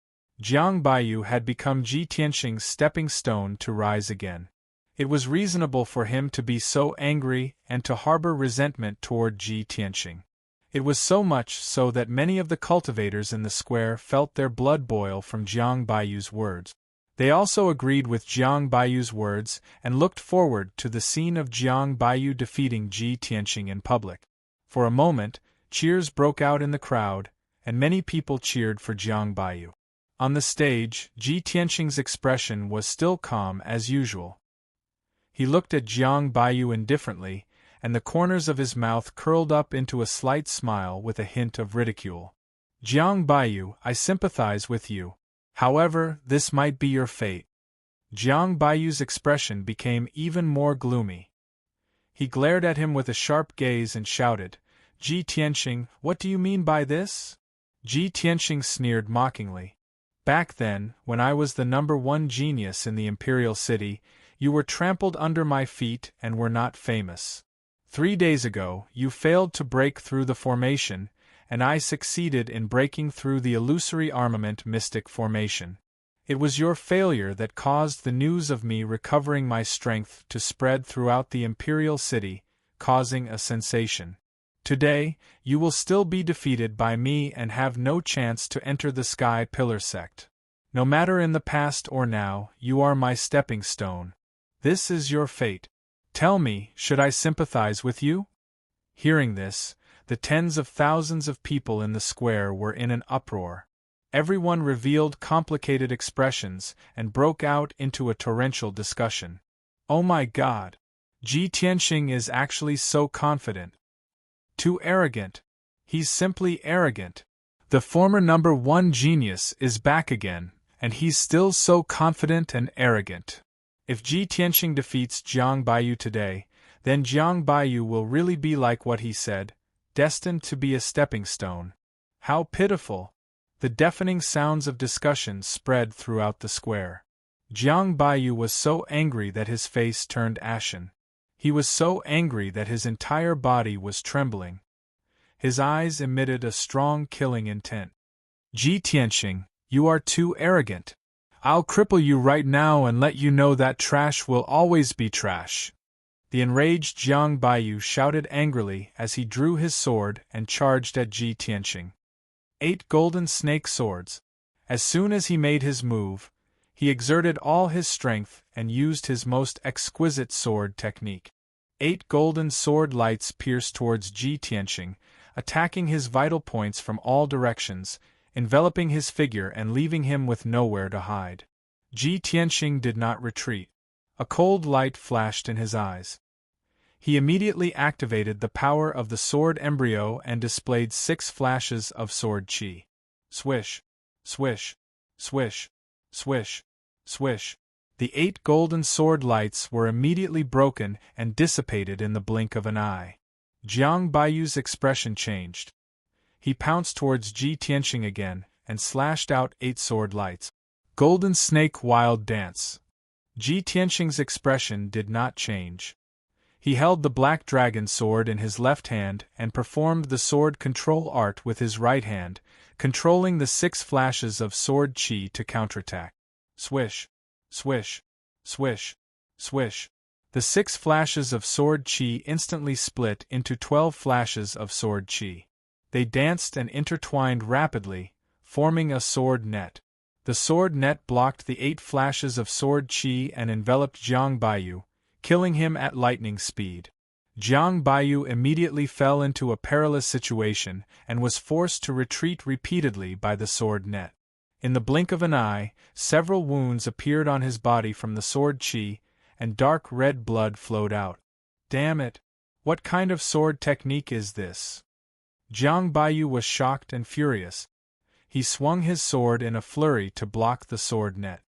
Jiang Baiyu had become Ji Tianxing's stepping stone to rise again. It was reasonable for him to be so angry and to harbor resentment toward Ji Tianxing. It was so much so that many of the cultivators in the square felt their blood boil from Jiang Baiyu's words. They also agreed with Jiang Baiyu's words and looked forward to the scene of Jiang Baiyu defeating Ji Tianxing in public. For a moment, cheers broke out in the crowd, and many people cheered for Jiang Baiyu. On the stage, Ji Tianxing's expression was still calm as usual. He looked at Jiang Baiyu indifferently, and the corners of his mouth curled up into a slight smile with a hint of ridicule. Jiang Baiyu, I sympathize with you. However, this might be your fate. Jiang Baiyu's expression became even more gloomy. He glared at him with a sharp gaze and shouted, "Ji Tianxing, what do you mean by this?" Ji Tianxing sneered mockingly. "Back then, when I was the #1 genius in the Imperial City, you were trampled under my feet and were not famous. 3 days ago, you failed to break through the formation, and I succeeded in breaking through the illusory armament mystic formation. It was your failure that caused the news of me recovering my strength to spread throughout the Imperial City, causing a sensation. Today, you will still be defeated by me and have no chance to enter the Sky Pillar sect. No matter in the past or now, you are my stepping stone. This is your fate. Tell me, should I sympathize with you?" Hearing this, the tens of thousands of people in the square were in an uproar. Everyone revealed complicated expressions and broke out into a torrential discussion. "Oh my God! Ji Tianxing is actually so confident. Too arrogant. He's simply arrogant. The former #1 genius is back again, and he's still so confident and arrogant. If Ji Tianxing defeats Jiang Baiyu today, then Jiang Baiyu will really be like what he said, destined to be a stepping stone. How pitiful!" The deafening sounds of discussion spread throughout the square. Jiang Baiyu was so angry that his face turned ashen. He was so angry that his entire body was trembling. His eyes emitted a strong killing intent. "Ji Tianxing, you are too arrogant. I'll cripple you right now and let you know that trash will always be trash." The enraged Jiang Baiyu shouted angrily as he drew his sword and charged at Ji Tianxing. 8 golden snake swords. As soon as he made his move, he exerted all his strength and used his most exquisite sword technique. 8 golden sword lights pierced towards Ji Tianxing, attacking his vital points from all directions, enveloping his figure and leaving him with nowhere to hide. Ji Tianxing did not retreat. A cold light flashed in his eyes. He immediately activated the power of the sword embryo and displayed 6 flashes of sword chi. Swish, swish, swish, swish, swish. The 8 golden sword lights were immediately broken and dissipated in the blink of an eye. Jiang Baiyu's expression changed. He pounced towards Ji Tianxing again and slashed out 8 sword lights. Golden Snake Wild Dance. Ji Tianxing's expression did not change. He held the black dragon sword in his left hand and performed the sword control art with his right hand, controlling the 6 flashes of sword chi to counterattack. Swish, swish, swish, swish. The 6 flashes of sword chi instantly split into 12 flashes of sword chi. They danced and intertwined rapidly, forming a sword net. The sword net blocked the 8 flashes of sword chi and enveloped Jiang Baiyu, killing him at lightning speed. Jiang Baiyu immediately fell into a perilous situation and was forced to retreat repeatedly by the sword net. In the blink of an eye, several wounds appeared on his body from the sword chi, and dark red blood flowed out. Damn it! What kind of sword technique is this? Jiang Baiyu was shocked and furious. He swung his sword in a flurry to block the sword net.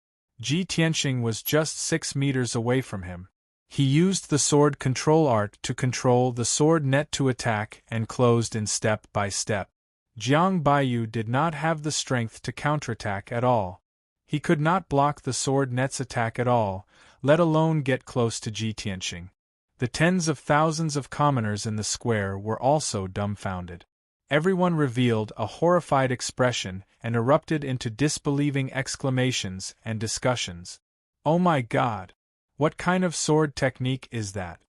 Ji Tianxing was just 6 meters away from him. He used the sword control art to control the sword net to attack and closed in step by step. Jiang Baiyu did not have the strength to counterattack at all. He could not block the sword net's attack at all, let alone get close to Ji Tianxing. The tens of thousands of commoners in the square were also dumbfounded. Everyone revealed a horrified expression and erupted into disbelieving exclamations and discussions. "Oh my God! What kind of sword technique is that?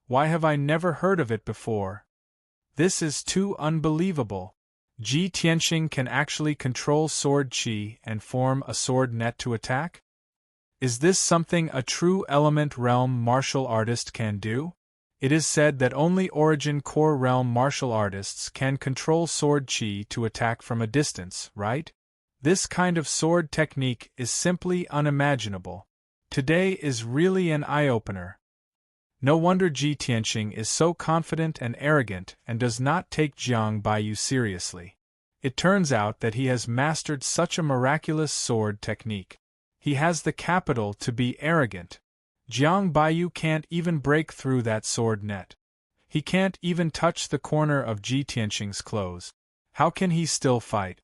Why have I never heard of it before? This is too unbelievable. Ji Tianxing can actually control sword chi and form a sword net to attack? Is this something a true element realm martial artist can do? It is said that only Origin Core realm martial artists can control sword chi to attack from a distance, right? This kind of sword technique is simply unimaginable. Today is really an eye-opener. No wonder Ji Tianxing is so confident and arrogant and does not take Jiang Baiyu seriously. It turns out that he has mastered such a miraculous sword technique. He has the capital to be arrogant. Jiang Baiyu can't even break through that sword net. He can't even touch the corner of Ji Tianqing's clothes. How can he still fight?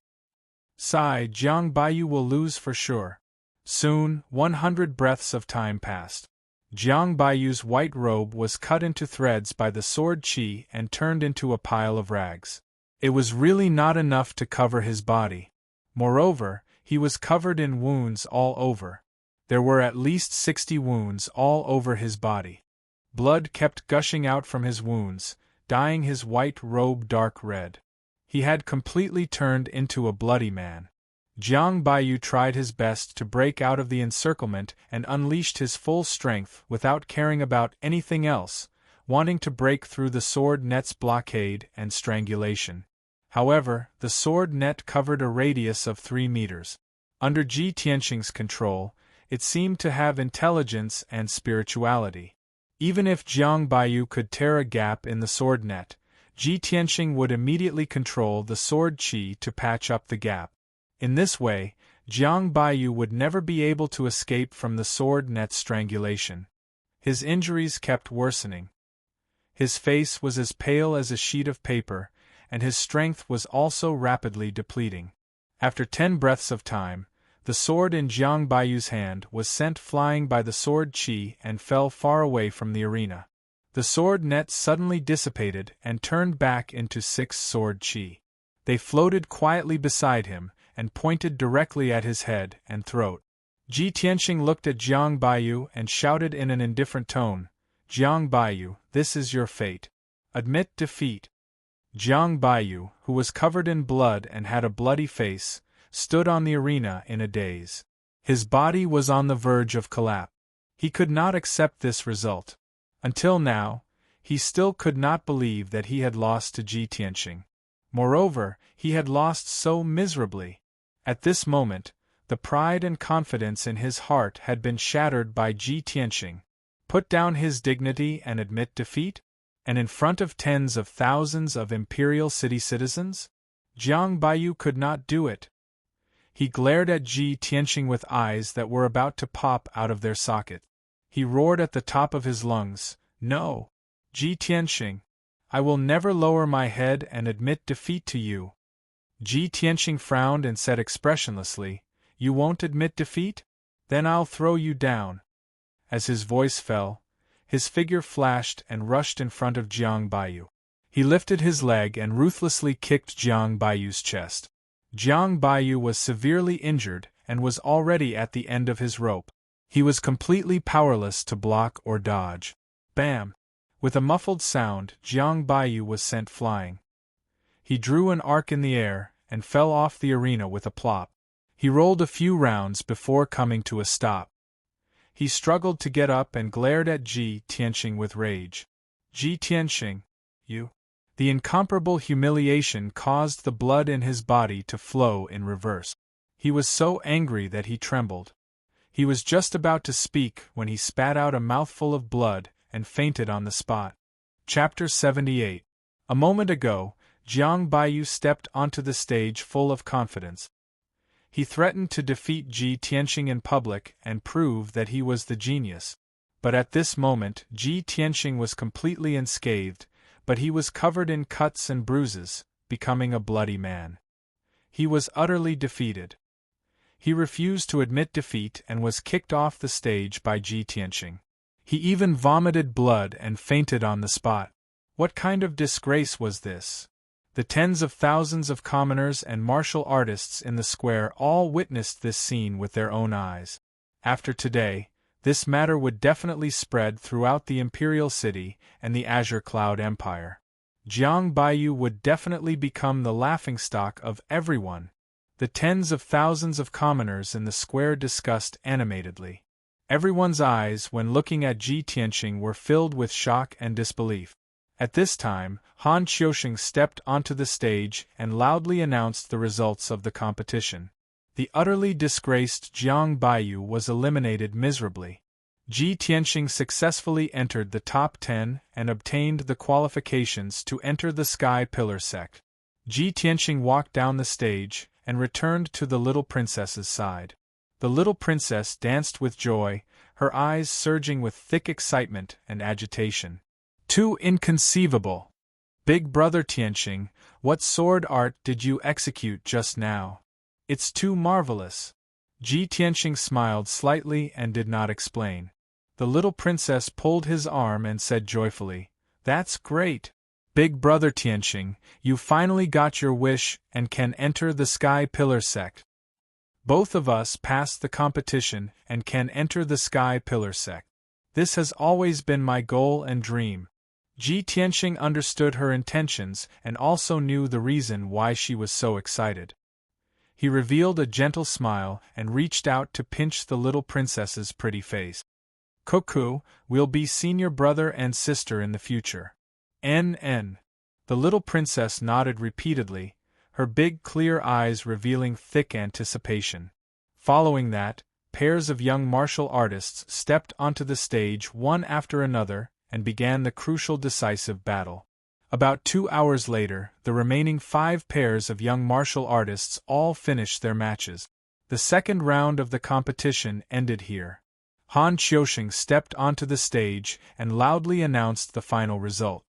Sigh, Jiang Baiyu will lose for sure. Soon, 100 breaths of time passed. Jiang Baiyu's white robe was cut into threads by the sword qi and turned into a pile of rags. It was really not enough to cover his body. Moreover, he was covered in wounds all over. There were at least 60 wounds all over his body. Blood kept gushing out from his wounds, dyeing his white robe dark red. He had completely turned into a bloody man. Jiang Baiyu tried his best to break out of the encirclement and unleashed his full strength without caring about anything else, wanting to break through the sword net's blockade and strangulation. However, the sword net covered a radius of 3 meters. Under Ji Tianqing's control, it seemed to have intelligence and spirituality. Even if Jiang Baiyu could tear a gap in the sword net, Ji Tianqing would immediately control the sword qi to patch up the gap. In this way, Jiang Baiyu would never be able to escape from the sword net's strangulation. His injuries kept worsening. His face was as pale as a sheet of paper, and his strength was also rapidly depleting. After 10 breaths of time, the sword in Jiang Baiyu's hand was sent flying by the sword qi and fell far away from the arena. The sword net suddenly dissipated and turned back into 6 sword qi. They floated quietly beside him and pointed directly at his head and throat. Ji Tianqing looked at Jiang Baiyu and shouted in an indifferent tone, "Jiang Baiyu, this is your fate. Admit defeat." Jiang Baiyu, who was covered in blood and had a bloody face, stood on the arena in a daze. His body was on the verge of collapse. He could not accept this result. Until now, he still could not believe that he had lost to Ji Tianqing. Moreover, he had lost so miserably. At this moment, the pride and confidence in his heart had been shattered by Ji Tianqing. Put down his dignity and admit defeat? And in front of tens of thousands of imperial city citizens? Jiang Baiyu could not do it. He glared at Ji Tianqing with eyes that were about to pop out of their socket. He roared at the top of his lungs, "No! Ji Tianqing! I will never lower my head and admit defeat to you." Ji Tianqing frowned and said expressionlessly, "You won't admit defeat? Then I'll throw you down." As his voice fell, his figure flashed and rushed in front of Jiang Baiyu. He lifted his leg and ruthlessly kicked Jiang Baiyu's chest. Jiang Baiyu was severely injured and was already at the end of his rope. He was completely powerless to block or dodge. Bam! With a muffled sound, Jiang Baiyu was sent flying. He drew an arc in the air and fell off the arena with a plop. He rolled a few rounds before coming to a stop. He struggled to get up and glared at Ji Tianqing with rage. "Ji Tianqing, you..." The incomparable humiliation caused the blood in his body to flow in reverse. He was so angry that he trembled. He was just about to speak when he spat out a mouthful of blood and fainted on the spot. Chapter 78. A moment ago, Jiang Baiyu stepped onto the stage full of confidence. He threatened to defeat Ji Tianqing in public and prove that he was the genius. But at this moment, Ji Tianqing was completely unscathed, but he was covered in cuts and bruises, becoming a bloody man. He was utterly defeated. He refused to admit defeat and was kicked off the stage by Ji Tianqing. He even vomited blood and fainted on the spot. What kind of disgrace was this? The tens of thousands of commoners and martial artists in the square all witnessed this scene with their own eyes. After today, this matter would definitely spread throughout the imperial city and the Azure Cloud Empire. Jiang Baiyu would definitely become the laughingstock of everyone. The tens of thousands of commoners in the square discussed animatedly. Everyone's eyes when looking at Ji Tianqing were filled with shock and disbelief. At this time, Han Qiusheng stepped onto the stage and loudly announced the results of the competition. The utterly disgraced Jiang Baiyu was eliminated miserably. Ji Tianqing successfully entered the top 10 and obtained the qualifications to enter the Sky Pillar sect. Ji Tianqing walked down the stage and returned to the little princess's side. The little princess danced with joy, her eyes surging with thick excitement and agitation. Too inconceivable! Big Brother Tianqing, what sword art did you execute just now? It's too marvelous. Ji Tianqing smiled slightly and did not explain. The little princess pulled his arm and said joyfully, "That's great! Big Brother Tianqing, you finally got your wish and can enter the Sky Pillar sect. Both of us passed the competition and can enter the Sky Pillar sect. This has always been my goal and dream." Ji Tianqing understood her intentions and also knew the reason why she was so excited. He revealed a gentle smile and reached out to pinch the little princess's pretty face. "Cuckoo, we'll be senior brother and sister in the future." NN. The little princess nodded repeatedly, her big clear eyes revealing thick anticipation. Following that, pairs of young martial artists stepped onto the stage one after another and began the crucial decisive battle. About 2 hours later, the remaining 5 pairs of young martial artists all finished their matches. The second round of the competition ended here. Han Qiusheng stepped onto the stage and loudly announced the final result.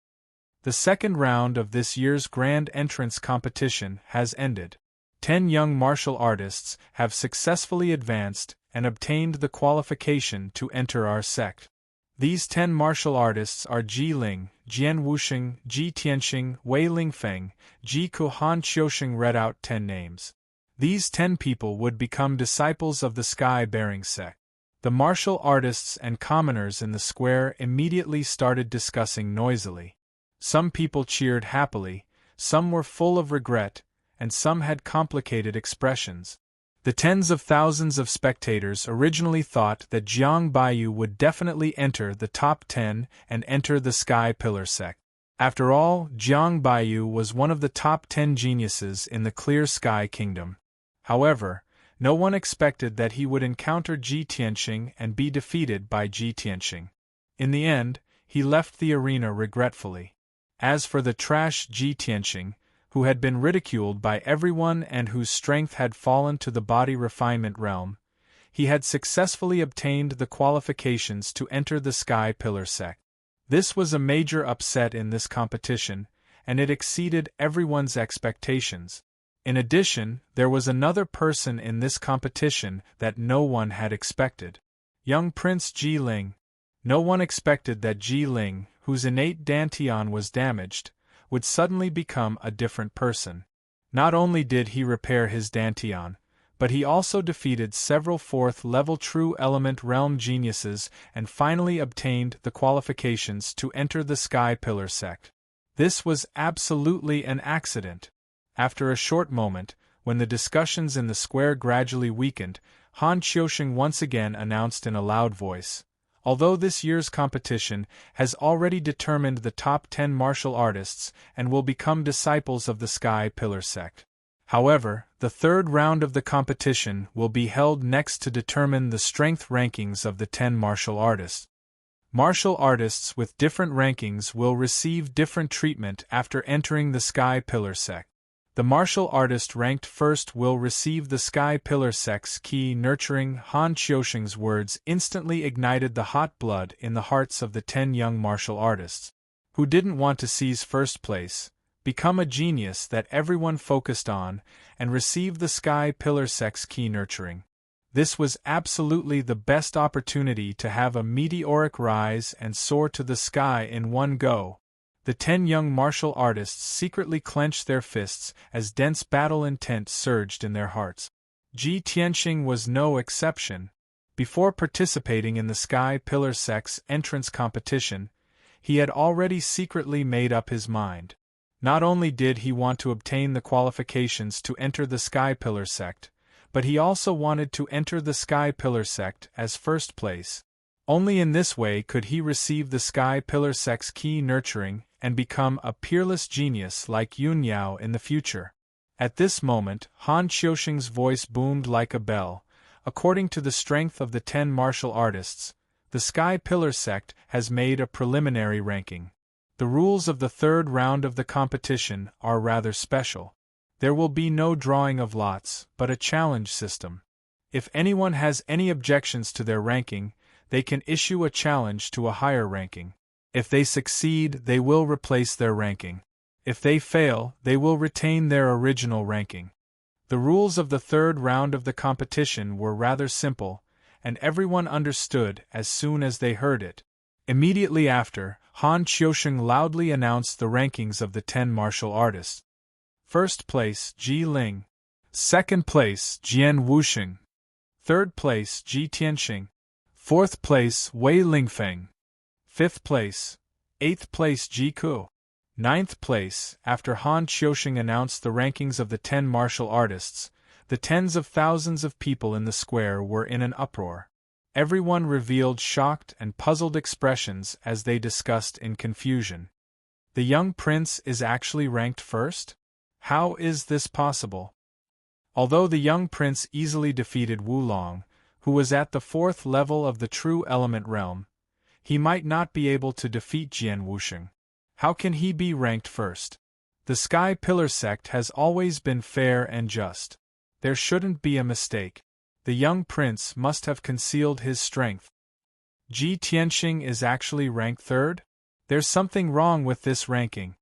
The second round of this year's Grand Entrance competition has ended. 10 young martial artists have successfully advanced and obtained the qualification to enter our sect. These 10 martial artists are Ji Ling, Jian Wusheng, Ji Tianqing, Wei Lingfeng, Ji Ku. Han Qiusheng read out 10 names. These 10 people would become disciples of the Sky-bearing sect. The martial artists and commoners in the square immediately started discussing noisily. Some people cheered happily, some were full of regret, and some had complicated expressions. The tens of thousands of spectators originally thought that Jiang Baiyu would definitely enter the top 10 and enter the Sky Pillar sect. After all, Jiang Baiyu was one of the top 10 geniuses in the Clear Sky Kingdom. However, no one expected that he would encounter Ji Tianqing and be defeated by Ji Tianqing. In the end, he left the arena regretfully. As for the trash Ji Tianqing, who had been ridiculed by everyone and whose strength had fallen to the body refinement realm, he had successfully obtained the qualifications to enter the Sky Pillar sect. This was a major upset in this competition, and it exceeded everyone's expectations. In addition, there was another person in this competition that no one had expected. Young Prince Ji Ling. No one expected that Ji Ling, whose innate dantian was damaged, would suddenly become a different person. Not only did he repair his dantian, but he also defeated several 4th-level True Element Realm geniuses and finally obtained the qualifications to enter the Sky Pillar sect. This was absolutely an accident. After a short moment, when the discussions in the square gradually weakened, Han Qiusheng once again announced in a loud voice, "Although this year's competition has already determined the top 10 martial artists and will become disciples of the Sky Pillar sect. However, the third round of the competition will be held next to determine the strength rankings of the 10 martial artists. Martial artists with different rankings will receive different treatment after entering the Sky Pillar sect. The martial artist ranked first will receive the Sky Pillar sect's key nurturing." Han Qiusheng's words instantly ignited the hot blood in the hearts of the 10 young martial artists, who didn't want to seize first place, become a genius that everyone focused on, and receive the Sky Pillar sect's key nurturing. This was absolutely the best opportunity to have a meteoric rise and soar to the sky in one go. The 10 young martial artists secretly clenched their fists as dense battle intent surged in their hearts. Ji Tianqing was no exception. Before participating in the Sky Pillar sect's entrance competition, he had already secretly made up his mind. Not only did he want to obtain the qualifications to enter the Sky Pillar sect, but he also wanted to enter the Sky Pillar sect as first place. Only in this way could he receive the Sky Pillar sect's key nurturing and become a peerless genius like Yun Yao in the future. At this moment, Han Qiusheng's voice boomed like a bell. According to the strength of the 10 martial artists, the Sky Pillar sect has made a preliminary ranking. The rules of the third round of the competition are rather special. There will be no drawing of lots, but a challenge system. If anyone has any objections to their ranking, they can issue a challenge to a higher ranking. If they succeed, they will replace their ranking. If they fail, they will retain their original ranking. The rules of the third round of the competition were rather simple, and everyone understood as soon as they heard it. Immediately after, Han Qiusheng loudly announced the rankings of the 10 martial artists. First place, Ji Ling. Second place, Jian Wuxing. Third place, Ji Tianxing. Fourth place, Wei Lingfeng. Fifth place. Eighth place, Ji Ku. Ninth place. After Han Qiusheng announced the rankings of the 10 martial artists, the tens of thousands of people in the square were in an uproar. Everyone revealed shocked and puzzled expressions as they discussed in confusion. The young prince is actually ranked first? How is this possible? Although the young prince easily defeated Wulong, who was at the 4th level of the true element realm, he might not be able to defeat Jian Wuxing. How can he be ranked first? The Sky Pillar sect has always been fair and just. There shouldn't be a mistake. The young prince must have concealed his strength. Ji Tianxing is actually ranked 3rd? There's something wrong with this ranking.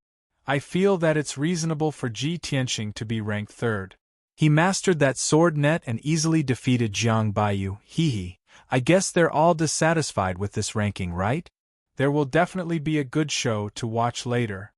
I feel that it's reasonable for Ji Tianxing to be ranked 3rd. He mastered that sword net and easily defeated Jiang Baiyu, hehe. I guess they're all dissatisfied with this ranking, right? There will definitely be a good show to watch later.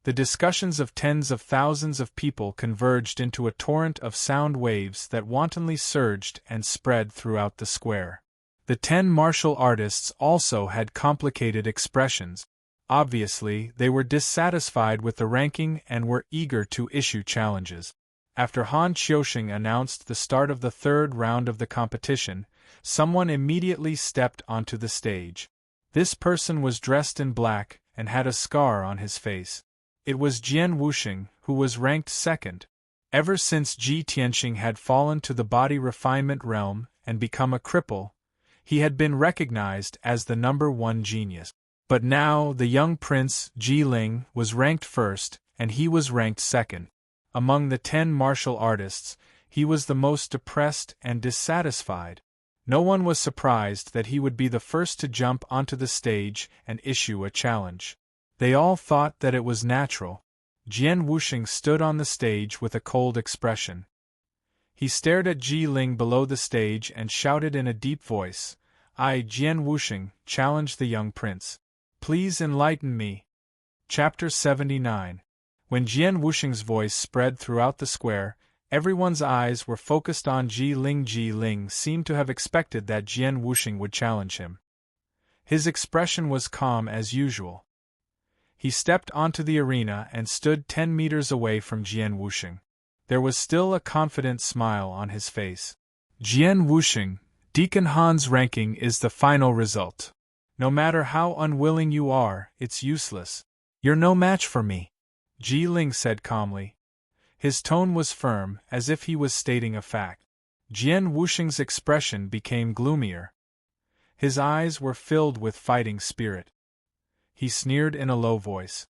The discussions of tens of thousands of people converged into a torrent of sound waves that wantonly surged and spread throughout the square. The 10 martial artists also had complicated expressions. Obviously, they were dissatisfied with the ranking and were eager to issue challenges. After Han Qiusheng announced the start of the 3rd round of the competition, someone immediately stepped onto the stage. This person was dressed in black and had a scar on his face. It was Jian Wuxing, who was ranked 2nd. Ever since Ji Tianxing had fallen to the body refinement realm and become a cripple, he had been recognized as the number 1 genius. But now the young prince, Ji Ling, was ranked 1st, and he was ranked 2nd. Among the 10 martial artists, he was the most depressed and dissatisfied. No one was surprised that he would be the first to jump onto the stage and issue a challenge. They all thought that it was natural. Jian Wuxing stood on the stage with a cold expression. He stared at Ji Ling below the stage and shouted in a deep voice, "I, Jian Wuxing, challenge the young prince. Please enlighten me." Chapter 79. When Jian Wuxing's voice spread throughout the square, everyone's eyes were focused on Ji Ling. Ji Ling seemed to have expected that Jian Wuxing would challenge him. His expression was calm as usual. He stepped onto the arena and stood 10 meters away from Jian Wuxing. There was still a confident smile on his face. "Jian Wuxing, Deacon Han's ranking is the final result. No matter how unwilling you are, it's useless. You're no match for me," Ji Ling said calmly. His tone was firm, as if he was stating a fact. Jian Wuxing's expression became gloomier. His eyes were filled with fighting spirit. He sneered in a low voice.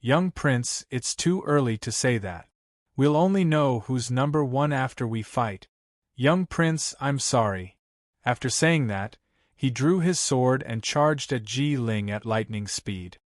"Young prince, it's too early to say that. We'll only know who's number 1 after we fight. Young prince, I'm sorry." After saying that, he drew his sword and charged at Ji Ling at lightning speed.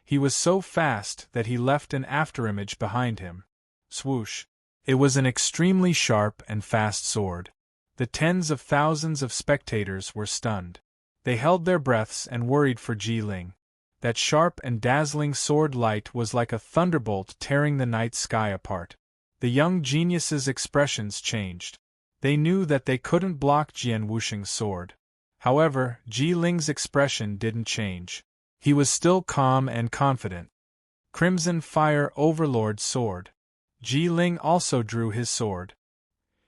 He was so fast that he left an afterimage behind him. Swoosh! It was an extremely sharp and fast sword. The tens of thousands of spectators were stunned. They held their breaths and worried for Ji Ling. That sharp and dazzling sword light was like a thunderbolt tearing the night sky apart. The young geniuses' expressions changed. They knew that they couldn't block Jian Wuxing's sword. However, Ji Ling's expression didn't change. He was still calm and confident. Crimson Fire Overlord Sword. Ji Ling also drew his sword.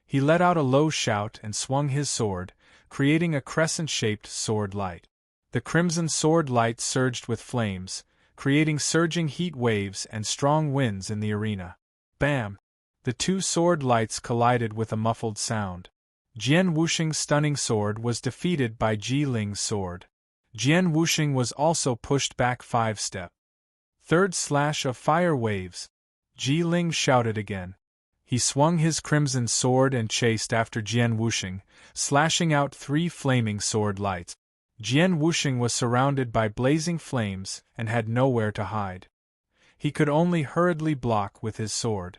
He let out a low shout and swung his sword, creating a crescent-shaped sword light. The crimson sword light surged with flames, creating surging heat waves and strong winds in the arena. Bam! The two sword lights collided with a muffled sound. Jian Wuxing's stunning sword was defeated by Ji Ling's sword. Jian Wuxing was also pushed back 5 steps. Third slash of fire waves. Ji Ling shouted again. He swung his crimson sword and chased after Jian Wuxing, slashing out 3 flaming sword lights. Jian Wuxing was surrounded by blazing flames and had nowhere to hide. He could only hurriedly block with his sword.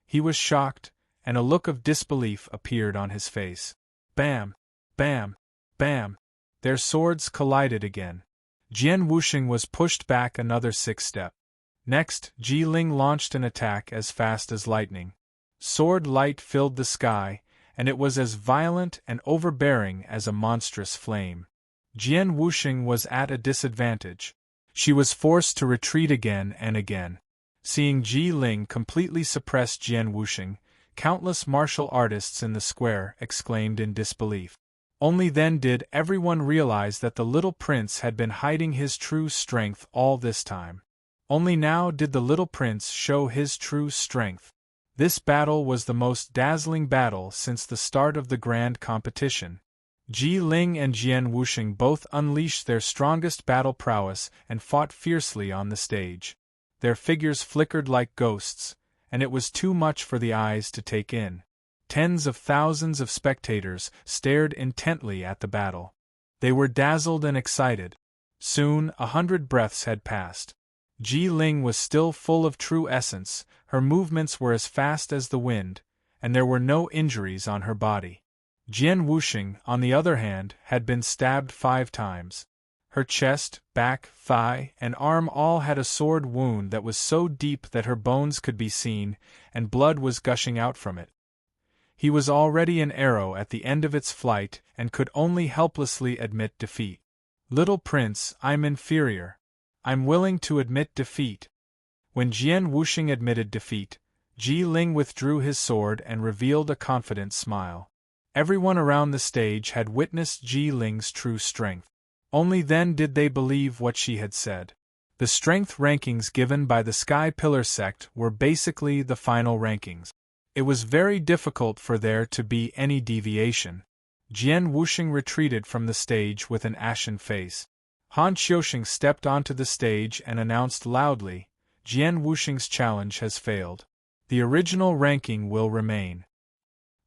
He was shocked, and a look of disbelief appeared on his face. Bam! Bam! Bam! Their swords collided again. Jian Wuxing was pushed back another 6 steps. Next, Ji Ling launched an attack as fast as lightning. Sword light filled the sky, and it was as violent and overbearing as a monstrous flame. Jian Wuxing was at a disadvantage. She was forced to retreat again and again. Seeing Ji Ling completely suppress Jian Wuxing, countless martial artists in the square exclaimed in disbelief. Only then did everyone realize that the little prince had been hiding his true strength all this time. Only now did the little prince show his true strength. This battle was the most dazzling battle since the start of the grand competition. Ji Ling and Jian Wuxing both unleashed their strongest battle prowess and fought fiercely on the stage. Their figures flickered like ghosts, and it was too much for the eyes to take in. Tens of thousands of spectators stared intently at the battle. They were dazzled and excited. Soon 100 breaths had passed. Ji Ling was still full of true essence, her movements were as fast as the wind, and there were no injuries on her body. Jian Wuxing, on the other hand, had been stabbed 5 times. Her chest, back, thigh, and arm all had a sword wound that was so deep that her bones could be seen, and blood was gushing out from it. He was already an arrow at the end of its flight and could only helplessly admit defeat. Little prince, I'm inferior. I'm willing to admit defeat. When Jian Wuxing admitted defeat, Ji Ling withdrew his sword and revealed a confident smile. Everyone around the stage had witnessed Ji Ling's true strength. Only then did they believe what she had said. The strength rankings given by the Sky Pillar sect were basically the final rankings. It was very difficult for there to be any deviation. Jian Wuxing retreated from the stage with an ashen face. Han Qiusheng stepped onto the stage and announced loudly, Jian Wuxing's challenge has failed. The original ranking will remain.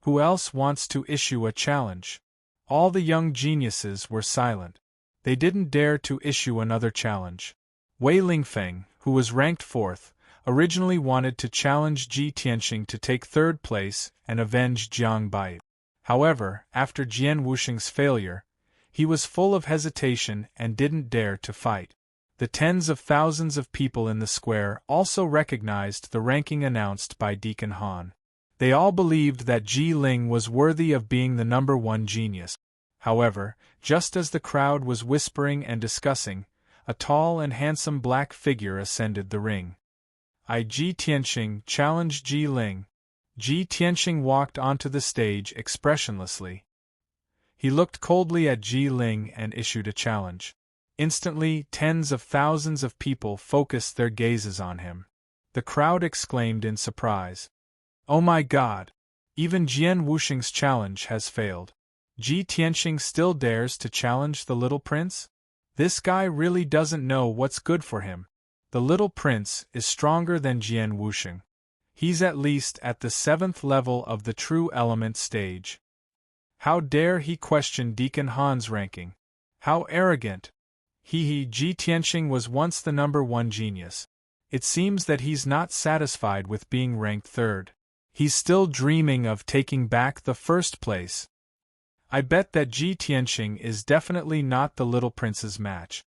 Who else wants to issue a challenge? All the young geniuses were silent. They didn't dare to issue another challenge. Wei Lingfeng, who was ranked 4th, originally wanted to challenge Ji Tianxing to take 3rd place and avenge Jiang Bai. However, after Jian Wuxing's failure, he was full of hesitation and didn't dare to fight. The tens of thousands of people in the square also recognized the ranking announced by Deacon Han. They all believed that Ji Ling was worthy of being the number 1 genius. However, just as the crowd was whispering and discussing, a tall and handsome black figure ascended the ring. Ji Tianxing challenged Ji Ling. Ji Tianxing walked onto the stage expressionlessly. He looked coldly at Ji Ling and issued a challenge. Instantly, tens of thousands of people focused their gazes on him. The crowd exclaimed in surprise. Oh my God! Even Jian Wuxing's challenge has failed. Ji Tianxing still dares to challenge the little prince? This guy really doesn't know what's good for him. The little prince is stronger than Jian Wuxing. He's at least at the 7th level of the true element stage. How dare he question Deacon Han's ranking? How arrogant! Ji Tianxing was once the number 1 genius. It seems that he's not satisfied with being ranked 3rd. He's still dreaming of taking back the 1st place. I bet that Ji Tianxing is definitely not the little prince's match.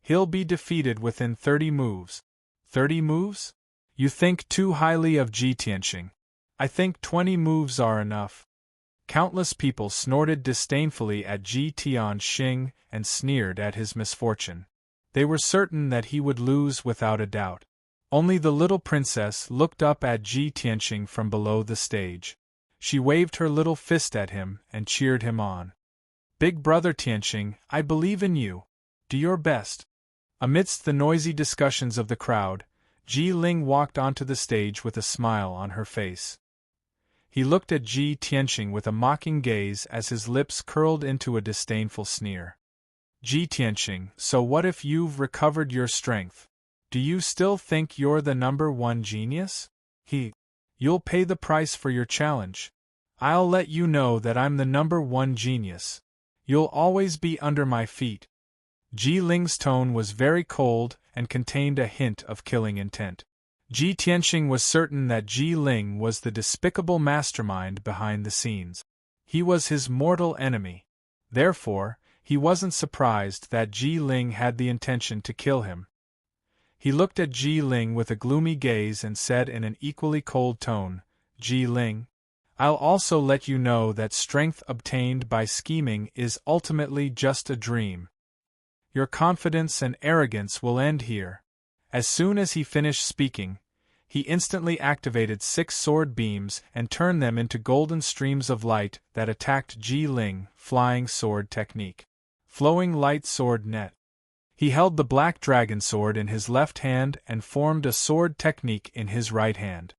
He'll be defeated within 30 moves. 30 moves? You think too highly of Ji Tianxing. I think 20 moves are enough. Countless people snorted disdainfully at Ji Tianxing and sneered at his misfortune. They were certain that he would lose without a doubt. Only the little princess looked up at Ji Tianxing from below the stage. She waved her little fist at him and cheered him on. Big brother Tianxing, I believe in you. Do your best. Amidst the noisy discussions of the crowd, Ji Ling walked onto the stage with a smile on her face. He looked at Ji Tianxing with a mocking gaze as his lips curled into a disdainful sneer. Ji Tianxing, so what if you've recovered your strength? Do you still think you're the number 1 genius? You'll pay the price for your challenge. I'll let you know that I'm the number 1 genius. You'll always be under my feet. Ji Ling's tone was very cold and contained a hint of killing intent. Ji Tianxing was certain that Ji Ling was the despicable mastermind behind the scenes. He was his mortal enemy. Therefore, he wasn't surprised that Ji Ling had the intention to kill him. He looked at Ji Ling with a gloomy gaze and said in an equally cold tone, "Ji Ling, I'll also let you know that strength obtained by scheming is ultimately just a dream. Your confidence and arrogance will end here." As soon as he finished speaking, he instantly activated 6 sword beams and turned them into golden streams of light that attacked Ji Ling. Flying sword technique. Flowing light sword net. He held the black dragon sword in his left hand and formed a sword technique in his right hand.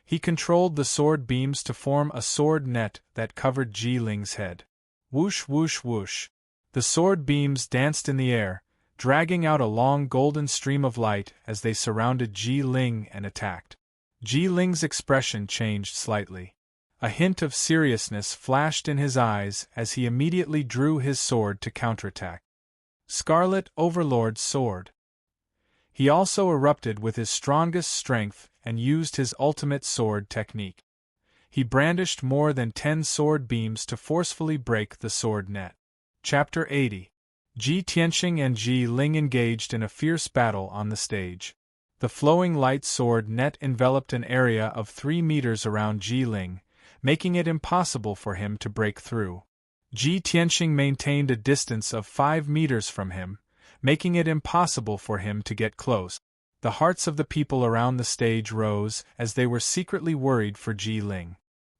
He controlled the sword beams to form a sword net that covered Ji Ling's head. Whoosh whoosh whoosh. The sword beams danced in the air, dragging out a long golden stream of light as they surrounded Ji Ling and attacked. Ji Ling's expression changed slightly. A hint of seriousness flashed in his eyes as he immediately drew his sword to counterattack. Scarlet Overlord's sword. He also erupted with his strongest strength and used his ultimate sword technique. He brandished more than 10 sword beams to forcefully break the sword net. Chapter 80. Ji Tianxing and Ji Ling engaged in a fierce battle on the stage. The flowing light sword net enveloped an area of 3 meters around Ji Ling, making it impossible for him to break through. Ji Tianxing maintained a distance of 5 meters from him, making it impossible for him to get close. The hearts of the people around the stage rose as they were secretly worried for Ji Ling.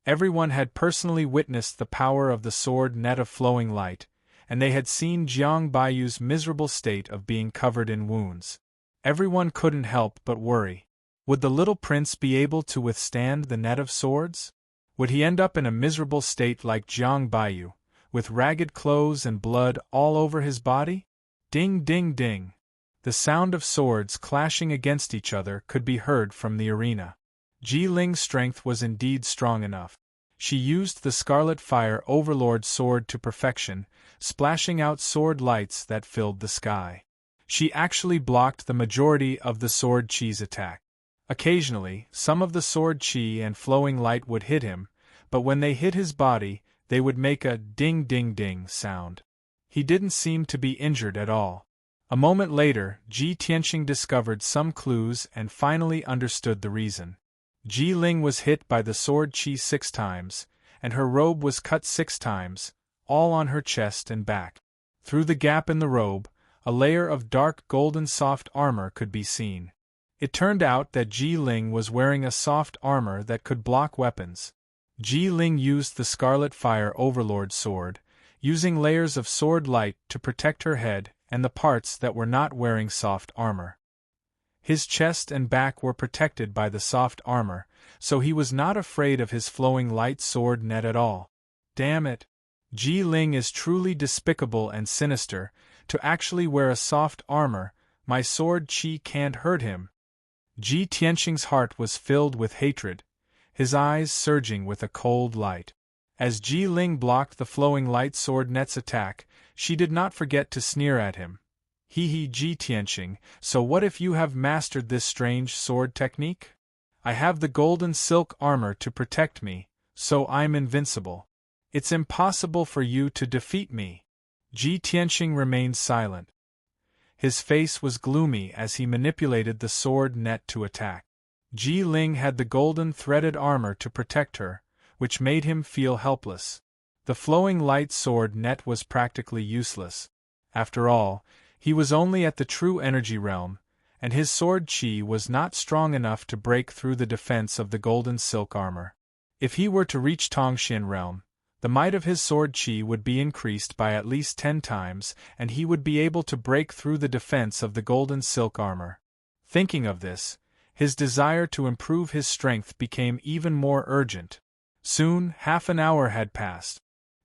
Everyone had personally witnessed the power of the sword net of flowing light, and they had seen Jiang Baiyu's miserable state of being covered in wounds. Everyone couldn't help but worry. Would the little prince be able to withstand the net of swords? Would he end up in a miserable state like Jiang Baiyu, with ragged clothes and blood all over his body? Ding ding ding. The sound of swords clashing against each other could be heard from the arena. Ji Ling's strength was indeed strong enough. She used the Scarlet Fire Overlord sword to perfection, splashing out sword lights that filled the sky. She actually blocked the majority of the sword chi's attack. Occasionally, some of the sword chi and flowing light would hit him, but when they hit his body, they would make a ding-ding-ding sound. He didn't seem to be injured at all. A moment later, Ji Tianxing discovered some clues and finally understood the reason. Ji Ling was hit by the sword chi 6 times, and her robe was cut 6 times, all on her chest and back. Through the gap in the robe, a layer of dark golden soft armor could be seen. It turned out that Ji Ling was wearing a soft armor that could block weapons. Ji Ling used the Scarlet Fire Overlord sword, using layers of sword light to protect her head and the parts that were not wearing soft armor. His chest and back were protected by the soft armor, so he was not afraid of his flowing light sword net at all. Damn it! Ji Ling is truly despicable and sinister. To actually wear a soft armor, my sword chi can't hurt him. Ji Tianxing's heart was filled with hatred, his eyes surging with a cold light. As Ji Ling blocked the flowing light sword net's attack, she did not forget to sneer at him. Hee Ji Tianxing, so what if you have mastered this strange sword technique? I have the golden silk armor to protect me, so I'm invincible. It's impossible for you to defeat me. Ji Tianxing remained silent. His face was gloomy as he manipulated the sword net to attack. Ji Ling had the golden threaded armor to protect her, which made him feel helpless. The flowing light sword net was practically useless. After all, he was only at the true energy realm, and his sword chi was not strong enough to break through the defense of the golden silk armor. If he were to reach Tongxian realm, the might of his sword chi would be increased by at least 10 times, and he would be able to break through the defense of the golden silk armor. Thinking of this, his desire to improve his strength became even more urgent. Soon, half an hour had passed.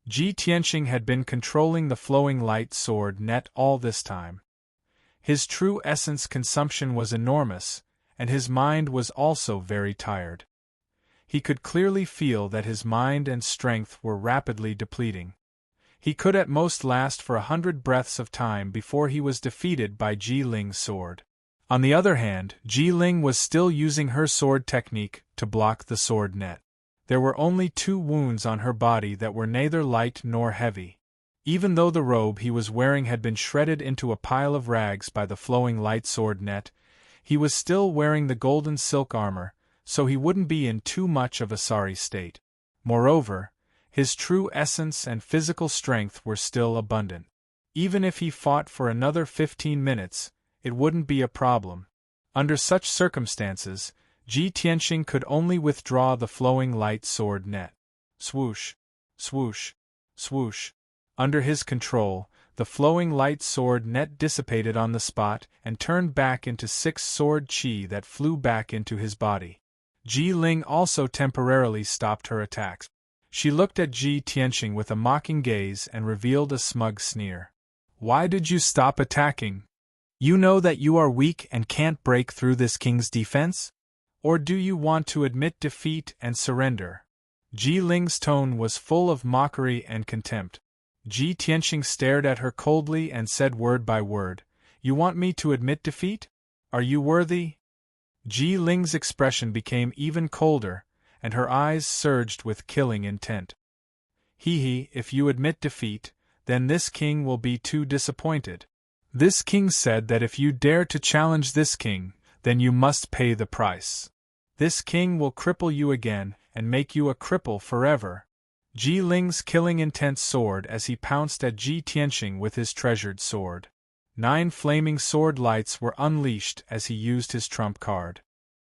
Ji Tianxing had been controlling the flowing light sword net all this time. His true essence consumption was enormous, and his mind was also very tired. He could clearly feel that his mind and strength were rapidly depleting. He could at most last for 100 breaths of time before he was defeated by Ji Ling's sword. On the other hand, Ji Ling was still using her sword technique to block the sword net. There were only 2 wounds on her body that were neither light nor heavy. Even though the robe he was wearing had been shredded into a pile of rags by the flowing light sword net, he was still wearing the golden silk armor, so he wouldn't be in too much of a sorry state. Moreover, his true essence and physical strength were still abundant. Even if he fought for another 15 minutes, it wouldn't be a problem. Under such circumstances, Ji Tianxing could only withdraw the flowing light sword net. Swoosh, swoosh, swoosh. Under his control, the flowing light sword net dissipated on the spot and turned back into 6 sword qi that flew back into his body. Ji Ling also temporarily stopped her attacks. She looked at Ji Tianxing with a mocking gaze and revealed a smug sneer. "Why did you stop attacking? You know that you are weak and can't break through this king's defense? Or do you want to admit defeat and surrender?" Ji Ling's tone was full of mockery and contempt. Ji Tianxing stared at her coldly and said word by word, "You want me to admit defeat? Are you worthy?" Ji Ling's expression became even colder, and her eyes surged with killing intent. If you admit defeat, then this king will be too disappointed. This king said that if you dare to challenge this king, then you must pay the price. This king will cripple you again and make you a cripple forever. Ji Ling's killing intent soared as he pounced at Ji Tianxing with his treasured sword. 9 flaming sword lights were unleashed as he used his trump card.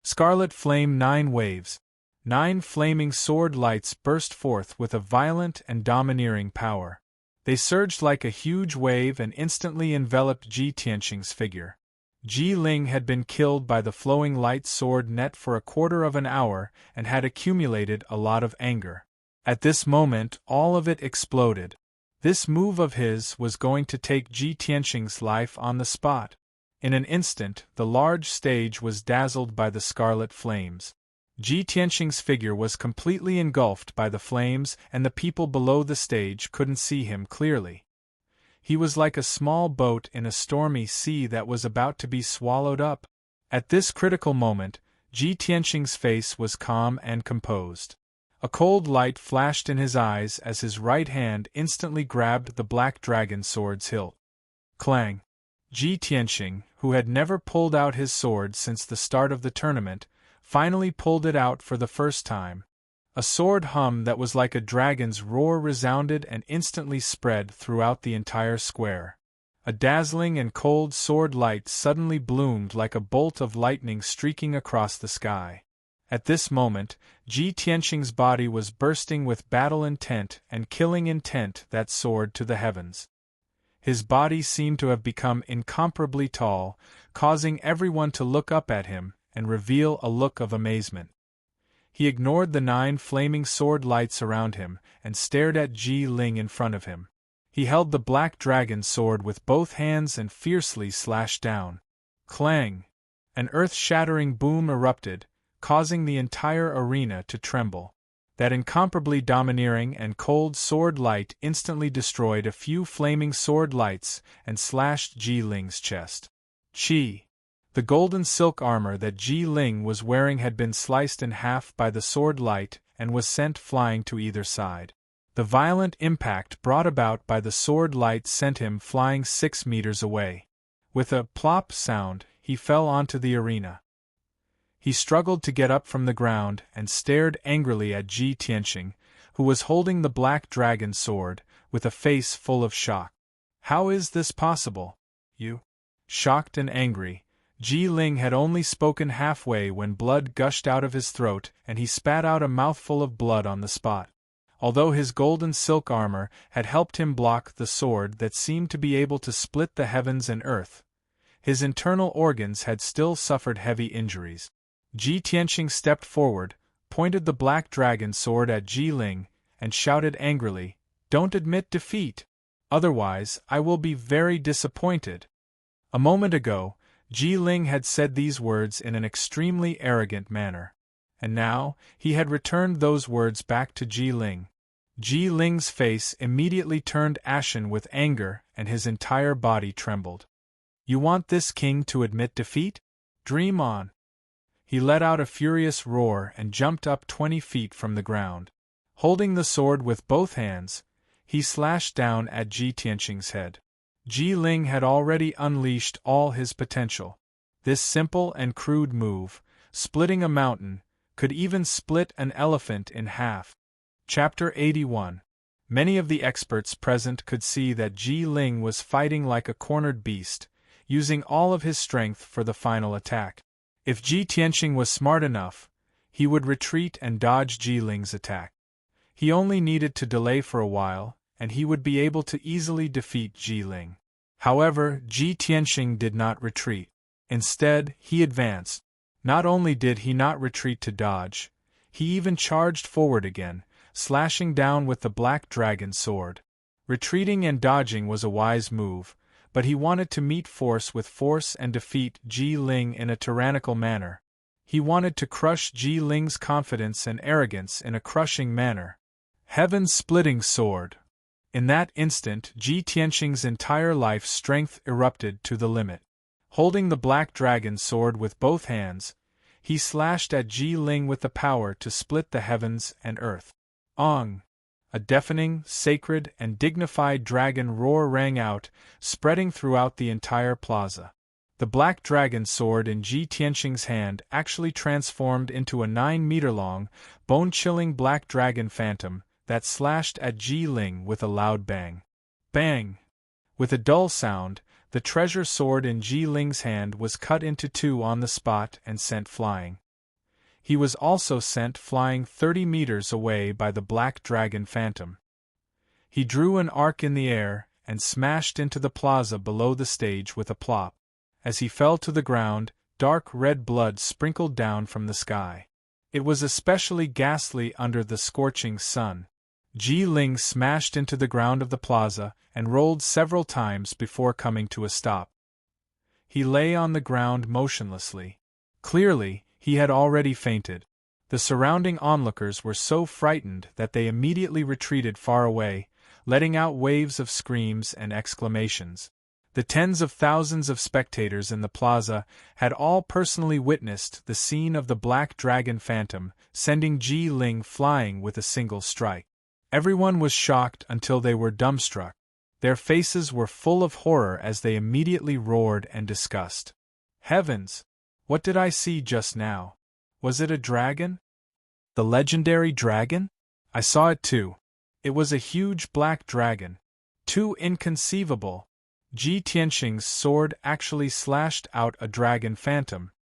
Scarlet flame 9 waves. 9 flaming sword lights burst forth with a violent and domineering power. They surged like a huge wave and instantly enveloped Ji Tianxing's figure. Ji Ling had been killed by the flowing light sword net for a quarter of an hour and had accumulated a lot of anger. At this moment, all of it exploded. This move of his was going to take Ji Tianxing's life on the spot. In an instant, the large stage was dazzled by the scarlet flames. Ji Tianxing's figure was completely engulfed by the flames, and the people below the stage couldn't see him clearly. He was like a small boat in a stormy sea that was about to be swallowed up. At this critical moment, Ji Tianxing's face was calm and composed. A cold light flashed in his eyes as his right hand instantly grabbed the black dragon sword's hilt. Clang! Ji Tianxing, who had never pulled out his sword since the start of the tournament, finally pulled it out for the first time. A sword hum that was like a dragon's roar resounded and instantly spread throughout the entire square. A dazzling and cold sword light suddenly bloomed like a bolt of lightning streaking across the sky. At this moment, Ji Tianxing's body was bursting with battle intent and killing intent that soared to the heavens. His body seemed to have become incomparably tall, causing everyone to look up at him and reveal a look of amazement. He ignored the 9 flaming sword lights around him and stared at Ji Ling in front of him. He held the black dragon sword with both hands and fiercely slashed down. Clang! An earth-shattering boom erupted, causing the entire arena to tremble. That incomparably domineering and cold sword light instantly destroyed a few flaming sword lights and slashed Ji Ling's chest. Chi! The golden silk armor that Ji Ling was wearing had been sliced in half by the sword light and was sent flying to either side. The violent impact brought about by the sword light sent him flying 6 meters away. With a plop sound, he fell onto the arena. He struggled to get up from the ground and stared angrily at Ji Tianxing, who was holding the black dragon sword, with a face full of shock. "How is this possible? You?" Shocked and angry, Ji Ling had only spoken halfway when blood gushed out of his throat and he spat out a mouthful of blood on the spot. Although his golden silk armor had helped him block the sword that seemed to be able to split the heavens and earth, his internal organs had still suffered heavy injuries. Ji Tianxing stepped forward, pointed the black dragon sword at Ji Ling, and shouted angrily, "Don't admit defeat! Otherwise, I will be very disappointed." A moment ago, Ji Ling had said these words in an extremely arrogant manner. And now, he had returned those words back to Ji Ling. Ji Ling's face immediately turned ashen with anger and his entire body trembled. You want this king to admit defeat? Dream on. He let out a furious roar and jumped up 20 feet from the ground. Holding the sword with both hands, he slashed down at Ji Tianqing's head. Ji Ling had already unleashed all his potential. This simple and crude move, splitting a mountain, could even split an elephant in half. Chapter 81. Many of the experts present could see that Ji Ling was fighting like a cornered beast, using all of his strength for the final attack. If Ji Tianqing was smart enough, he would retreat and dodge Ji Ling's attack. He only needed to delay for a while, and he would be able to easily defeat Ji Ling. However, Ji Tianqing did not retreat. Instead, he advanced. Not only did he not retreat to dodge, he even charged forward again, slashing down with the Black Dragon sword. Retreating and dodging was a wise move, but he wanted to meet force with force and defeat Ji Ling in a tyrannical manner. He wanted to crush Ji Ling's confidence and arrogance in a crushing manner. Heaven-splitting sword. In that instant, Ji Tianqing's entire life strength erupted to the limit. Holding the Black Dragon sword with both hands, he slashed at Ji Ling with the power to split the heavens and earth. Ong! A deafening, sacred, and dignified dragon roar rang out, spreading throughout the entire plaza. The Black Dragon sword in Ji Tianqing's hand actually transformed into a 9-meter-long, bone-chilling black dragon phantom that slashed at Ji Ling with a loud bang. Bang! With a dull sound, the treasure sword in Ji Ling's hand was cut into two on the spot and sent flying. He was also sent flying 30 meters away by the Black Dragon Phantom. He drew an arc in the air and smashed into the plaza below the stage with a plop. As he fell to the ground, dark red blood sprinkled down from the sky. It was especially ghastly under the scorching sun. Ji Ling smashed into the ground of the plaza and rolled several times before coming to a stop. He lay on the ground motionlessly. Clearly, he had already fainted. The surrounding onlookers were so frightened that they immediately retreated far away, letting out waves of screams and exclamations. The tens of thousands of spectators in the plaza had all personally witnessed the scene of the Black Dragon Phantom sending Ji Ling flying with a single strike. Everyone was shocked until they were dumbstruck. Their faces were full of horror as they immediately roared and disgust. Heavens! What did I see just now? Was it a dragon? The legendary dragon? I saw it too. It was a huge black dragon. Too inconceivable. Ji Tianqing's sword actually slashed out a dragon phantom.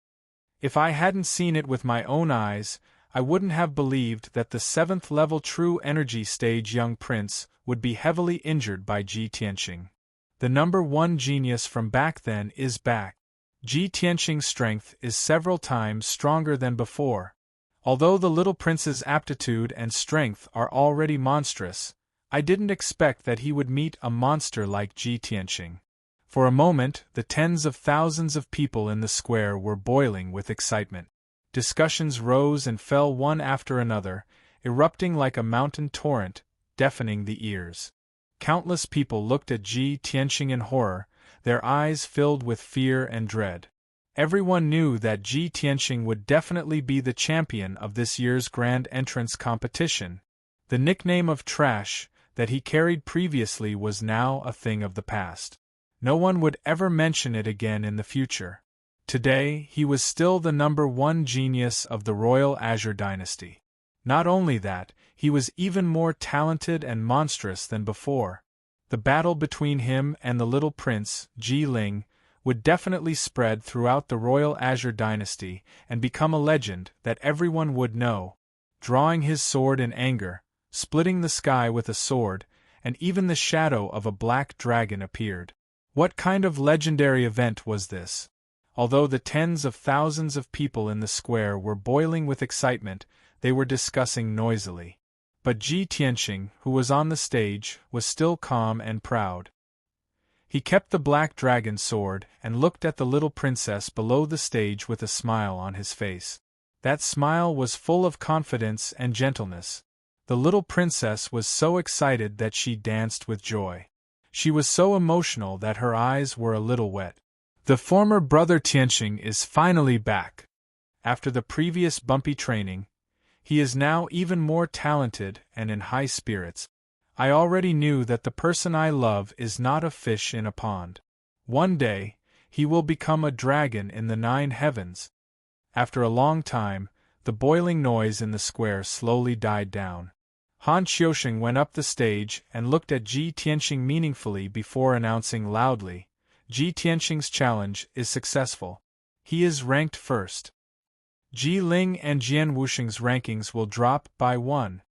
If I hadn't seen it with my own eyes, I wouldn't have believed that the 7th level true energy stage young prince would be heavily injured by Ji Tianqing. The number 1 genius from back then is back. Ji Tianqing's strength is several times stronger than before. Although the little prince's aptitude and strength are already monstrous, I didn't expect that he would meet a monster like Ji Tianqing. For a moment, the tens of thousands of people in the square were boiling with excitement. Discussions rose and fell one after another, erupting like a mountain torrent, deafening the ears. Countless people looked at Ji Tianqing in horror, their eyes filled with fear and dread. Everyone knew that Ji Tianqing would definitely be the champion of this year's grand entrance competition. The nickname of trash that he carried previously was now a thing of the past. No one would ever mention it again in the future. Today, he was still the number 1 genius of the Royal Azure Dynasty. Not only that, he was even more talented and monstrous than before. The battle between him and the little prince, Ji Ling, would definitely spread throughout the Royal Azure Dynasty and become a legend that everyone would know. Drawing his sword in anger, splitting the sky with a sword, and even the shadow of a black dragon appeared. What kind of legendary event was this? Although the tens of thousands of people in the square were boiling with excitement, they were discussing noisily. But Ji Tianqing, who was on the stage, was still calm and proud. He kept the black dragon sword and looked at the little princess below the stage with a smile on his face. That smile was full of confidence and gentleness. The little princess was so excited that she danced with joy. She was so emotional that her eyes were a little wet. The former brother Tianxing is finally back. After the previous bumpy training, he is now even more talented and in high spirits. I already knew that the person I love is not a fish in a pond. One day, he will become a dragon in the 9 heavens. After a long time, the boiling noise in the square slowly died down. Han Xiuxing went up the stage and looked at Ji Tianxing meaningfully before announcing loudly, Ji Tianxing's challenge is successful. He is ranked first. Ji Ling and Jian Wuxing's rankings will drop by 1.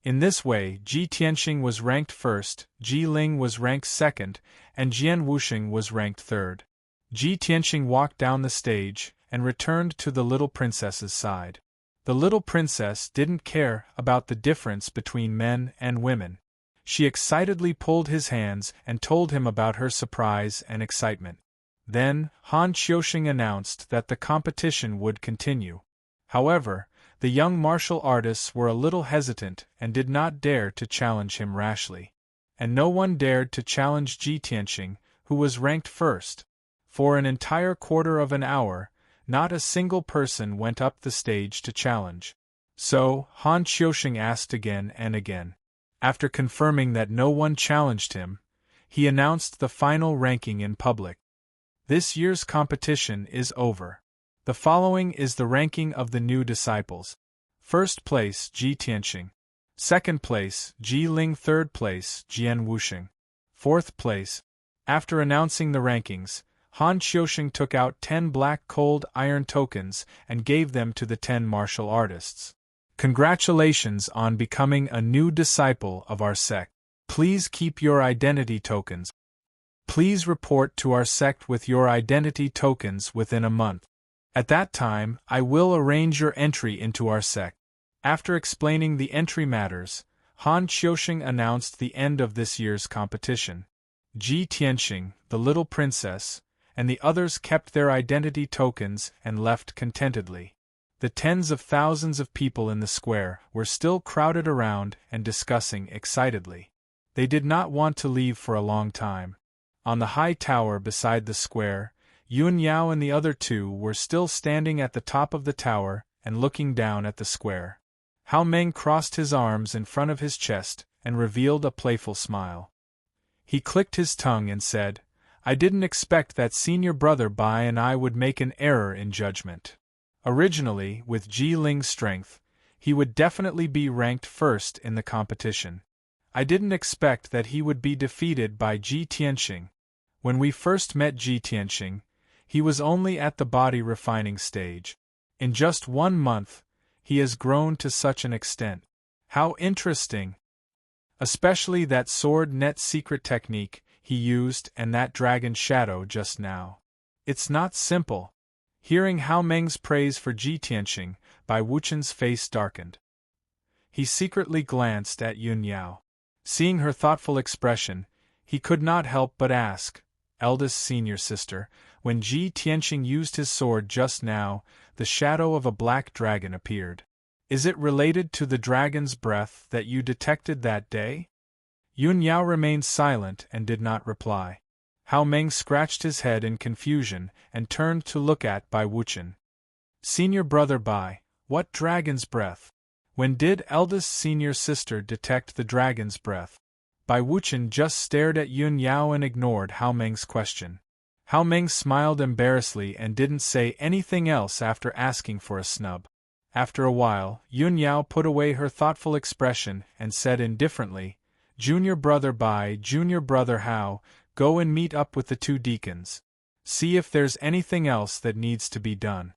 In this way, Ji Tianxing was ranked first, Ji Ling was ranked second, and Jian Wuxing was ranked third. Ji Tianxing walked down the stage and returned to the little princess's side. The little princess didn't care about the difference between men and women. She excitedly pulled his hands and told him about her surprise and excitement. Then, Han Xiuxing announced that the competition would continue. However, the young martial artists were a little hesitant and did not dare to challenge him rashly. And no one dared to challenge Ji Tianxing, who was ranked first. For an entire quarter of an hour, not a single person went up the stage to challenge. So, Han Xiuxing asked again and again. After confirming that no one challenged him, he announced the final ranking in public. This year's competition is over. The following is the ranking of the new disciples. First place, Ji Tianxing. Second place, Ji Ling. Third place, Jian Wuxing. Fourth place. After announcing the rankings, Han Xiuxing took out 10 black cold iron tokens and gave them to the 10 martial artists. Congratulations on becoming a new disciple of our sect. Please keep your identity tokens. Please report to our sect with your identity tokens within a month. At that time, I will arrange your entry into our sect. After explaining the entry matters, Han Xiuxing announced the end of this year's competition. Ji Tianxing, the little princess, and the others kept their identity tokens and left contentedly. The tens of thousands of people in the square were still crowded around and discussing excitedly. They did not want to leave for a long time. On the high tower beside the square, Yun Yao and the other two were still standing at the top of the tower and looking down at the square. Hao Meng crossed his arms in front of his chest and revealed a playful smile. He clicked his tongue and said, I didn't expect that senior brother Bai and I would make an error in judgment. Originally, with Ji Ling's strength, he would definitely be ranked first in the competition. I didn't expect that he would be defeated by Ji Tianxing. When we first met Ji Tianxing, he was only at the body refining stage. In just 1 month, he has grown to such an extent. How interesting! Especially that sword net secret technique he used and that dragon shadow just now. It's not simple. Hearing Hao Meng's praise for Ji Tianxing, Bai Wuchen's face darkened. He secretly glanced at Yun Yao. Seeing her thoughtful expression, he could not help but ask, eldest senior sister, when Ji Tianxing used his sword just now, the shadow of a black dragon appeared. Is it related to the dragon's breath that you detected that day? Yun Yao remained silent and did not reply. Hao Meng scratched his head in confusion and turned to look at Bai Wuchen. Senior brother Bai, what dragon's breath? When did eldest senior sister detect the dragon's breath? Bai Wuchen just stared at Yun Yao and ignored Hao Meng's question. Hao Meng smiled embarrassedly and didn't say anything else after asking for a snub. After a while, Yun Yao put away her thoughtful expression and said indifferently, Junior brother Bai, junior brother Hao, go and meet up with the 2 deacons. See if there's anything else that needs to be done.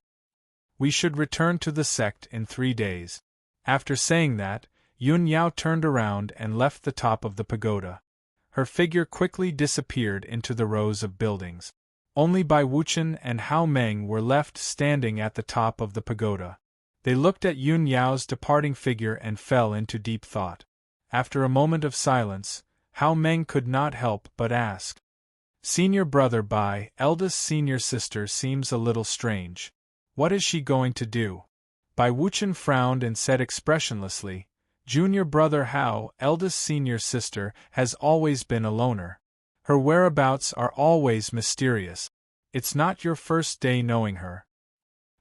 We should return to the sect in 3 days. After saying that, Yun Yao turned around and left the top of the pagoda. Her figure quickly disappeared into the rows of buildings. Only Bai Wuchen and Hao Meng were left standing at the top of the pagoda. They looked at Yun Yao's departing figure and fell into deep thought. After a moment of silence, Hao Meng could not help but ask. Senior brother Bai, eldest senior sister seems a little strange. What is she going to do? Bai Wuchen frowned and said expressionlessly, Junior brother Hao, eldest senior sister, has always been a loner. Her whereabouts are always mysterious. It's not your first day knowing her.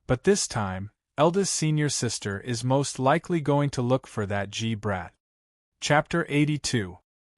But this time, eldest senior sister is most likely going to look for that Ji brat. Chapter 82.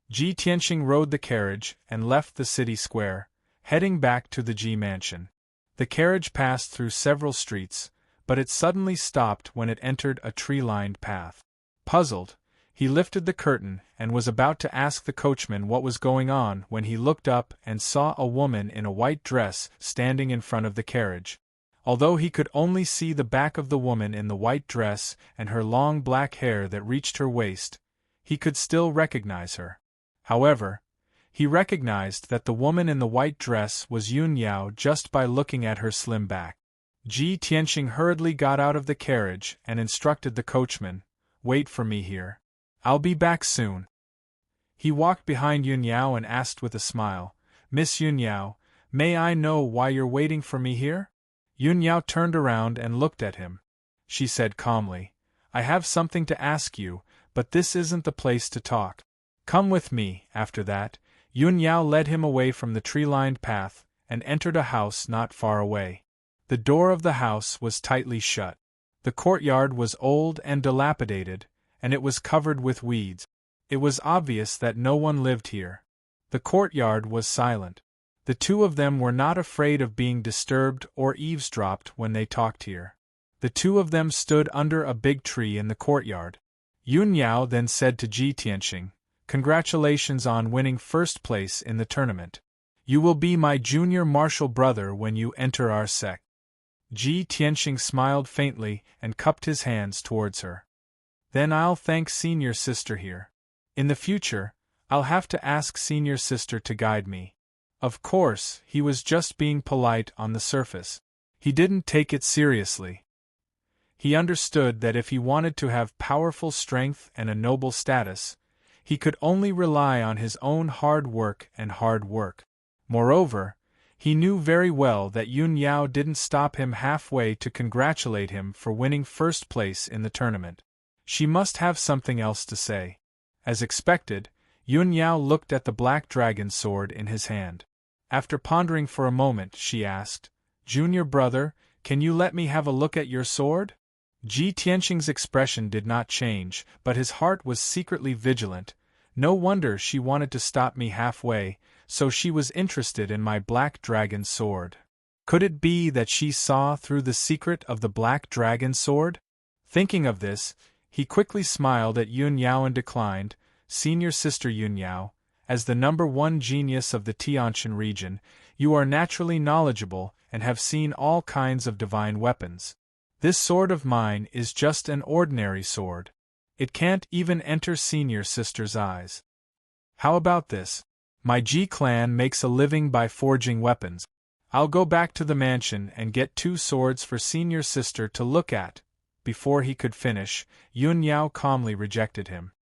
Ji Tianxing rode the carriage and left the city square, heading back to the Ji mansion. The carriage passed through several streets, but it suddenly stopped when it entered a tree-lined path. Puzzled, he lifted the curtain and was about to ask the coachman what was going on when he looked up and saw a woman in a white dress standing in front of the carriage. Although he could only see the back of the woman in the white dress and her long black hair that reached her waist, he could still recognize her. However, he recognized that the woman in the white dress was Yun Yao just by looking at her slim back. Ji Tianxing hurriedly got out of the carriage and instructed the coachman, "Wait for me here. I'll be back soon." He walked behind Yun Yao and asked with a smile, "Miss Yun Yao, may I know why you're waiting for me here?" Yun Yao turned around and looked at him. She said calmly, "I have something to ask you, but this isn't the place to talk. Come with me." After that, Yun Yao led him away from the tree-lined path and entered a house not far away. The door of the house was tightly shut. The courtyard was old and dilapidated, and it was covered with weeds. It was obvious that no one lived here. The courtyard was silent. The two of them were not afraid of being disturbed or eavesdropped when they talked here. The two of them stood under a big tree in the courtyard. Yun Yao then said to Ji Tianxing, "Congratulations on winning first place in the tournament. You will be my junior martial brother when you enter our sect." Ji Tianxing smiled faintly and cupped his hands towards her. "Then I'll thank senior sister here. In the future, I'll have to ask senior sister to guide me." Of course, he was just being polite on the surface. He didn't take it seriously. He understood that if he wanted to have powerful strength and a noble status, he could only rely on his own hard work and hard work. Moreover, he knew very well that Yun Yao didn't stop him halfway to congratulate him for winning first place in the tournament. She must have something else to say. As expected, Yun Yao looked at the black dragon sword in his hand. After pondering for a moment, she asked, "Junior brother, can you let me have a look at your sword?" Ji Tianxing's expression did not change, but his heart was secretly vigilant. No wonder she wanted to stop me halfway, so she was interested in my black dragon sword. Could it be that she saw through the secret of the black dragon sword? Thinking of this, he quickly smiled at Yun Yao and declined, "Senior sister Yun Yao, as the #1 genius of the Tianjin region, you are naturally knowledgeable and have seen all kinds of divine weapons. This sword of mine is just an ordinary sword. It can't even enter senior sister's eyes. How about this? My Ji clan makes a living by forging weapons. I'll go back to the mansion and get 2 swords for senior sister to look at." Before he could finish, Yun Yao calmly rejected him.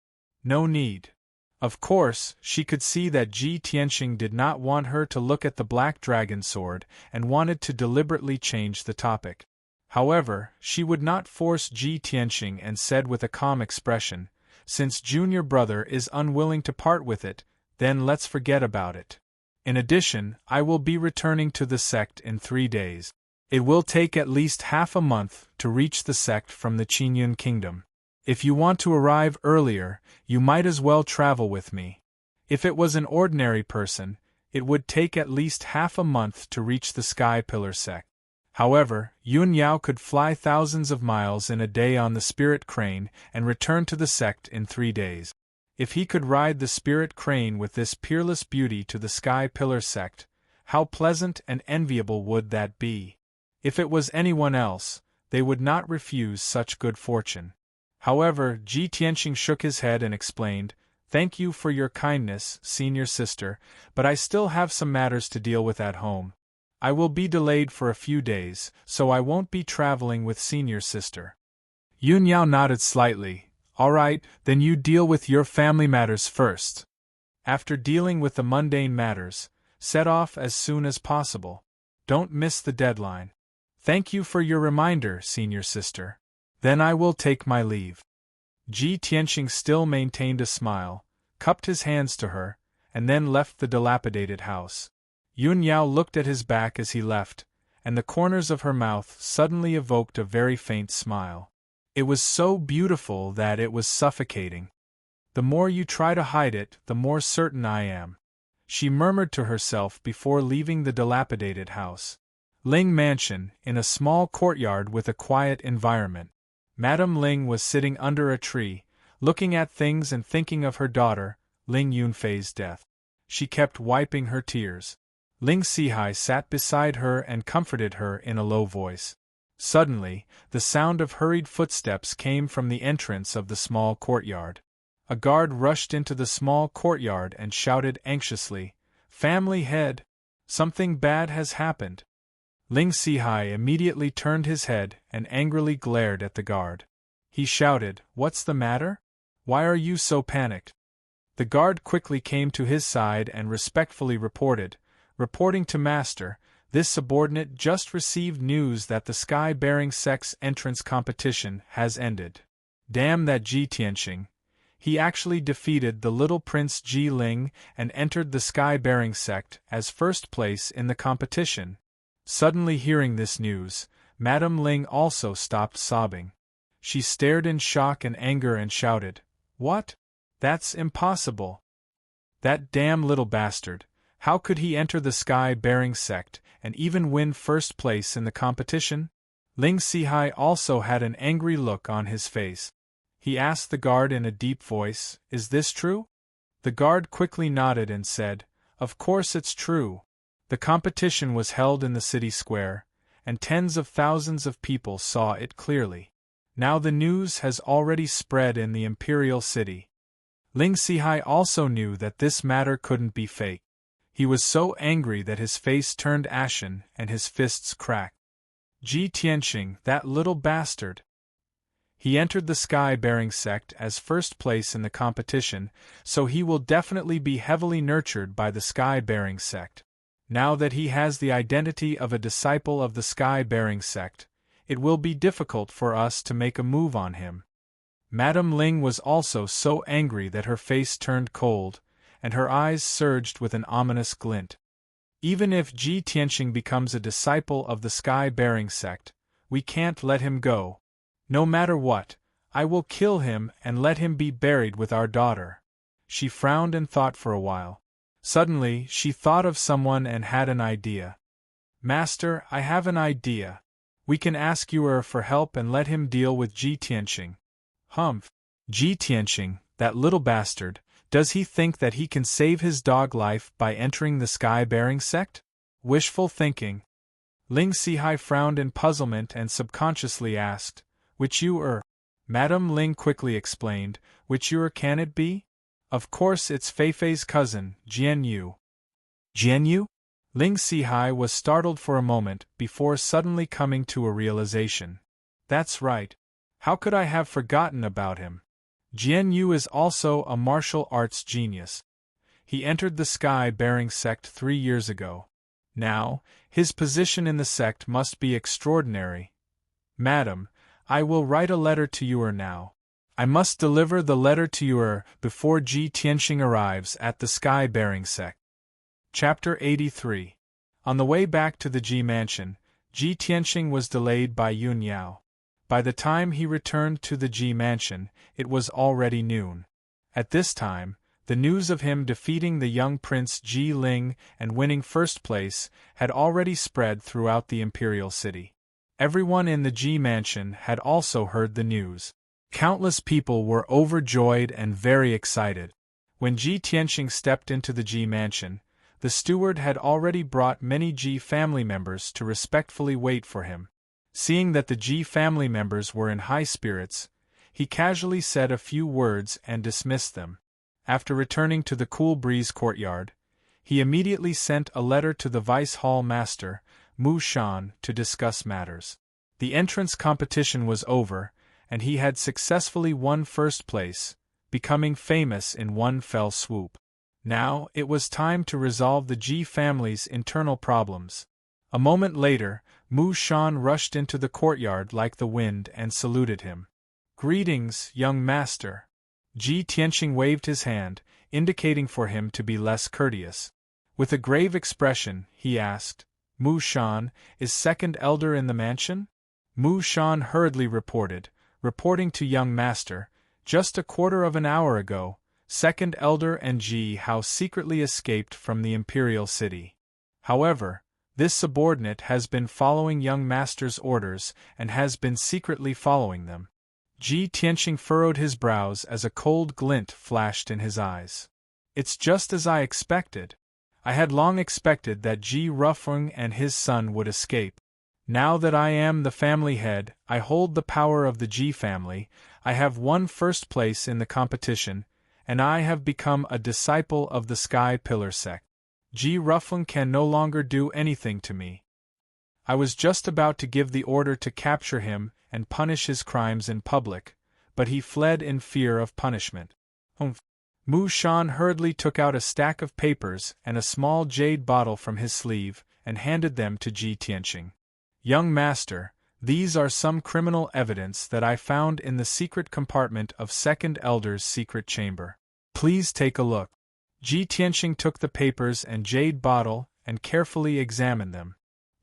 No need. Of course, she could see that Ji Tianxing did not want her to look at the black dragon sword and wanted to deliberately change the topic. However, she would not force Ji Tianxing and said with a calm expression, "Since junior brother is unwilling to part with it, then let's forget about it. In addition, I will be returning to the sect in 3 days. It will take at least half a month to reach the sect from the Qingyun kingdom. If you want to arrive earlier, you might as well travel with me. If it was an ordinary person, it would take at least half a month to reach the Sky Pillar sect. However, Yun Yao could fly thousands of miles in a day on the spirit crane and return to the sect in 3 days. If he could ride the spirit crane with this peerless beauty to the Sky Pillar sect, how pleasant and enviable would that be? If it was anyone else, they would not refuse such good fortune. However, Ji Tianxing shook his head and explained, "Thank you for your kindness, senior sister, but I still have some matters to deal with at home. I will be delayed for a few days, so I won't be traveling with senior sister." Yun Yao nodded slightly. "All right, then you deal with your family matters first. After dealing with the mundane matters, set off as soon as possible. Don't miss the deadline." "Thank you for your reminder, senior sister. Then I will take my leave." Ji Tianqing still maintained a smile, cupped his hands to her, and then left the dilapidated house. Yun Yao looked at his back as he left, and the corners of her mouth suddenly evoked a very faint smile. It was so beautiful that it was suffocating. The more you try to hide it, the more certain I am, she murmured to herself before leaving the dilapidated house. Ling Mansion, in a small courtyard with a quiet environment. Madame Ling was sitting under a tree, looking at things and thinking of her daughter, Ling Yunfei's death. She kept wiping her tears. Ling Sihai sat beside her and comforted her in a low voice. Suddenly, the sound of hurried footsteps came from the entrance of the small courtyard. A guard rushed into the small courtyard and shouted anxiously, "Family head! Something bad has happened." Ling Sihai immediately turned his head and angrily glared at the guard. He shouted, "What's the matter? Why are you so panicked?" The guard quickly came to his side and respectfully reporting to Master, this subordinate just received news that the sky-bearing sex entrance competition has ended. Damn that Ji Tianqing. He actually defeated the little prince Ji Ling and entered the sky-bearing sect as first place in the competition. Suddenly hearing this news, Madame Ling also stopped sobbing. She stared in shock and anger and shouted, "What? That's impossible. That damn little bastard, how could he enter the sky-bearing sect and even win first place in the competition?" Ling Sihai also had an angry look on his face. He asked the guard in a deep voice, "Is this true?" The guard quickly nodded and said, "Of course it's true." The competition was held in the city square, and tens of thousands of people saw it clearly. Now the news has already spread in the imperial city. Ling Sihai also knew that this matter couldn't be fake. He was so angry that his face turned ashen and his fists cracked. Ji Tianqing, that little bastard! He entered the sky-bearing sect as first place in the competition, so he will definitely be heavily nurtured by the sky-bearing sect. Now that he has the identity of a disciple of the sky-bearing sect, it will be difficult for us to make a move on him. Madame Ling was also so angry that her face turned cold, and her eyes surged with an ominous glint. Even if Ji Tianqing becomes a disciple of the sky-bearing sect, we can't let him go. No matter what, I will kill him and let him be buried with our daughter. She frowned and thought for a while. Suddenly, she thought of someone and had an idea. "Master, I have an idea. We can ask Yuer for help and let him deal with Ji Tianqing." "Humph! Ji Tianqing, that little bastard, does he think that he can save his dog life by entering the sky-bearing sect? Wishful thinking." Ling Sihai frowned in puzzlement and subconsciously asked, "Which Yuer?" Madame Ling quickly explained, "Which Yuer can it be? Of course it's Feifei's cousin, Jian Yu." "Jian Yu?" Ling Sihai was startled for a moment before suddenly coming to a realization. "That's right. How could I have forgotten about him? Jian Yu is also a martial arts genius. He entered the sky-bearing sect 3 years ago. Now, his position in the sect must be extraordinary. Madam, I will write a letter to Yuer now. I must deliver the letter to Yuer before Ji Tianqing arrives at the sky-bearing sect." Chapter 83. On the way back to the Ji mansion, Ji Tianqing was delayed by Yun Yao. By the time he returned to the Ji mansion, it was already noon. At this time, the news of him defeating the young prince Ji Ling and winning first place had already spread throughout the imperial city. Everyone in the Ji mansion had also heard the news. Countless people were overjoyed and very excited. When Ji Tianqing stepped into the Ji mansion, the steward had already brought many Ji family members to respectfully wait for him. Seeing that the Ji family members were in high spirits, he casually said a few words and dismissed them. After returning to the Cool Breeze courtyard, he immediately sent a letter to the Vice Hall Master, Mu Shan, to discuss matters. The entrance competition was over, and he had successfully won first place, becoming famous in one fell swoop. Now, it was time to resolve the Ji family's internal problems. A moment later, Mu Shan rushed into the courtyard like the wind and saluted him. Greetings, young master. Ji Tianqing waved his hand, indicating for him to be less courteous. With a grave expression, he asked, Mu Shan, is second elder in the mansion? Mu Shan hurriedly reporting to young master, just a quarter of an hour ago, second elder and Ji Hao secretly escaped from the imperial city. However, this subordinate has been following young master's orders and has been secretly following them. Ji Tianqing furrowed his brows as a cold glint flashed in his eyes. It's just as I expected. I had long expected that Ji Rufeng and his son would escape. Now that I am the family head, I hold the power of the Ji family, I have won first place in the competition, and I have become a disciple of the Sky Pillar sect. Ji Rufeng can no longer do anything to me. I was just about to give the order to capture him and punish his crimes in public, but he fled in fear of punishment. Mu Shan hurriedly took out a stack of papers and a small jade bottle from his sleeve and handed them to Ji Tianqing. Young master, these are some criminal evidence that I found in the secret compartment of Second Elder's secret chamber. Please take a look. Ji Tianqing took the papers and jade bottle and carefully examined them.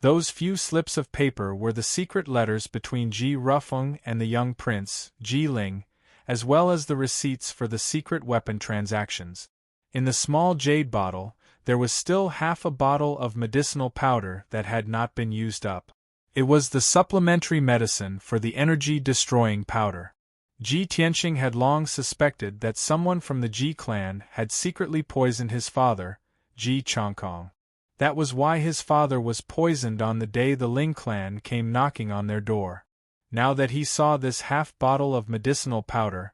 Those few slips of paper were the secret letters between Ji Rufeng and the young prince, Ji Ling, as well as the receipts for the secret weapon transactions. In the small jade bottle, there was still half a bottle of medicinal powder that had not been used up. It was the supplementary medicine for the energy-destroying powder. Ji Tianqing had long suspected that someone from the Ji clan had secretly poisoned his father, Ji Chongkong. That was why his father was poisoned on the day the Ling clan came knocking on their door. Now that he saw this half-bottle of medicinal powder,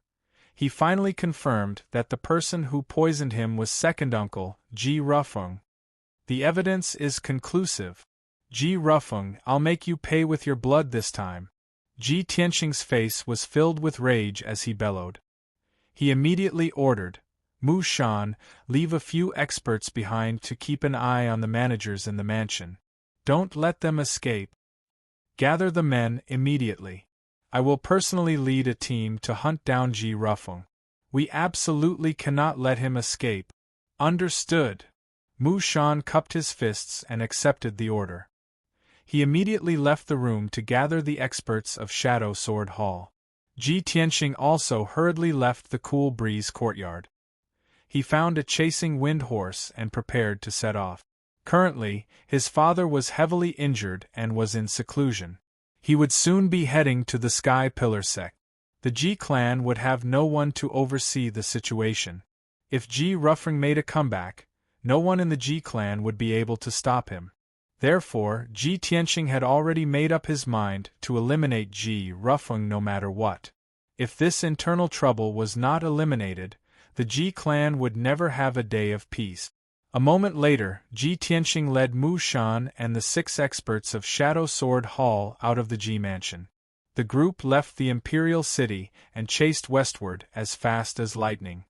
he finally confirmed that the person who poisoned him was second uncle, Ji Rufeng. The evidence is conclusive. Ji Rufeng, I'll make you pay with your blood this time. Ji Tianqing's face was filled with rage as he bellowed. He immediately ordered, Mu Shan, leave a few experts behind to keep an eye on the managers in the mansion. Don't let them escape. Gather the men immediately. I will personally lead a team to hunt down Ji Rufeng. We absolutely cannot let him escape. Understood. Mu Shan cupped his fists and accepted the order. He immediately left the room to gather the experts of Shadow Sword Hall. Ji Tianqing also hurriedly left the Cool Breeze courtyard. He found a chasing wind horse and prepared to set off. Currently, his father was heavily injured and was in seclusion. He would soon be heading to the Sky Pillar sect. The Ji clan would have no one to oversee the situation. If Ji Rufeng made a comeback, no one in the Ji clan would be able to stop him. Therefore, Ji Tianqing had already made up his mind to eliminate Ji Rufeng no matter what. If this internal trouble was not eliminated, the Ji clan would never have a day of peace. A moment later, Ji Tianqing led Mu Shan and the 6 experts of Shadow Sword Hall out of the Ji mansion. The group left the imperial city and chased westward as fast as lightning.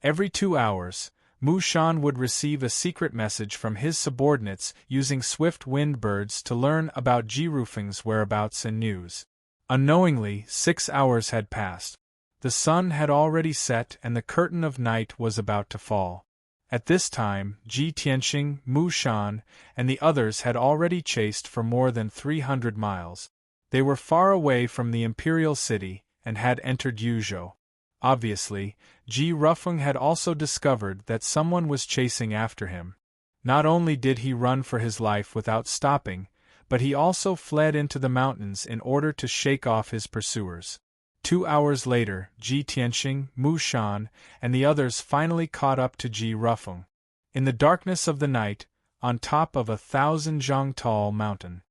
Every 2 hours, Mu Shan would receive a secret message from his subordinates using swift wind birds to learn about Ji Rufeng's whereabouts and news. Unknowingly, 6 hours had passed. The sun had already set and the curtain of night was about to fall. At this time, Ji Tianqing, Mu Shan, and the others had already chased for more than 300 miles. They were far away from the imperial city and had entered Yuzhou. Obviously, Ji Rufeng had also discovered that someone was chasing after him. Not only did he run for his life without stopping, but he also fled into the mountains in order to shake off his pursuers. 2 hours later, Ji Tianqing, Mu Shan, and the others finally caught up to Ji Rufeng. In the darkness of the night, on top of a 1,000-zhang-tall mountain,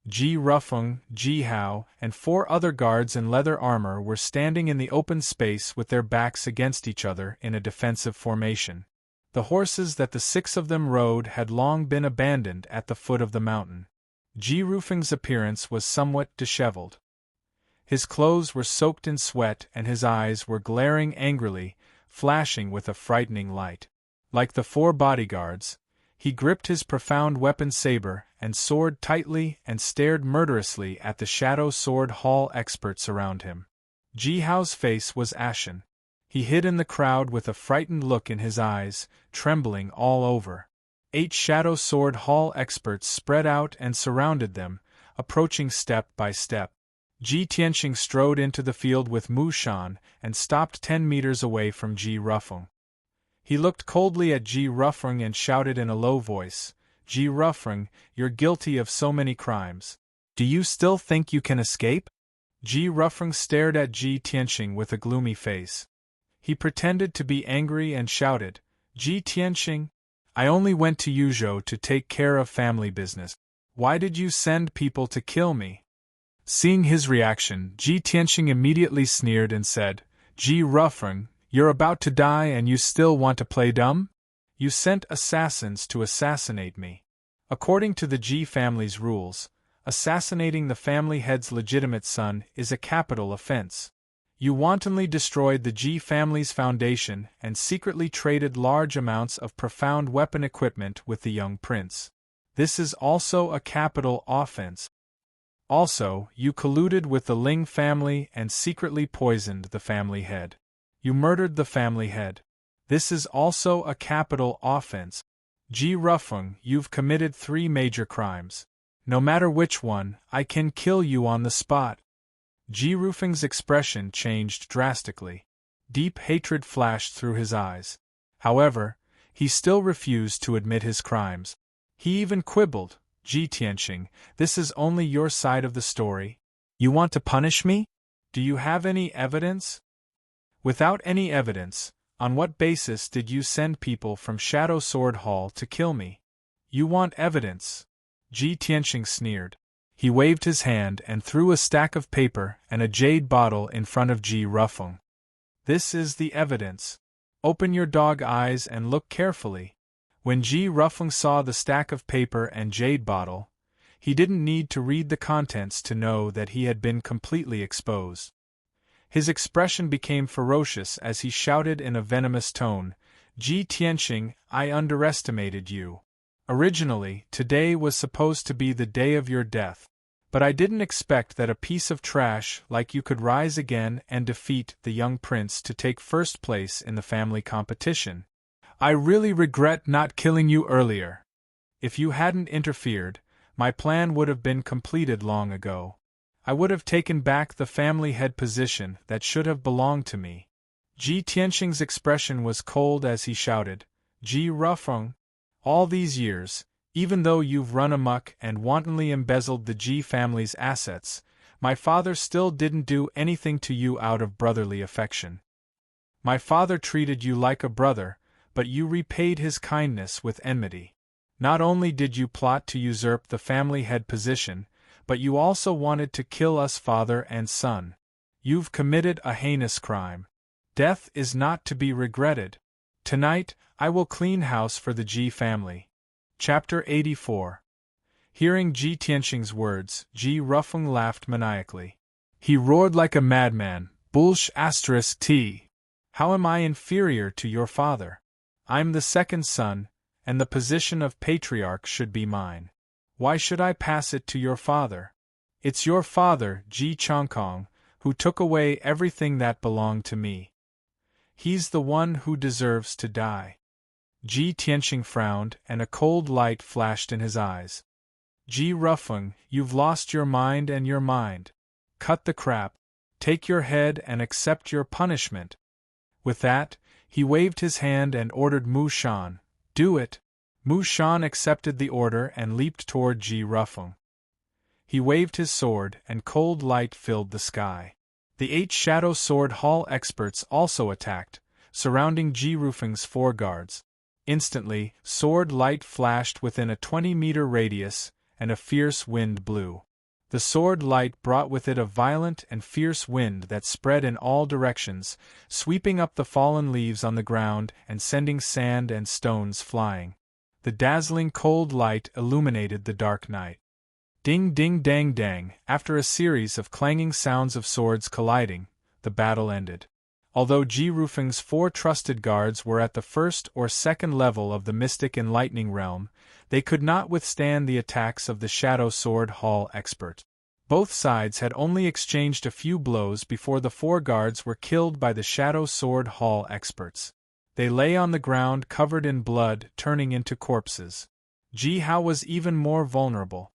Ji Rufeng, Ji Hao, and 4 other guards in leather armor were standing in the open space with their backs against each other in a defensive formation. The horses that the 6 of them rode had long been abandoned at the foot of the mountain. Ji Rufeng's appearance was somewhat disheveled. His clothes were soaked in sweat and his eyes were glaring angrily, flashing with a frightening light. Like the 4 bodyguards, he gripped his profound weapon saber and sword tightly and stared murderously at the Shadow Sword Hall experts around him. Ji Hao's face was ashen. He hid in the crowd with a frightened look in his eyes, trembling all over. 8 Shadow Sword Hall experts spread out and surrounded them, approaching step by step. Ji Tianxing strode into the field with Mu Shan and stopped 10 meters away from Ji Rufeng. He looked coldly at Ji Rufeng and shouted in a low voice, "Ji Rufeng, you're guilty of so many crimes. Do you still think you can escape?" Ji Rufeng stared at Ji Tianxing with a gloomy face. He pretended to be angry and shouted, "Ji Tianxing, I only went to Yuzhou to take care of family business. Why did you send people to kill me?" Seeing his reaction, Ji Tianxing immediately sneered and said, "Ji Rufeng, you're about to die and you still want to play dumb? You sent assassins to assassinate me. According to the Ji family's rules, assassinating the family head's legitimate son is a capital offense. You wantonly destroyed the Ji family's foundation and secretly traded large amounts of profound weapon equipment with the young prince. This is also a capital offense. Also, you colluded with the Ling family and secretly poisoned the family head. You murdered the family head. This is also a capital offense. Ji Rufeng, you've committed 3 major crimes. No matter which one, I can kill you on the spot." Ji Rufeng's expression changed drastically. Deep hatred flashed through his eyes. However, he still refused to admit his crimes. He even quibbled, "Ji Tianxing, this is only your side of the story. You want to punish me? Do you have any evidence?" "Without any evidence, on what basis did you send people from Shadow Sword Hall to kill me?" "You want evidence?" Ji Tianxing sneered. He waved his hand and threw a stack of paper and a jade bottle in front of Ji Rufeng. "This is the evidence. Open your dog eyes and look carefully." When Ji Rufeng saw the stack of paper and jade bottle, he didn't need to read the contents to know that he had been completely exposed. His expression became ferocious as he shouted in a venomous tone, "Ji Tianxing, I underestimated you. Originally, today was supposed to be the day of your death, but I didn't expect that a piece of trash like you could rise again and defeat the young prince to take first place in the family competition. I really regret not killing you earlier. If you hadn't interfered, my plan would have been completed long ago. I would have taken back the family head position that should have belonged to me." Ji Tianxing's expression was cold as he shouted, "Ji Rufeng, all these years, even though you've run amok and wantonly embezzled the Ji family's assets, my father still didn't do anything to you out of brotherly affection. My father treated you like a brother, but you repaid his kindness with enmity. Not only did you plot to usurp the family head position, but you also wanted to kill us father and son. You've committed a heinous crime. Death is not to be regretted. Tonight, I will clean house for the Ji family." Chapter 84. Hearing Ji Tianxing's words, Ji Rufeng laughed maniacally. He roared like a madman, "Bullsh**t! How am I inferior to your father? I'm the second son, and the position of patriarch should be mine. Why should I pass it to your father? It's your father, Ji Chongkong, who took away everything that belonged to me. He's the one who deserves to die." Ji Tianxing frowned, and a cold light flashed in his eyes. "Ji Rufeng, you've lost your mind and your mind. Cut the crap. Take your head and accept your punishment." With that, he waved his hand and ordered Mu Shan, "Do it." Mu Shan accepted the order and leaped toward Ji Rufeng. He waved his sword, and cold light filled the sky. The 8 Shadow Sword Hall experts also attacked, surrounding Ji Rufeng's 4 guards. Instantly, sword light flashed within a 20-meter radius, and a fierce wind blew. The sword light brought with it a violent and fierce wind that spread in all directions, sweeping up the fallen leaves on the ground and sending sand and stones flying. The dazzling cold light illuminated the dark night. Ding ding dang dang, after a series of clanging sounds of swords colliding, the battle ended. Although Ji Rufeng's 4 trusted guards were at the first or second level of the mystic and lightning realm, they could not withstand the attacks of the Shadow Sword Hall expert. Both sides had only exchanged a few blows before the 4 guards were killed by the Shadow Sword Hall experts. They lay on the ground covered in blood, turning into corpses. Ji Hao was even more vulnerable.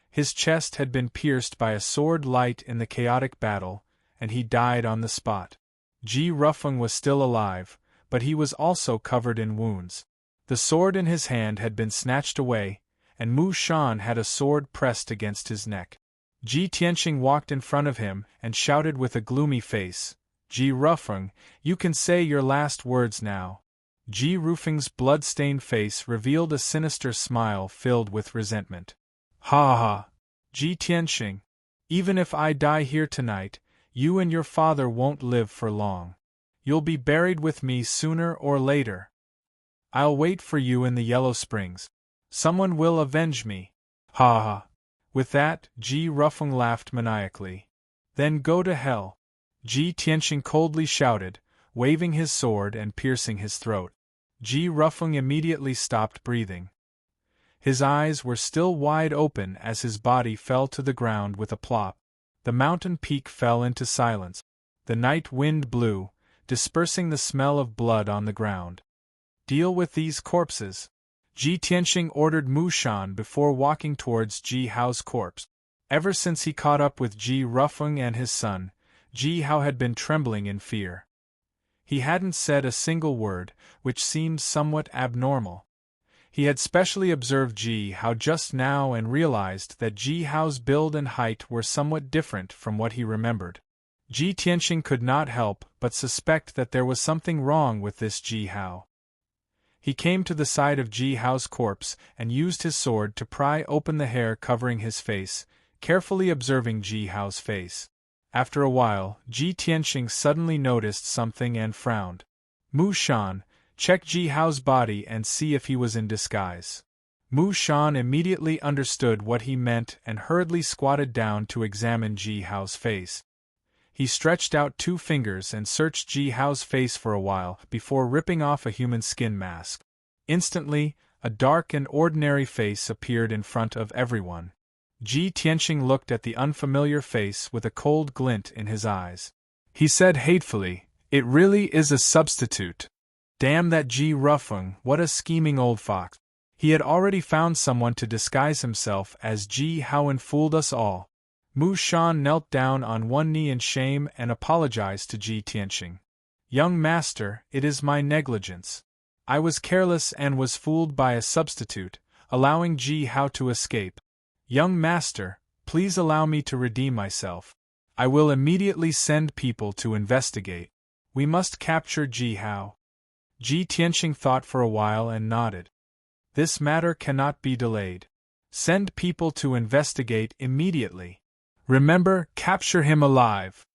His chest had been pierced by a sword light in the chaotic battle, and he died on the spot. Ji Rufeng was still alive, but he was also covered in wounds. The sword in his hand had been snatched away, and Mu Shan had a sword pressed against his neck. Ji Tianqing walked in front of him and shouted with a gloomy face, "Ji Rufeng, you can say your last words now." Ji Rufeng's blood-stained face revealed a sinister smile filled with resentment. "Ha ha! Ji Tianqing, even if I die here tonight, you and your father won't live for long. You'll be buried with me sooner or later. I'll wait for you in the Yellow Springs. Someone will avenge me. Ha ha!" With that, Ji Rufeng laughed maniacally. "Then go to hell," Ji Tianqing coldly shouted, waving his sword and piercing his throat. Ji Rufeng immediately stopped breathing. His eyes were still wide open as his body fell to the ground with a plop. The mountain peak fell into silence. The night wind blew, dispersing the smell of blood on the ground. "Deal with these corpses," Ji Tianqing ordered Mu Shan before walking towards Ji Hao's corpse. Ever since he caught up with Ji Rufeng and his son, Ji Hao had been trembling in fear. He hadn't said a single word, which seemed somewhat abnormal. He had specially observed Ji Hao just now and realized that Ji Hao's build and height were somewhat different from what he remembered. Ji Tianqing could not help but suspect that there was something wrong with this Ji Hao. He came to the side of Ji Hao's corpse and used his sword to pry open the hair covering his face, carefully observing Ji Hao's face. After a while, Ji Tianqing suddenly noticed something and frowned. "Mu Shan, check Ji Hao's body and see if he was in disguise." Mu Shan immediately understood what he meant and hurriedly squatted down to examine Ji Hao's face. He stretched out 2 fingers and searched Ji Hao's face for a while before ripping off a human skin mask. Instantly, a dark and ordinary face appeared in front of everyone. Ji Tianqing looked at the unfamiliar face with a cold glint in his eyes. He said hatefully, "It really is a substitute. Damn that Ji Rufeng, what a scheming old fox. He had already found someone to disguise himself as Ji Hao and fooled us all." Mu Shan knelt down on one knee in shame and apologized to Ji Tianqing. "Young master, it is my negligence. I was careless and was fooled by a substitute, allowing Ji Hao to escape. Young master, please allow me to redeem myself. I will immediately send people to investigate. We must capture Ji Hao." Ji Tianqing thought for a while and nodded. "This matter cannot be delayed. Send people to investigate immediately. Remember, capture him alive."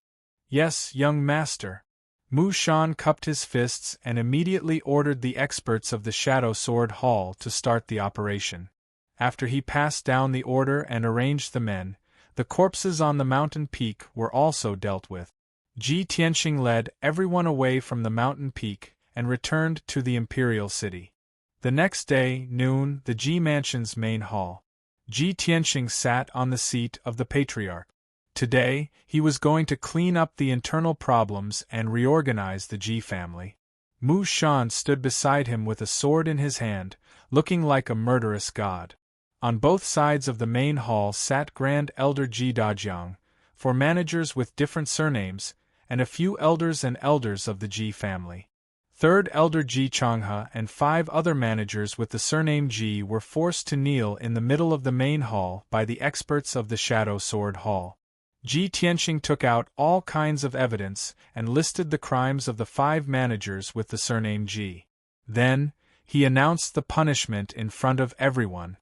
"Yes, young master." Mu Shan cupped his fists and immediately ordered the experts of the Shadow Sword Hall to start the operation. After he passed down the order and arranged the men, the corpses on the mountain peak were also dealt with. Ji Tianqing led everyone away from the mountain peak and returned to the imperial city. The next day, noon, the Ji Mansion's main hall. Ji Tianqing sat on the seat of the patriarch. Today, he was going to clean up the internal problems and reorganize the Ji family. Mu Shan stood beside him with a sword in his hand, looking like a murderous god. On both sides of the main hall sat Grand Elder Ji Dajiang, 4 managers with different surnames, and a few elders and elders of the Ji family. 3rd Elder Ji Changhe and 5 other managers with the surname Ji were forced to kneel in the middle of the main hall by the experts of the Shadow Sword Hall. Ji Tianqing took out all kinds of evidence and listed the crimes of the 5 managers with the surname Ji. Then, he announced the punishment in front of everyone.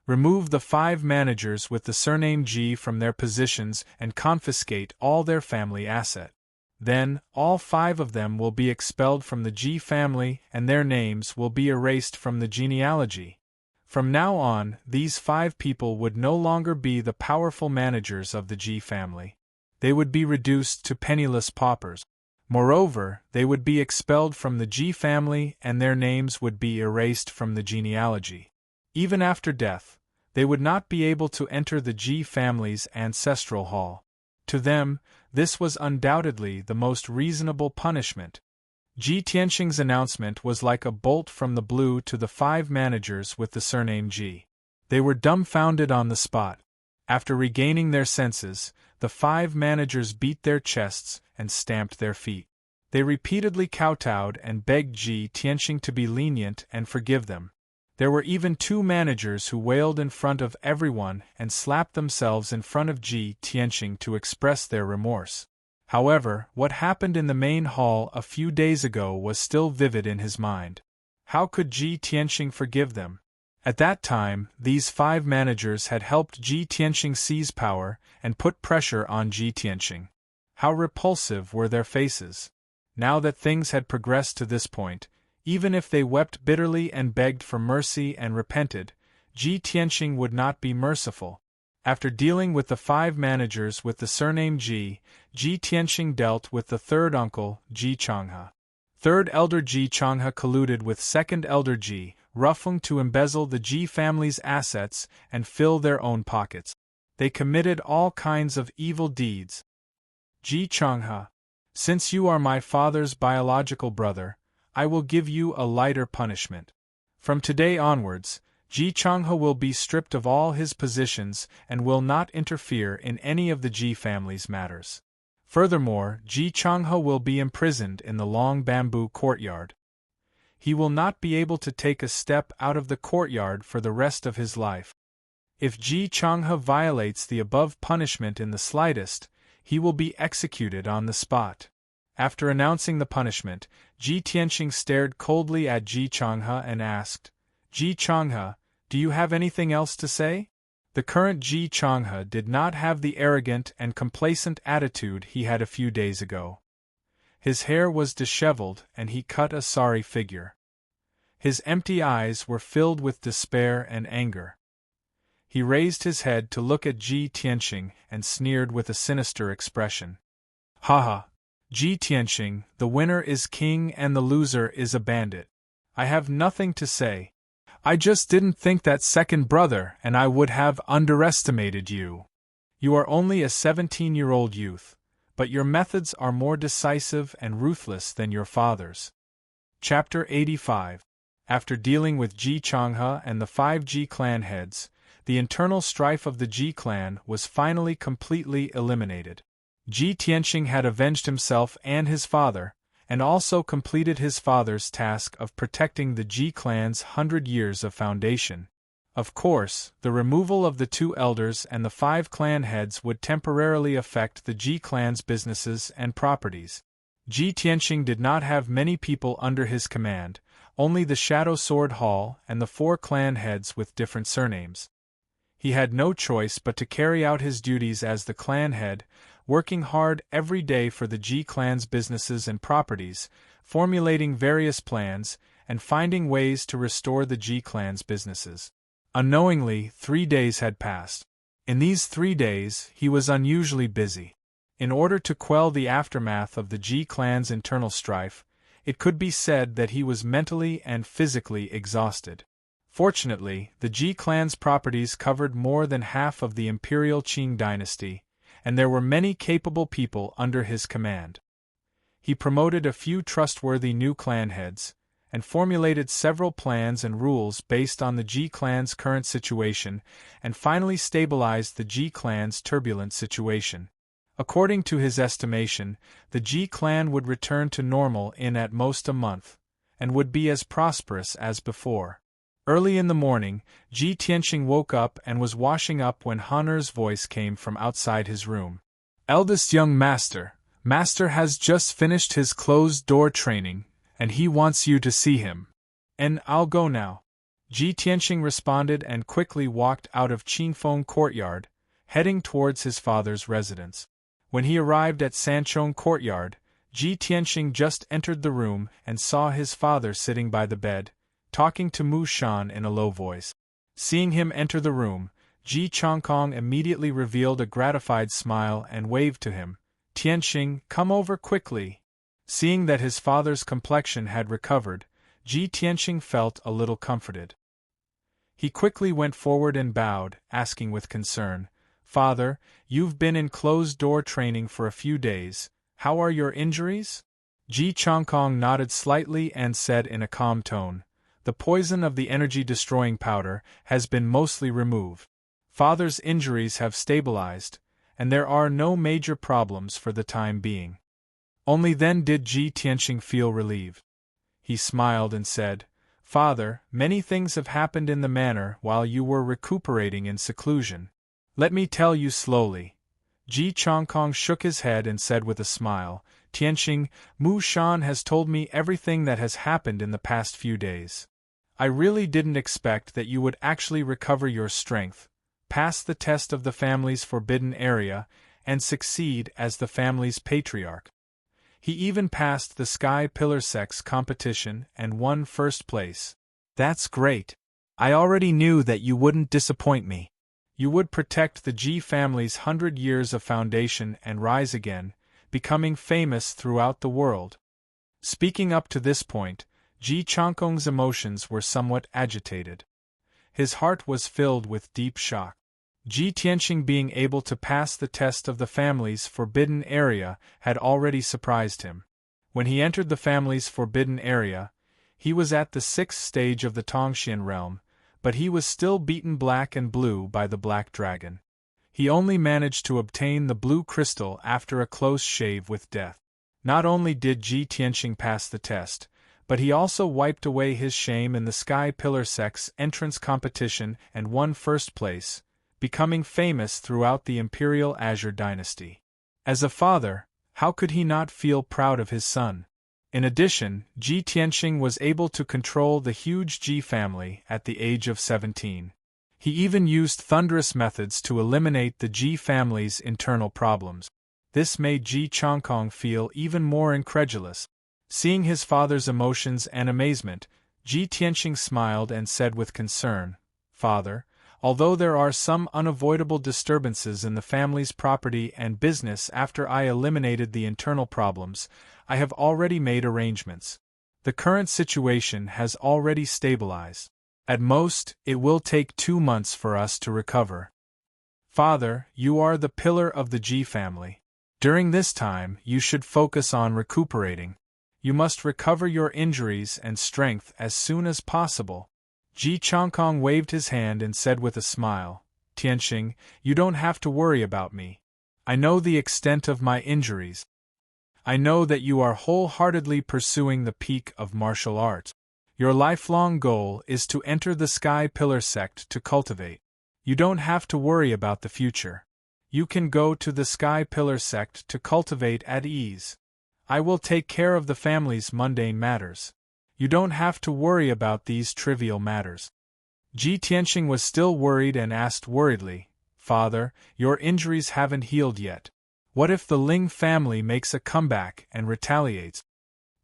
Remove the 5 managers with the surname Ji from their positions and confiscate all their family asset. Then, all 5 of them will be expelled from the Ji family and their names will be erased from the genealogy. From now on, these 5 people would no longer be the powerful managers of the Ji family. They would be reduced to penniless paupers. Moreover, they would be expelled from the Ji family and their names would be erased from the genealogy. Even after death, They would not be able to enter the Ji family's ancestral hall. To them, this was undoubtedly the most reasonable punishment. Ji Tianxing's announcement was like a bolt from the blue to the 5 managers with the surname Ji. They were dumbfounded on the spot. After regaining their senses, the 5 managers beat their chests and stamped their feet. They repeatedly kowtowed and begged Ji Tianxing to be lenient and forgive them. There were even 2 managers who wailed in front of everyone and slapped themselves in front of Ji Tianxing to express their remorse. However, what happened in the main hall a few days ago was still vivid in his mind. How could Ji Tianxing forgive them? At that time, these 5 managers had helped Ji Tianxing seize power and put pressure on Ji Tianxing. How repulsive were their faces. Now that things had progressed to this point, even if they wept bitterly and begged for mercy and repented, Ji Tianxing would not be merciful. After dealing with the 5 managers with the surname Ji, Ji Tianxing dealt with the 3rd uncle, Ji Changhe. 3rd elder Ji Changhe colluded with 2nd elder Ji, Rufeng to embezzle the Ji family's assets and fill their own pockets. They committed all kinds of evil deeds. Ji Changhe, since you are my father's biological brother, I will give you a lighter punishment. From today onwards, Ji Changhe will be stripped of all his positions and will not interfere in any of the Ji family's matters. Furthermore, Ji Changhe will be imprisoned in the long bamboo courtyard. He will not be able to take a step out of the courtyard for the rest of his life. If Ji Changhe violates the above punishment in the slightest, he will be executed on the spot. After announcing the punishment, Ji Tianxing stared coldly at Ji Changhe and asked, Ji Changhe, do you have anything else to say? The current Ji Changhe did not have the arrogant and complacent attitude he had a few days ago. His hair was disheveled and he cut a sorry figure. His empty eyes were filled with despair and anger. He raised his head to look at Ji Tianxing and sneered with a sinister expression. Haha! Ji Tianxing, the winner is king and the loser is a bandit. I have nothing to say. I just didn't think that second brother and I would have underestimated you. You are only a 17-year-old youth, but your methods are more decisive and ruthless than your father's. Chapter 85. After dealing with Ji Changhe and the 5 Ji clan heads, the internal strife of the Ji clan was finally completely eliminated. Ji Tianxing had avenged himself and his father, and also completed his father's task of protecting the Ji clan's 100 years of foundation. Of course, the removal of the 2 elders and the 5 clan heads would temporarily affect the Ji clan's businesses and properties. Ji Tianxing did not have many people under his command, only the Shadow Sword Hall and the 4 clan heads with different surnames. He had no choice but to carry out his duties as the clan head, working hard every day for the Ji clan's businesses and properties, formulating various plans, and finding ways to restore the Ji clan's businesses. Unknowingly, 3 days had passed. In these 3 days, he was unusually busy. In order to quell the aftermath of the Ji clan's internal strife, it could be said that he was mentally and physically exhausted. Fortunately, the Ji clan's properties covered more than half of the imperial Qing dynasty, and there were many capable people under his command. He promoted a few trustworthy new clan heads, and formulated several plans and rules based on the Ji clan's current situation, and finally stabilized the Ji clan's turbulent situation. According to his estimation, the Ji clan would return to normal in at most a month, and would be as prosperous as before. Early in the morning, Ji Tianxing woke up and was washing up when Han'er's voice came from outside his room. Eldest young master, Master has just finished his closed-door training, and he wants you to see him. And I'll go now. Ji Tianxing responded and quickly walked out of Qingfeng courtyard, heading towards his father's residence. When he arrived at Sanchong courtyard, Ji Tianxing just entered the room and saw his father sitting by the bed, talking to Mu Shan in a low voice. Seeing him enter the room, Ji Changkong immediately revealed a gratified smile and waved to him. Tianxing, come over quickly. Seeing that his father's complexion had recovered, Ji Tianxing felt a little comforted. He quickly went forward and bowed, asking with concern, "Father, you've been in closed-door training for a few days. How are your injuries?" Ji Changkong nodded slightly and said in a calm tone, "The poison of the energy-destroying powder has been mostly removed. Father's injuries have stabilized, and there are no major problems for the time being." Only then did Ji Tianqing feel relieved. He smiled and said, "Father, many things have happened in the manor while you were recuperating in seclusion. Let me tell you slowly." Ji Changkong shook his head and said with a smile, "Tianqing, Mu Shan has told me everything that has happened in the past few days. I really didn't expect that you would actually recover your strength, pass the test of the family's forbidden area, and succeed as the family's patriarch. He even passed the Sky Pillar Sex competition and won first place. That's great. I already knew that you wouldn't disappoint me. You would protect the Ji family's 100 years of foundation and rise again, becoming famous throughout the world." Speaking up to this point, Ji Changkong's emotions were somewhat agitated. His heart was filled with deep shock. Ji Tianqing being able to pass the test of the family's forbidden area had already surprised him. When he entered the family's forbidden area, he was at the 6th stage of the Tongxian realm, but he was still beaten black and blue by the Black Dragon. He only managed to obtain the blue crystal after a close shave with death. Not only did Ji Tianqing pass the test, but he also wiped away his shame in the Sky Pillar Sex entrance competition and won first place, becoming famous throughout the Imperial Azure dynasty. As a father, how could he not feel proud of his son? In addition, Ji Tianqing was able to control the huge Ji family at the age of 17. He even used thunderous methods to eliminate the Ji family's internal problems. This made Ji Changkong feel even more incredulous. Seeing his father's emotions and amazement, Ji Tianqing smiled and said with concern, "Father, although there are some unavoidable disturbances in the family's property and business after I eliminated the internal problems, I have already made arrangements. The current situation has already stabilized. At most, it will take 2 months for us to recover. Father, you are the pillar of the Ji family. During this time, you should focus on recuperating. You must recover your injuries and strength as soon as possible." Ji Changkong waved his hand and said with a smile, "Tianqing, you don't have to worry about me. I know the extent of my injuries. I know that you are wholeheartedly pursuing the peak of martial arts. Your lifelong goal is to enter the Sky Pillar sect to cultivate. You don't have to worry about the future. You can go to the Sky Pillar sect to cultivate at ease. I will take care of the family's mundane matters. You don't have to worry about these trivial matters." Ji Tianqing was still worried and asked worriedly, "Father, your injuries haven't healed yet. What if the Ling family makes a comeback and retaliates?"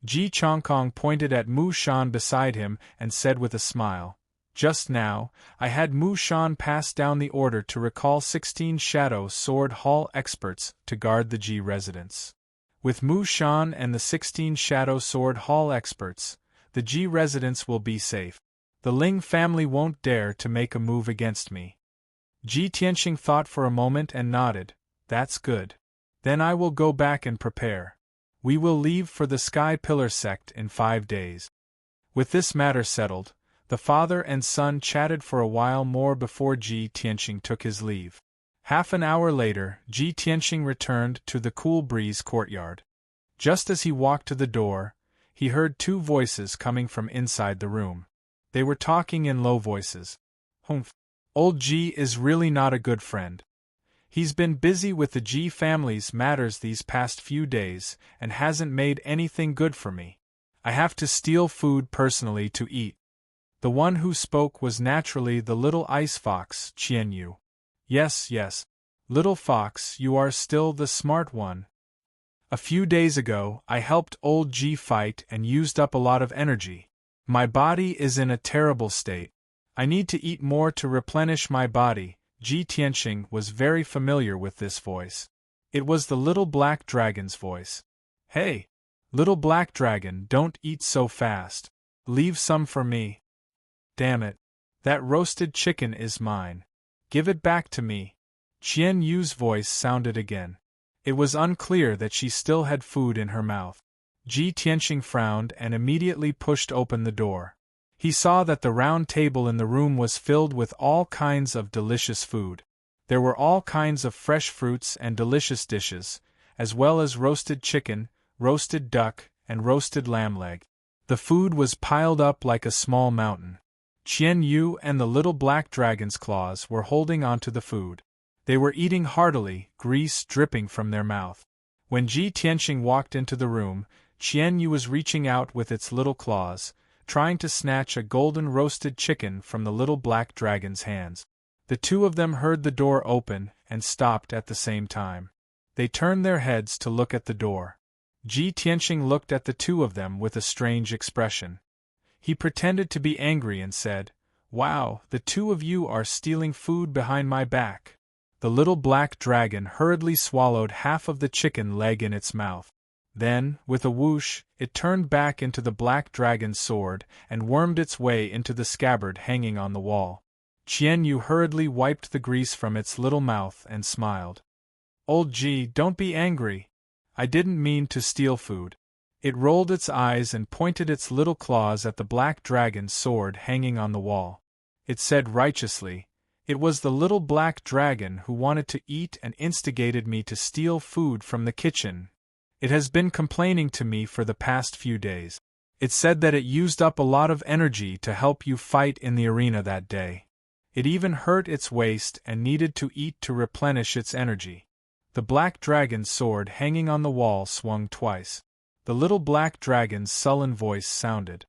Ji Changkong pointed at Mu Shan beside him and said with a smile, "Just now, I had Mu Shan pass down the order to recall 16 Shadow Sword Hall experts to guard the Ji residence. With Mu Shan and the 16 Shadow Sword Hall experts, the Ji residence will be safe. The Ling family won't dare to make a move against me." Ji Tianqing thought for a moment and nodded, "That's good. Then I will go back and prepare. We will leave for the Sky Pillar sect in 5 days." With this matter settled, the father and son chatted for a while more before Ji Tianqing took his leave. Half an hour later, Ji Tianqing returned to the Cool Breeze courtyard. Just as he walked to the door, he heard 2 voices coming from inside the room. They were talking in low voices. "Humph. Old Ji is really not a good friend. He's been busy with the Ji family's matters these past few days and hasn't made anything good for me. I have to steal food personally to eat." The one who spoke was naturally the little ice fox, Qian Yu. Yes, little fox, you are still the smart one. A few days ago, I helped old Ji fight and used up a lot of energy. My body is in a terrible state. I need to eat more to replenish my body." Ji Tianqing was very familiar with this voice. It was the little black dragon's voice. "Hey, little black dragon, don't eat so fast. Leave some for me." "Damn it. That roasted chicken is mine. Give it back to me. Qian Yu's voice sounded again. It was unclear that she still had food in her mouth. Ji Tianqing frowned and immediately pushed open the door. He saw that the round table in the room was filled with all kinds of delicious food. There were all kinds of fresh fruits and delicious dishes, as well as roasted chicken, roasted duck, and roasted lamb leg. The food was piled up like a small mountain. Qian Yu and the little black dragon's claws were holding onto the food. They were eating heartily, grease dripping from their mouth. When Ji Tianqing walked into the room, Qian Yu was reaching out with its little claws, trying to snatch a golden roasted chicken from the little black dragon's hands. The two of them heard the door open and stopped at the same time. They turned their heads to look at the door. Ji Tianqing looked at the two of them with a strange expression. He pretended to be angry and said, "Wow, the two of you are stealing food behind my back." The little black dragon hurriedly swallowed half of the chicken leg in its mouth. Then, with a whoosh, it turned back into the black dragon's sword and wormed its way into the scabbard hanging on the wall. Qian Yu hurriedly wiped the grease from its little mouth and smiled. "Old Ji, don't be angry. I didn't mean to steal food." It rolled its eyes and pointed its little claws at the black dragon's sword hanging on the wall. It said righteously, "It was the little black dragon who wanted to eat and instigated me to steal food from the kitchen. It has been complaining to me for the past few days. It said that it used up a lot of energy to help you fight in the arena that day. It even hurt its waist and needed to eat to replenish its energy." The black dragon's sword hanging on the wall swung twice. The little black dragon's sullen voice sounded.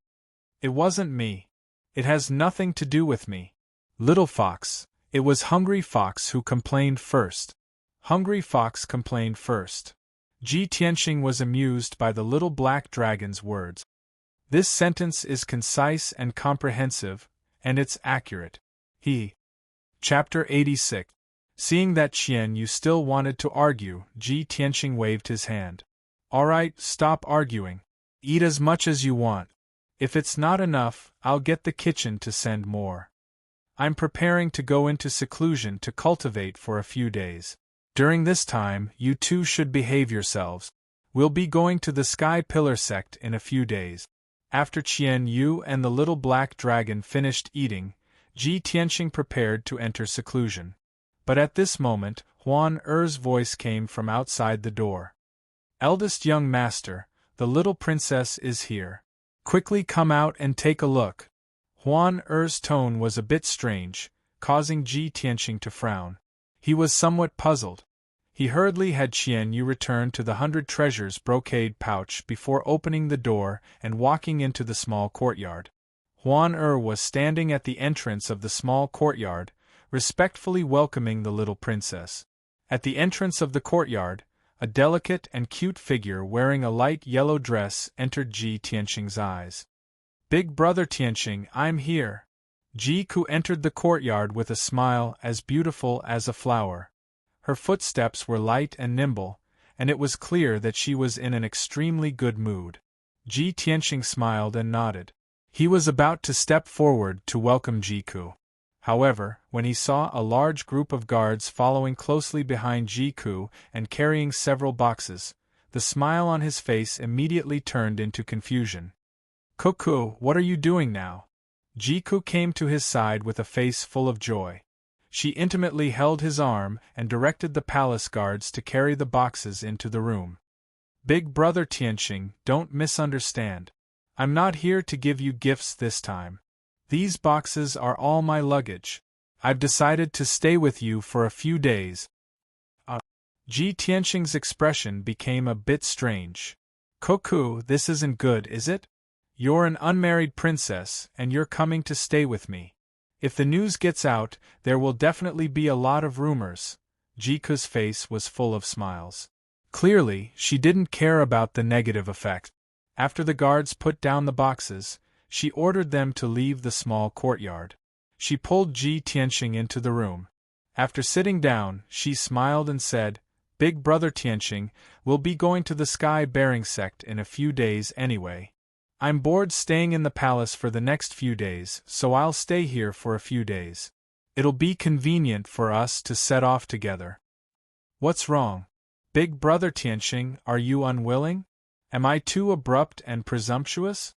"It wasn't me. It has nothing to do with me. Little Fox, it was Hungry Fox who complained first. Hungry Fox complained first." Ji Tianqing was amused by the little black dragon's words. This sentence is concise and comprehensive, and it's accurate. Chapter 86. Seeing that Qian Yu still wanted to argue, Ji Tianqing waved his hand. "All right, stop arguing. Eat as much as you want. If it's not enough, I'll get the kitchen to send more. I'm preparing to go into seclusion to cultivate for a few days. During this time, you two should behave yourselves. We'll be going to the Sky Pillar sect in a few days." After Qian Yu and the little black dragon finished eating, Ji Tianqing prepared to enter seclusion. But at this moment, Huan Er's voice came from outside the door. "Eldest young master, the little princess is here. Quickly come out and take a look." Huan Er's tone was a bit strange, causing Ji Tianqing to frown. He was somewhat puzzled. He hurriedly had Qian Yu return to the 100 treasures brocade pouch before opening the door and walking into the small courtyard. Huan was standing at the entrance of the small courtyard, respectfully welcoming the little princess. At the entrance of the courtyard, a delicate and cute figure wearing a light yellow dress entered Ji Tianqing's eyes. "Big brother Tianqing, I'm here." Ji Ku entered the courtyard with a smile as beautiful as a flower. Her footsteps were light and nimble, and it was clear that she was in an extremely good mood. Ji Tianqing smiled and nodded. He was about to step forward to welcome Ji Ku. However, when he saw a large group of guards following closely behind Ji Ku and carrying several boxes, the smile on his face immediately turned into confusion. "Ku, what are you doing now?" Ji Ku came to his side with a face full of joy. She intimately held his arm and directed the palace guards to carry the boxes into the room. "Big brother Tianqing, don't misunderstand. I'm not here to give you gifts this time. These boxes are all my luggage. I've decided to stay with you for a few days." Ji Tianqing's expression became a bit strange. "Ku, this isn't good, is it? You're an unmarried princess, and you're coming to stay with me. If the news gets out, there will definitely be a lot of rumors." Ji Ku's face was full of smiles. Clearly, she didn't care about the negative effect. After the guards put down the boxes, she ordered them to leave the small courtyard. She pulled Ji Tianqing into the room. After sitting down, she smiled and said, "Big brother Tianqing, we'll be going to the Sky Bearing sect in a few days anyway. I'm bored staying in the palace for the next few days, so I'll stay here for a few days. It'll be convenient for us to set off together. What's wrong? Big brother Tianxing, are you unwilling? Am I too abrupt and presumptuous?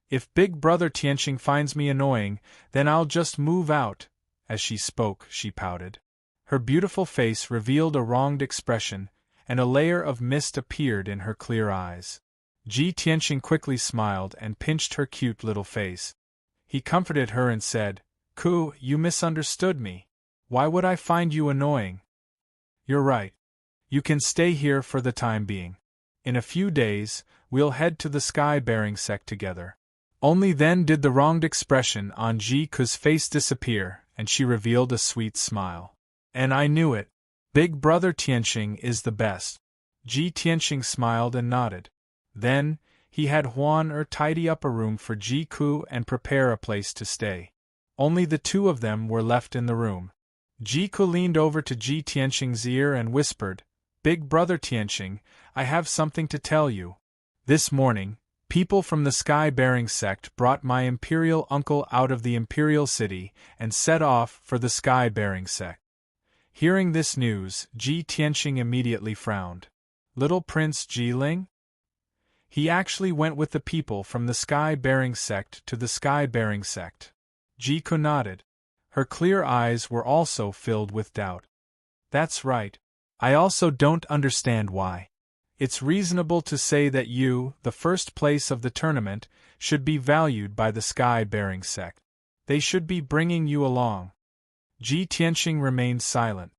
If Big brother Tianxing finds me annoying, then I'll just move out. As she spoke, she pouted. Her beautiful face revealed a wronged expression, and a layer of mist appeared in her clear eyes. Ji Tianxing quickly smiled and pinched her cute little face. He comforted her and said, "Ku, you misunderstood me. Why would I find you annoying? You're right. You can stay here for the time being. In a few days, we'll head to the sky-bearing sect together." Only then did the wronged expression on Ji Ku's face disappear, and she revealed a sweet smile. And I knew it. Big brother Tianxing is the best. Ji Tianxing smiled and nodded. Then, he had Huan tidy up a room for Ji Ku and prepare a place to stay. Only the two of them were left in the room. Ji Ku leaned over to Ji Tianxing's ear and whispered, "Big brother Tianxing, I have something to tell you. This morning, people from the sky-bearing sect brought my imperial uncle out of the imperial city and set off for the sky-bearing sect." Hearing this news, Ji Tianxing immediately frowned. Little Prince Jiling? He actually went with the people from the sky-bearing sect to the sky-bearing sect. Ji Ku nodded. Her clear eyes were also filled with doubt. That's right. I also don't understand why. It's reasonable to say that you, the first place of the tournament, should be valued by the sky-bearing sect. They should be bringing you along. Ji Tianxing remained silent.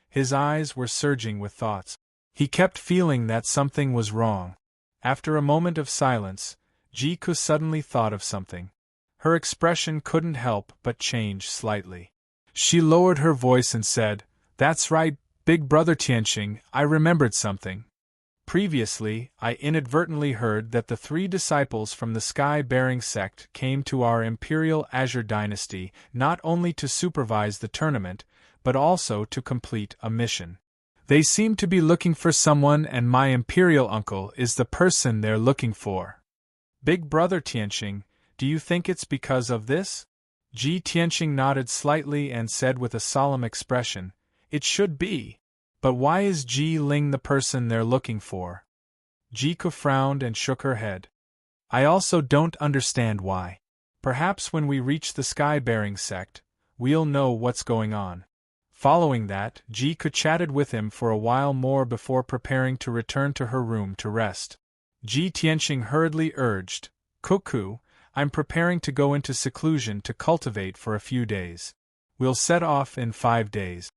His eyes were surging with thoughts. He kept feeling that something was wrong. After a moment of silence, Ji Ku suddenly thought of something. Her expression couldn't help but change slightly. She lowered her voice and said, "That's right, Big brother Tianxing, I remembered something. Previously, I inadvertently heard that the 3 disciples from the sky-bearing sect came to our imperial Azure dynasty not only to supervise the tournament, but also to complete a mission. They seem to be looking for someone, and my imperial uncle is the person they're looking for. Big brother Tianxing, do you think it's because of this?" Ji Tianxing nodded slightly and said with a solemn expression, "It should be. But why is Ji Ling the person they're looking for?" Ji Ku frowned and shook her head. "I also don't understand why. Perhaps when we reach the sky-bearing sect, we'll know what's going on." Following that, Ji Ku chatted with him for a while more before preparing to return to her room to rest. Ji Tianxing hurriedly urged, "Cuckoo, I'm preparing to go into seclusion to cultivate for a few days. We'll set off in 5 days.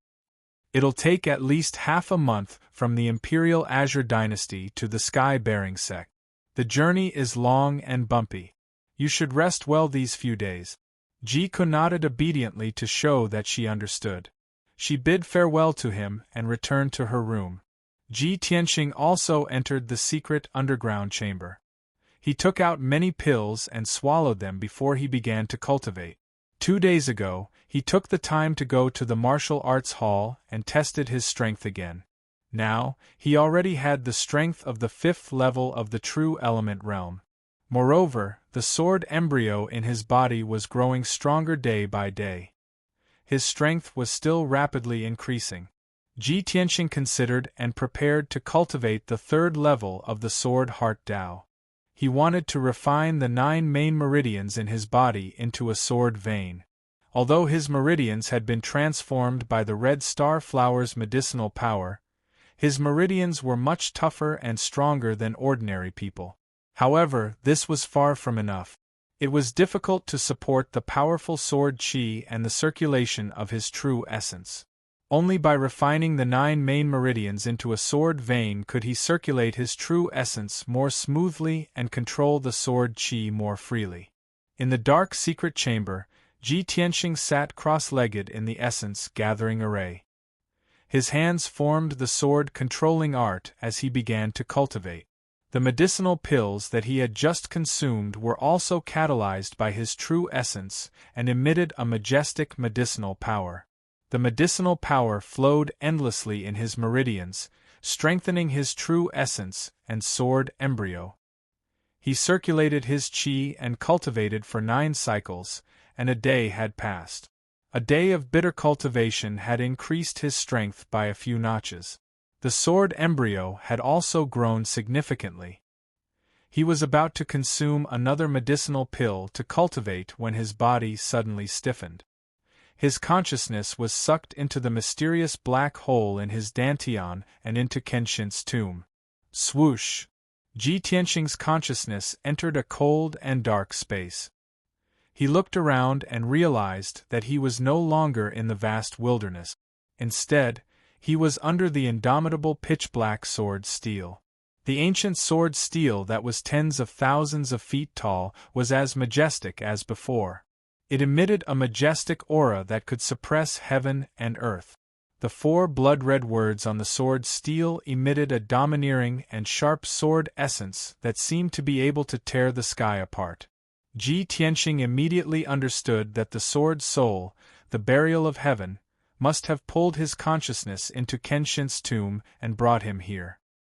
It'll take at least half a month from the Imperial Azure Dynasty to the Sky-bearing sect. The journey is long and bumpy. You should rest well these few days." Ji Ku nodded obediently to show that she understood. She bid farewell to him and returned to her room. Ji Tianxing also entered the secret underground chamber. He took out many pills and swallowed them before he began to cultivate. 2 days ago, he took the time to go to the martial arts hall and tested his strength again. Now, he already had the strength of the 5th level of the true element realm. Moreover, the sword embryo in his body was growing stronger day by day. His strength was still rapidly increasing. Ji Tianxing considered and prepared to cultivate the 3rd level of the sword heart Tao. He wanted to refine the 9 main meridians in his body into a sword vein. Although his meridians had been transformed by the red star flower's medicinal power, his meridians were much tougher and stronger than ordinary people. However, this was far from enough. It was difficult to support the powerful sword qi and the circulation of his true essence. Only by refining the 9 main meridians into a sword vein could he circulate his true essence more smoothly and control the sword qi more freely. In the dark secret chamber, Ji Tianxing sat cross-legged in the essence-gathering array. His hands formed the sword-controlling art as he began to cultivate. The medicinal pills that he had just consumed were also catalyzed by his true essence and emitted a majestic medicinal power. The medicinal power flowed endlessly in his meridians, strengthening his true essence and sword embryo. He circulated his qi and cultivated for 9 cycles, and a day had passed. A day of bitter cultivation had increased his strength by a few notches. The sword embryo had also grown significantly. He was about to consume another medicinal pill to cultivate when his body suddenly stiffened. His consciousness was sucked into the mysterious black hole in his dantian and into Kenshin's tomb. Swoosh! Ji Tianxing's consciousness entered a cold and dark space. He looked around and realized that he was no longer in the vast wilderness. Instead, he was under the indomitable pitch-black sword steel. The ancient sword steel that was tens of thousands of feet tall was as majestic as before. It emitted a majestic aura that could suppress heaven and earth. The 4 blood-red words on the sword steel emitted a domineering and sharp sword essence that seemed to be able to tear the sky apart. Ji Tianxing immediately understood that the sword soul, the burial of heaven, must have pulled his consciousness into Kenshin's tomb and brought him here.